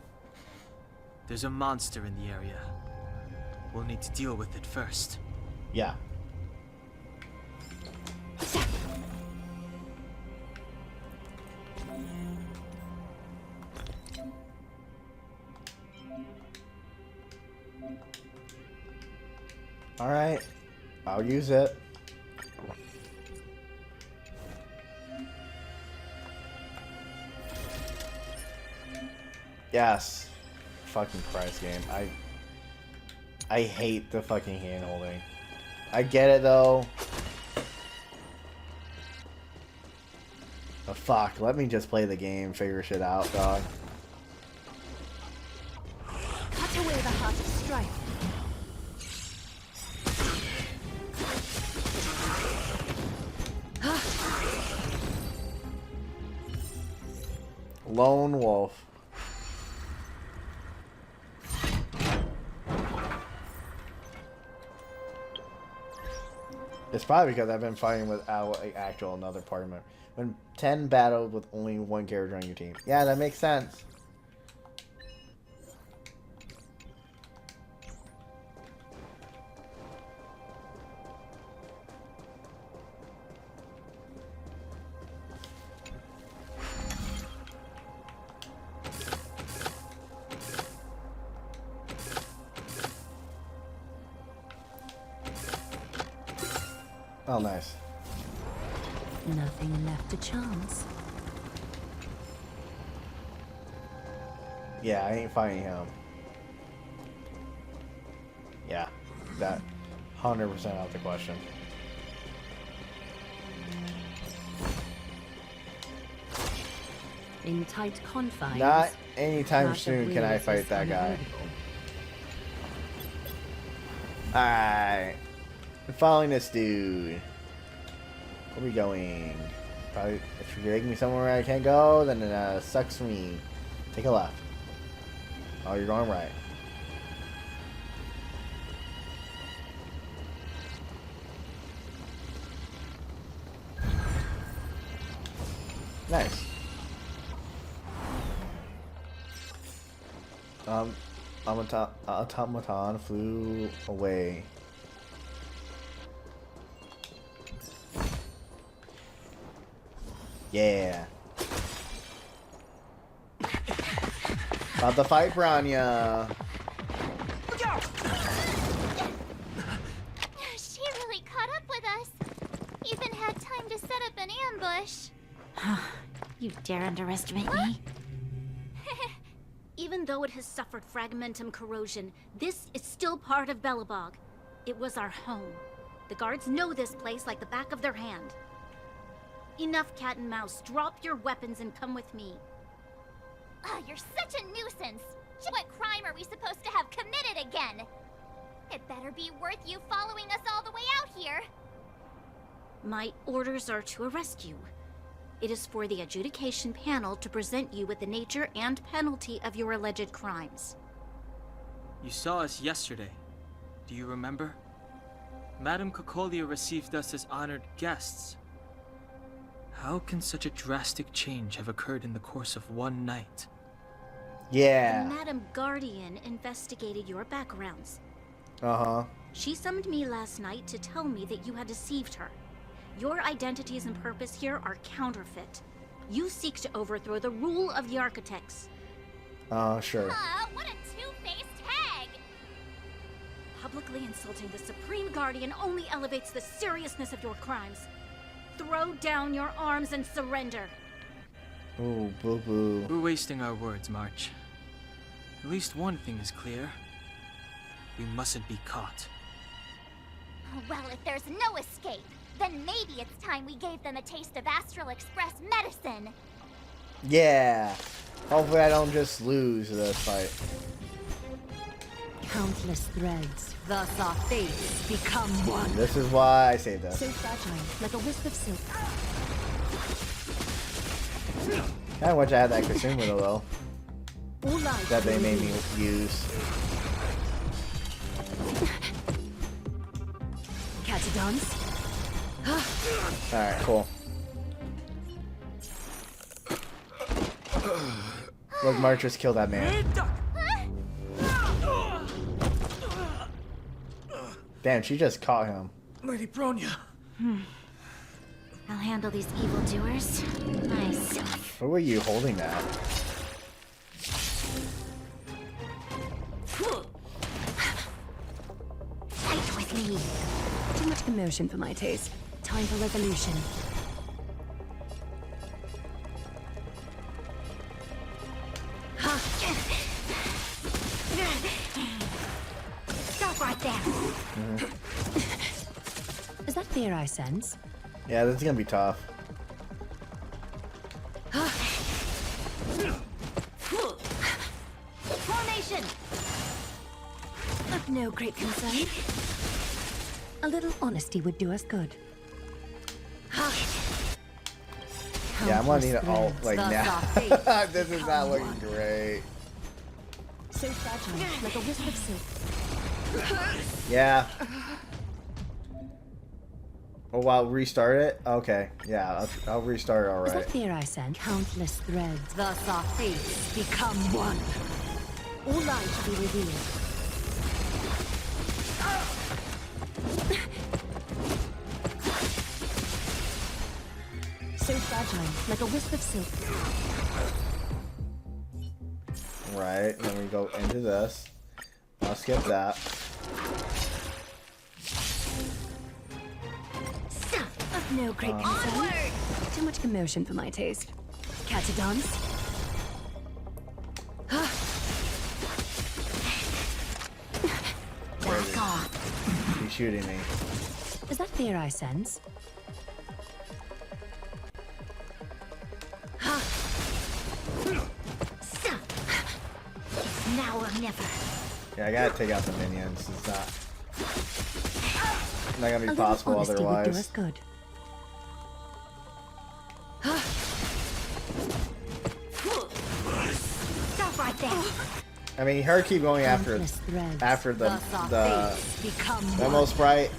There's a monster in the area. We'll need to deal with it first. Yeah. Alright. I'll use it. Yes. Fucking Christ game. I hate the fucking hand holding. I get it though. But fuck, let me just play the game, figure shit out, dog. Cut away the heart of strife. Lone wolf. It's probably because I've been fighting with actual another party member. When 10 battled with only one character on your team. Yeah, that makes sense. Oh, nice. Nothing left to chance. Yeah, I ain't fighting him. Yeah, that 100% out the question. In tight confines. Not anytime soon can I fight that guy. Alright. I'm following this dude. Where are we going? Probably, if you're taking me somewhere I can't go, then it sucks for me. Take a left. Oh, you're going right. Nice. Automaton flew away. Yeah. About to fight Bronya. Look out! She really caught up with us. Even had time to set up an ambush. You dare underestimate me? Even though it has suffered fragmentum corrosion, this is still part of Belobog. It was our home. The guards know this place like the back of their hand. Enough cat and mouse. Drop your weapons and come with me. You're such a nuisance. What crime are we supposed to have committed again? It better be worth you following us all the way out here. My orders are to arrest you. It is for the adjudication panel to present you with the nature and penalty of your alleged crimes. You saw us yesterday. Do you remember? Madame Cocolia received us as honored guests. How can such a drastic change have occurred in the course of one night? Yeah. Madame Guardian investigated your backgrounds. Uh-huh. She summoned me last night to tell me that you had deceived her. Your identities and purpose here are counterfeit. You seek to overthrow the rule of the Architects. Sure. What a two-faced hag! Publicly insulting the Supreme Guardian only elevates the seriousness of your crimes. Throw down your arms and surrender. Ooh, boo-boo. We're wasting our words, March. At least one thing is clear. We mustn't be caught. Well, if there's no escape, then maybe it's time we gave them a taste of Astral Express medicine. Yeah. Hopefully I don't just lose this fight. Countless threads, thus our fates become one. This is why I saved us. So fragile, like a wisp of silk. I wish I had that Kasuma though. That they made me use. Catch a dance? Alright, cool. Look, March, just kill that man. Damn, she just caught him. Lady Bronya. I'll handle these evildoers myself. What were you holding that? Fight with me. Too much commotion for my taste. Time for resolution. Stop right there. Is that fear I sense? Yeah, this is gonna be tough. Formation. Of no great concern. A little honesty would do us good. Yeah, I'm gonna need it all like now. This is not looking great. So fragile, like a wisp of silk. Yeah. Oh wow, restart it? Okay, yeah, I'll restart it, Is alright. that fear I sense? Countless threads. Thus our fates become one. All light shall be revealed. So fragile, like a wisp of silk. Right, then we go into this. I'll skip that. Of no great concern. Too much commotion for my taste. Catch a dance. Back off. She's shooting me. Is that fear I sense? Now or never. Yeah, I gotta take out the minions. It's not gonna be A little possible honesty would do us otherwise. good. Stop right there. I mean, her keep going after Countless threads. the demo sprite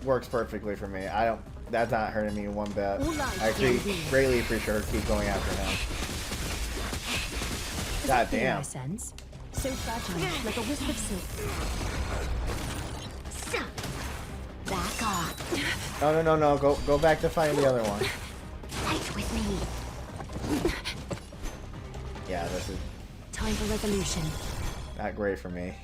works perfectly for me. I don't. That's not hurting me one bit. I greatly appreciate her keep going after him. Is God that fear I damn. sense? So fragile, like a wisp of silk. Back off. No. Go back to find the other one. Fight with me. Yeah, this is Time for resolution. not great for me.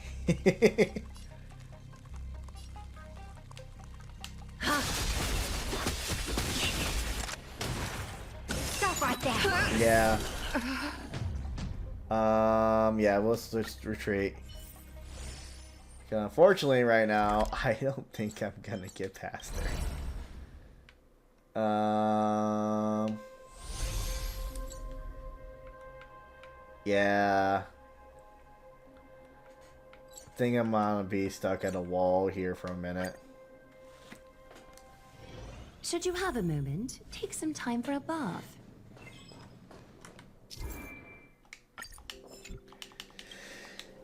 Stop right there. Yeah. Yeah, let's just retreat. Unfortunately, right now, I don't think I'm gonna get past her. Yeah. I think I'm gonna be stuck at a wall here for a minute. Should you have a moment, take some time for a bath.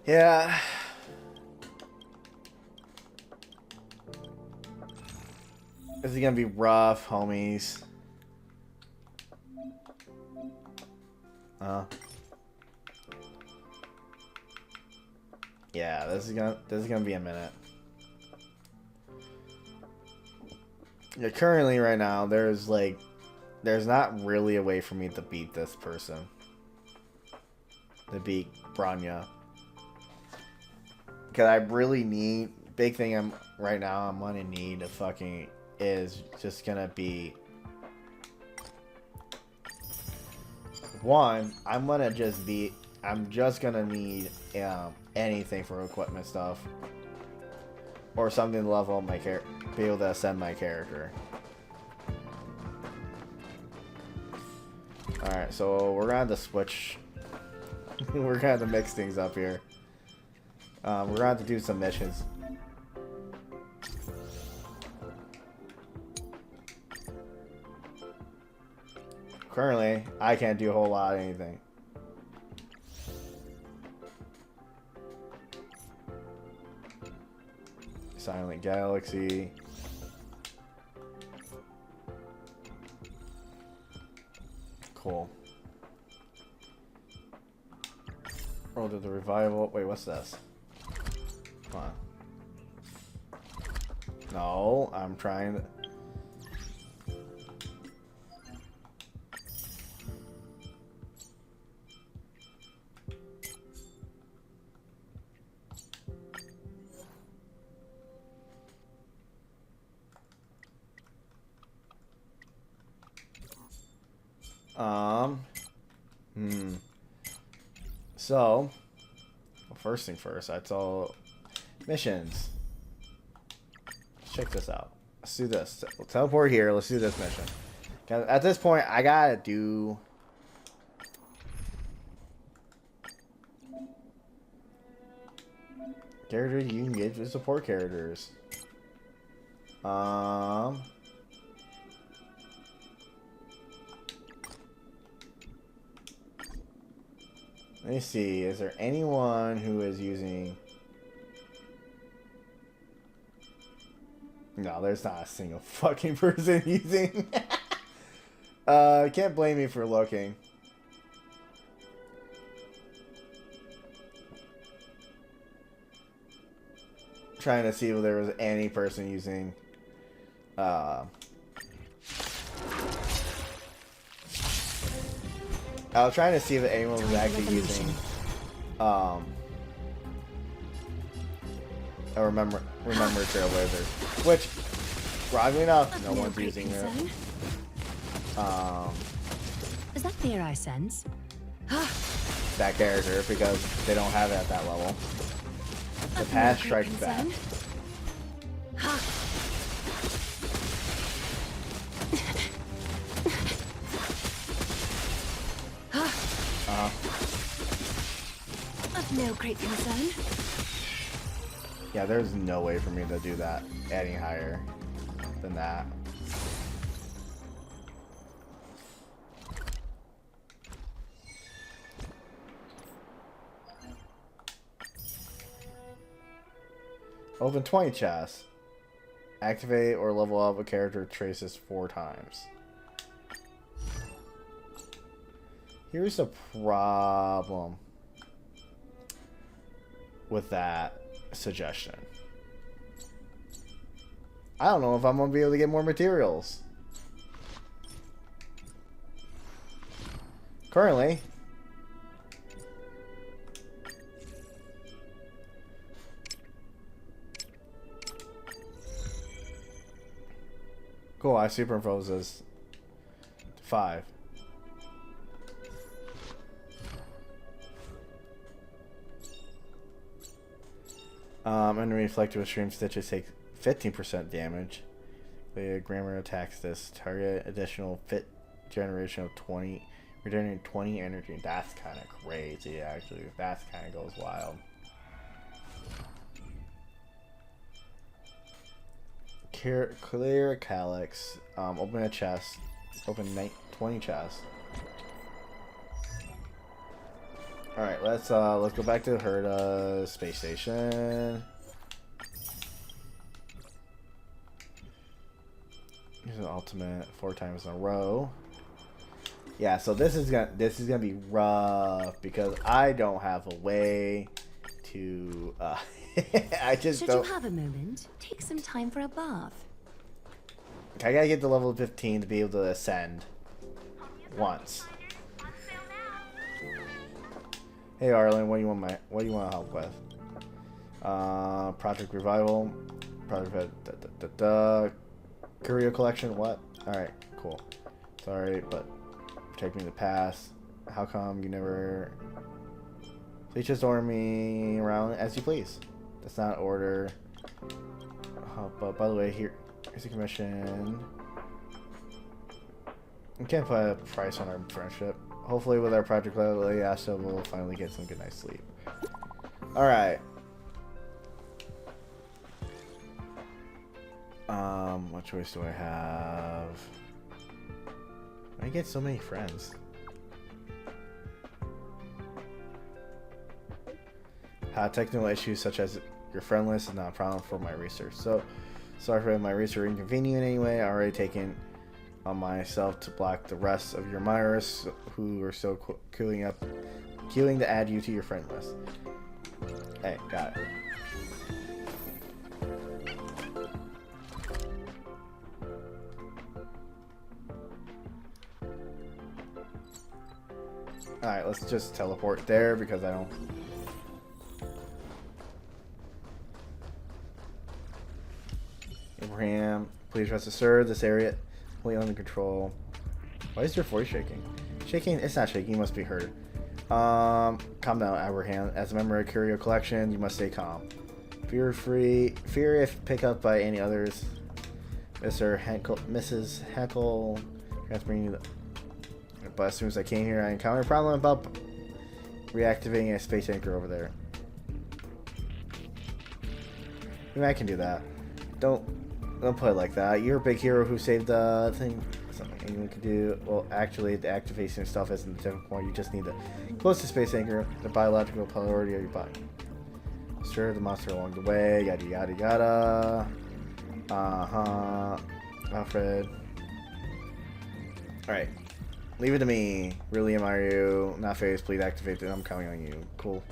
Yeah. This is gonna be rough, homies. Yeah, this is gonna be a minute. Yeah, currently right now there's not really a way for me to beat this person. To beat Bronya. Cause I really need big thing I'm gonna need a fucking is just gonna be one, I'm just gonna need anything for equipment stuff. Or something to level up my character, be able to ascend my character. Alright, so we're gonna have to switch. We're gonna have to mix things up here. We're gonna have to do some missions. Currently, I can't do a whole lot of anything. Silent Galaxy. Cool. Road to the Revival. Wait, what's this? Come on. No, I'm trying to... So, well, first thing first, that's all missions. Let's check this out. Let's do this. We'll teleport here. Let's do this mission. At this point, I gotta do... Characters you can get with support characters. Let me see. Is there anyone who is using... No, there's not a single fucking person using... Can't blame me for looking. Trying to see if there was any person using... I was trying to see if anyone was actually using a Remember Trailblazer, which, oddly enough, no one's using it. Is that fear I sense? That character, because they don't have it at that level. The past strikes back. Of no great concern. Yeah, there's no way for me to do that, adding higher than that. Open 20 chests. Activate or level up a character traces 4 times. Here's the problem with that suggestion. I don't know if I'm gonna be able to get more materials. Currently, cool, I superimpose this to 5. Enemy reflective stream stitches take 15% damage. The grammar attacks this target additional fit generation of 20, returning 20 energy. That's kind of crazy, actually. That kind of goes wild. Clear calyx. Open a chest. Open 20 chests. All right, let's go back to Herda space station. Here's an ultimate 4 times in a row. Yeah, so this is gonna be rough because I don't have a way to. I just Should don't. you have a moment, take some time for a bath. I gotta get to level 15 to be able to ascend once. Hey Arlen, what do you want help with? Project Revival, Project Curio Collection. What? All right, cool. Sorry, but take me to pass. How come you never? Please just order me around as you please. That's not order. But by the way, here's a commission. We can't put a price on our friendship. Hopefully with our project so we'll finally get some good night's sleep. Alright. What choice do I have? I get so many friends. Technical issues such as your friend list is not a problem for my research. So, sorry for my research inconvenient anyway. I already taken on myself to block the rest of your admirers who are still queuing to add you to your friend list. Hey, got it. Alright, let's just teleport there because I don't... Abraham, please rest assured this area completely under control. Why is your voice shaking? Shaking? It's not shaking, you must be hurt. Calm down, Abraham. As a member of Curio Collection, you must stay calm. Fear free. Fear if picked up by any others. Mrs. Heckle, transferring you. But as soon as I came here, I encountered a problem about reactivating a space anchor over there. Maybe I can do that. Don't put it like that. You're a big hero who saved the thing. Something anyone can do. Well, actually, the activation stuff isn't the difficult point. You just need to close the space anchor, the biological priority of your body. Serve the monster along the way. Yada yada yada. Alfred. Alright. Leave it to me. Really admire you. Not phased. Please activate it. I'm counting on you. Cool.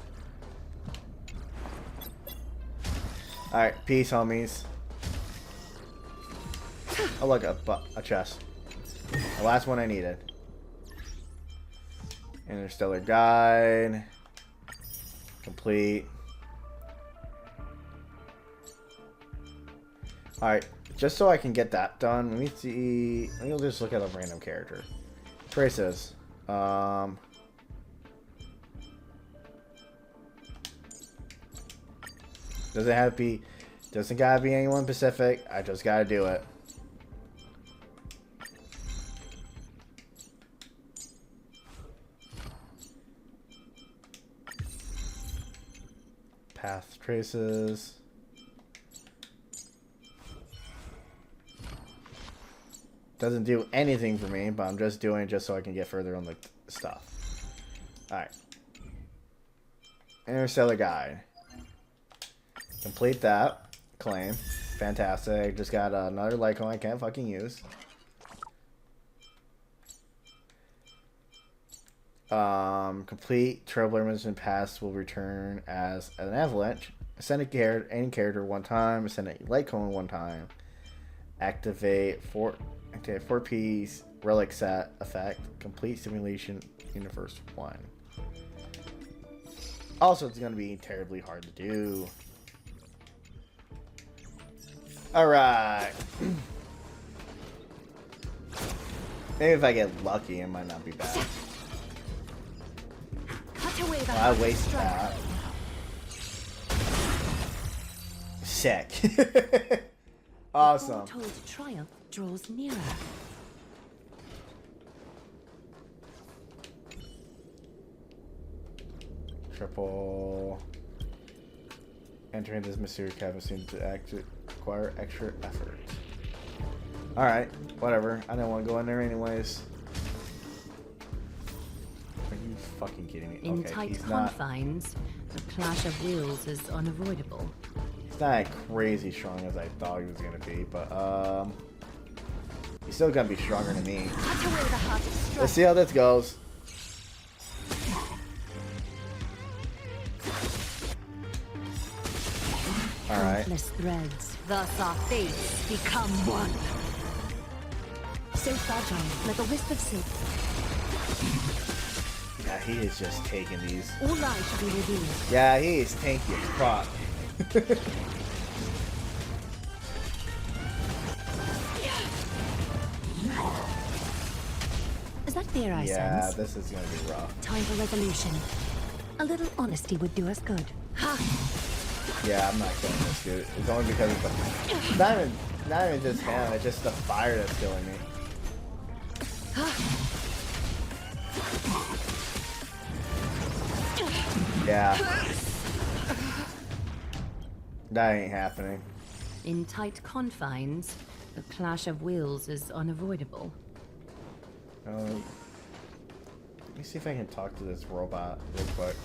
Alright. Peace, homies. Oh, look. A chest. The last one I needed. Interstellar Guide. Complete. Alright. Just so I can get that done, let me see. Let me just look at a random character. Traces. Doesn't have to be. Doesn't gotta be anyone specific. I just gotta do it. Path traces. Doesn't do anything for me, but I'm just doing it just so I can get further on the stuff. Alright. Interstellar Guide. Complete that. Claim. Fantastic. Just got another Lycon I can't fucking use. Complete Trailblazer Pass will return as an avalanche. Ascend any character one time. Ascend a Lycon one time. Activate 4-piece relic set effect. Complete simulation universe 1. Also, it's going to be terribly hard to do. Alright. Maybe if I get lucky, it might not be bad. Well, I wasted that. Sick. Awesome. Told triumph draws nearer. Triple. Entering this mysterious cabin seems to require extra effort. Alright, whatever. I didn't want to go in there anyways. Are you fucking kidding me? In okay, tight he's confines, the clash of wills is unavoidable. He's not as crazy strong as I thought he was gonna be, but he's still gonna be stronger than me. Let's see how this goes. Alright. Countless threads, thus our fates become one. So fragile, like a wisp of silk. Yeah, he is just taking these. All light should be revealed. Yeah, he is tanky as fuck. Is that fear I sense? Yeah, this is gonna be rough. Time for resolution. A little honesty would do us good. Yeah, I'm not killing this dude. It's only because of the... Not even just him, it's just the fire that's killing me. Yeah. That ain't happening. In tight confines, the clash of wills is unavoidable. Let me see if I can talk to this robot real quick.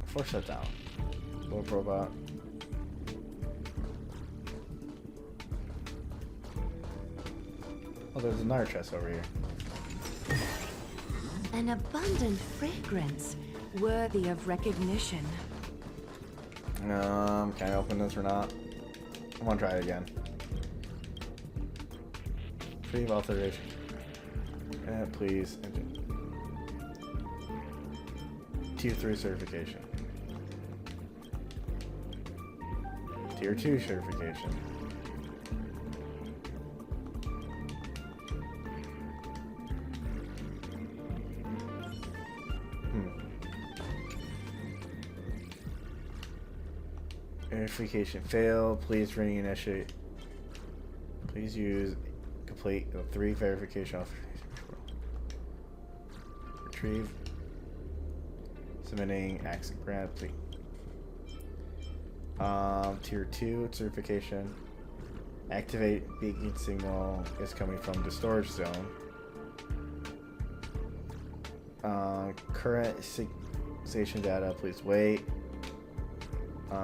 Force shut down. Little robot. Oh, there's another chest over here. An abundant fragrance, worthy of recognition. Can I open this or not? I want to try it again. Retrieve authorization. And please. Tier 3 certification. Tier 2 certification. Verification failed. Please reinitiate. Please use complete the 3 verification authorization. Retrieve. Submitting access grant. Please. Tier 2 certification. Activate beacon signal is coming from the storage zone. Current station data. Please wait.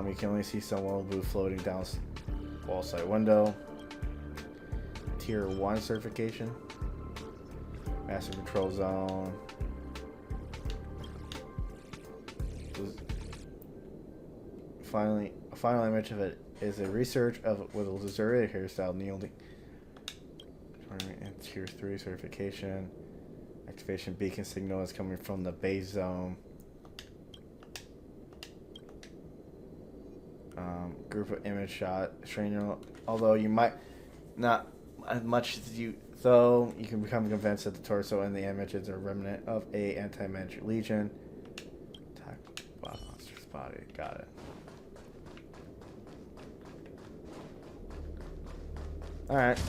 You can only see some wall blue floating down wall side window. Tier 1 certification. Master control zone. Finally, a final image of it is a research of with a luxurious hairstyle kneeling. And tier 3 certification. Activation beacon signal is coming from the base zone. Group of image shot stranger. Although you might not as much as you though you can become convinced that the torso and the image is a remnant of a anti-magic legion. Attack monster's body. Got it. Alright.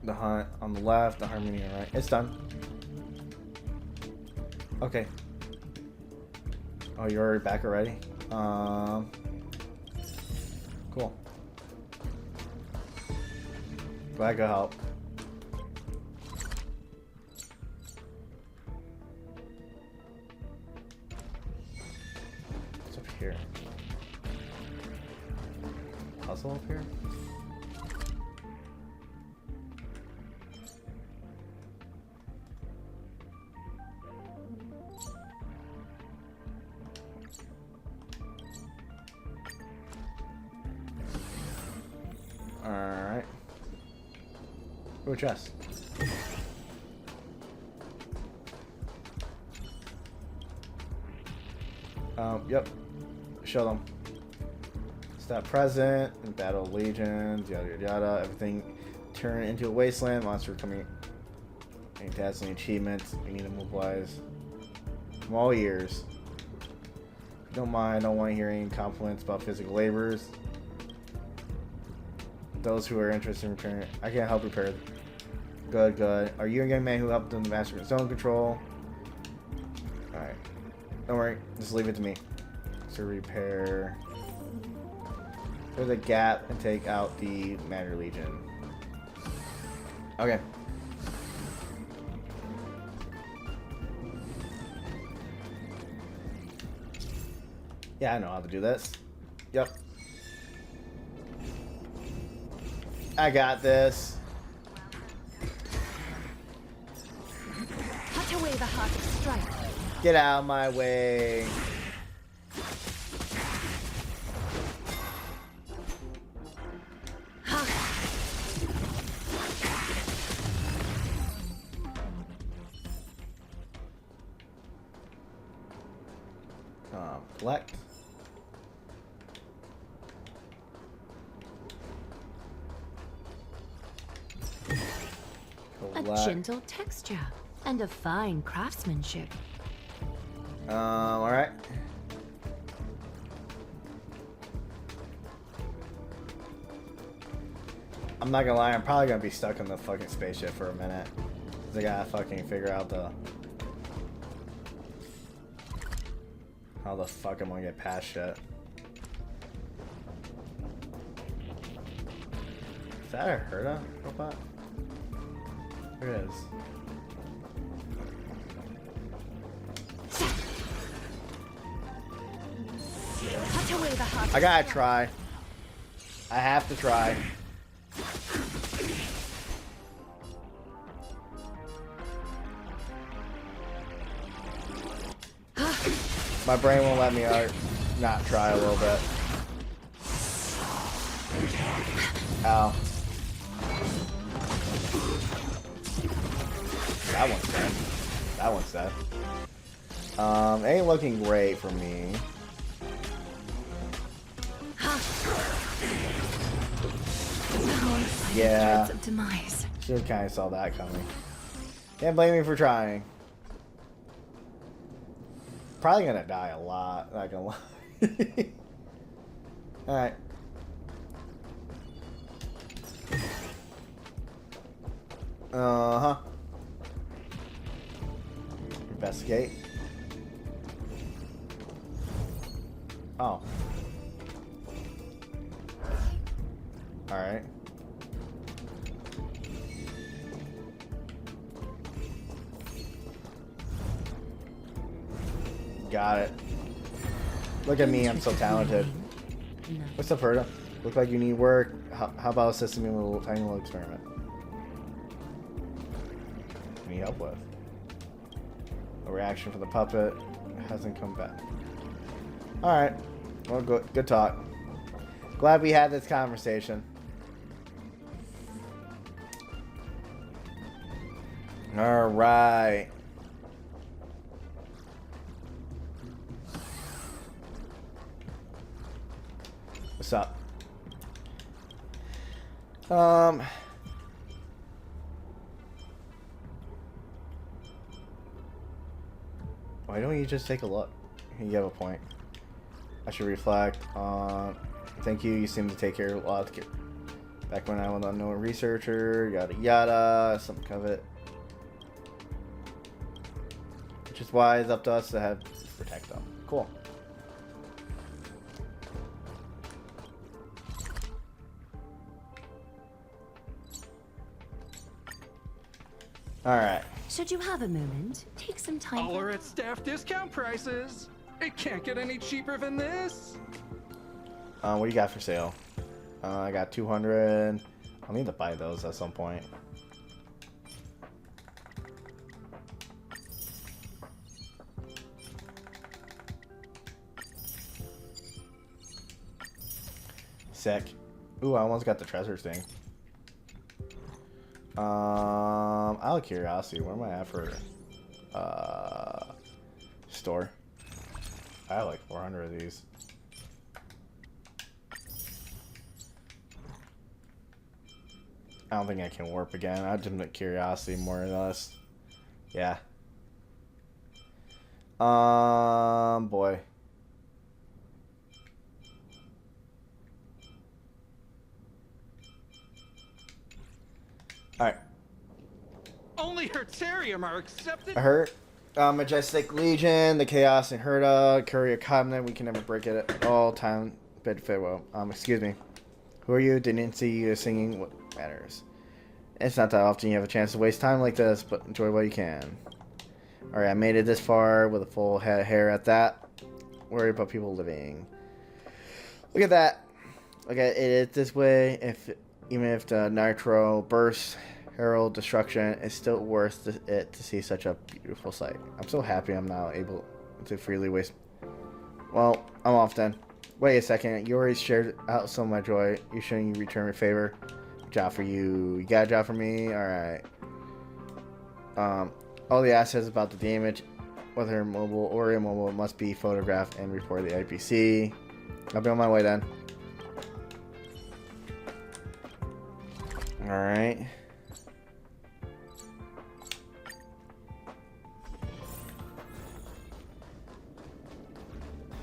The hunt on the left, the harmony on the right. It's done. Okay. Oh, you're already back already? Cool. Glad I could help. What's up here? Puzzle up here? Alright. Ooh, chest. Yep. Show them. Stop present, and battle legions, yada yada yada. Everything turn into a wasteland. Monster coming. Any dazzling achievements. We need to mobilize from all ears. If you don't mind, I don't want to hear any compliments about physical labors. Those who are interested in repairing, I can't help repair. Good, good. Are you a young man who helped in the master zone control? Alright. Don't worry, just leave it to me. So repair. There's a gap and take out the Matter Legion. Okay. Yeah, I know how to do this. Yep. I got this. Cut away the heart of strife. Get out of my way. Collect. A gentle texture and a fine craftsmanship. Alright. I'm not gonna lie, I'm probably gonna be stuck in the fucking spaceship for a minute. 'Cause I gotta fucking figure out how the fuck I'm gonna get past shit. Is that a Herda robot? There it is. Cut away the heart. I gotta try. I have to try. My brain won't let me not try a little bit. Ow. That one's dead. That one's dead. Ain't looking great for me. Yeah. Of demise. Should kind of saw that coming. Can't blame me for trying. Probably gonna die a lot. Not gonna lie. All right. Uh-huh. Investigate. Oh. Alright. Got it. Look at me, I'm so talented. What's up, Herta? Look like you need work. How about assisting me with a little, tiny little experiment? Need help with? A reaction from the puppet hasn't come back. Alright. Well, good talk. Glad we had this conversation. Alright. What's up? Why don't you just take a look? You have a point. I should reflect on. Thank you. You seem to take care of a lot of. Back when I was an unknown researcher, yada yada, some of it. Which is why it's up to us to have to protect them. Cool. All right. Should you have a moment, take some time. All are at staff discount prices. It can't get any cheaper than this. What do you got for sale? I got 200. I'll need to buy those at some point. Sick. Ooh, I almost got the treasure thing. Out of curiosity, where am I at for store? I have like 400 of these. I don't think I can warp again. I just like curiosity more or less. Yeah. Boy. Alright. Only Hertarium are accepted. I heard. Majestic Legion, the Chaos and Herta, Courier Covenant, we can never break it at all time. Bid farewell. Excuse me. Who are you? Didn't see you singing. What matters? It's not that often you have a chance to waste time like this, but enjoy what you can. Alright, I made it this far with a full head of hair at that. Worried about people living. Look at that. Look at it this way. Even if the Nitro bursts, Herald destruction is still worth it to see such a beautiful sight. I'm so happy I'm now able to freely waste. Well, I'm off then. Wait a second. You already shared out some of my joy. You shouldn't return a favor? Job for you. You got a job for me? Alright. All the assets about the damage, whether mobile or immobile, must be photographed and reported to the IPC. I'll be on my way then. Alright.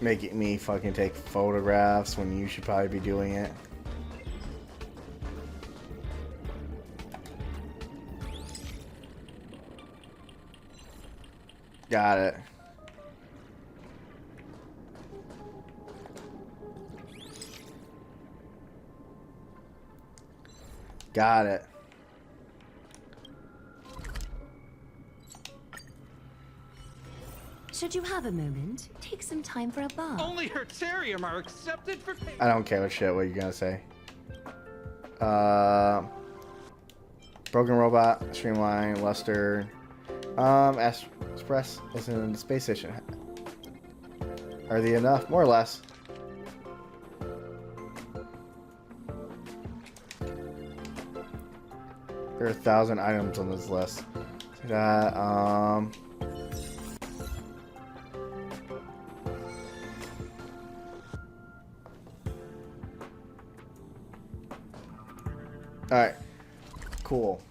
Making me fucking take photographs when you should probably be doing it. Got it. Got it. Should you have a moment, take some time for a bath. Only Hertarium are accepted for payment. I don't care what shit. What are you gonna say? Broken Robot, Streamline, Luster. Express is in the space station. Are they enough? More or less. There are 1,000 items on this list. See that, Alright. Cool.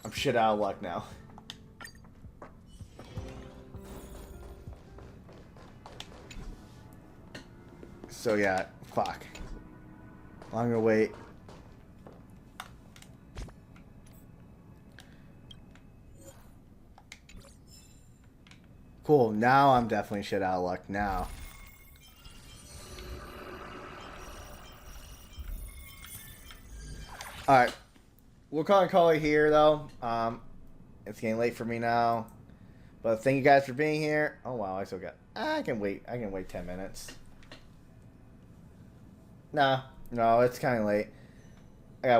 I'm shit out of luck now. So yeah, fuck. I'm gonna wait. Cool, now I'm definitely shit out of luck now. Alright. We'll call it here though. It's getting late for me now. But thank you guys for being here. Oh wow, I still got I can wait 10 minutes. Nah, no, it's kinda late. I got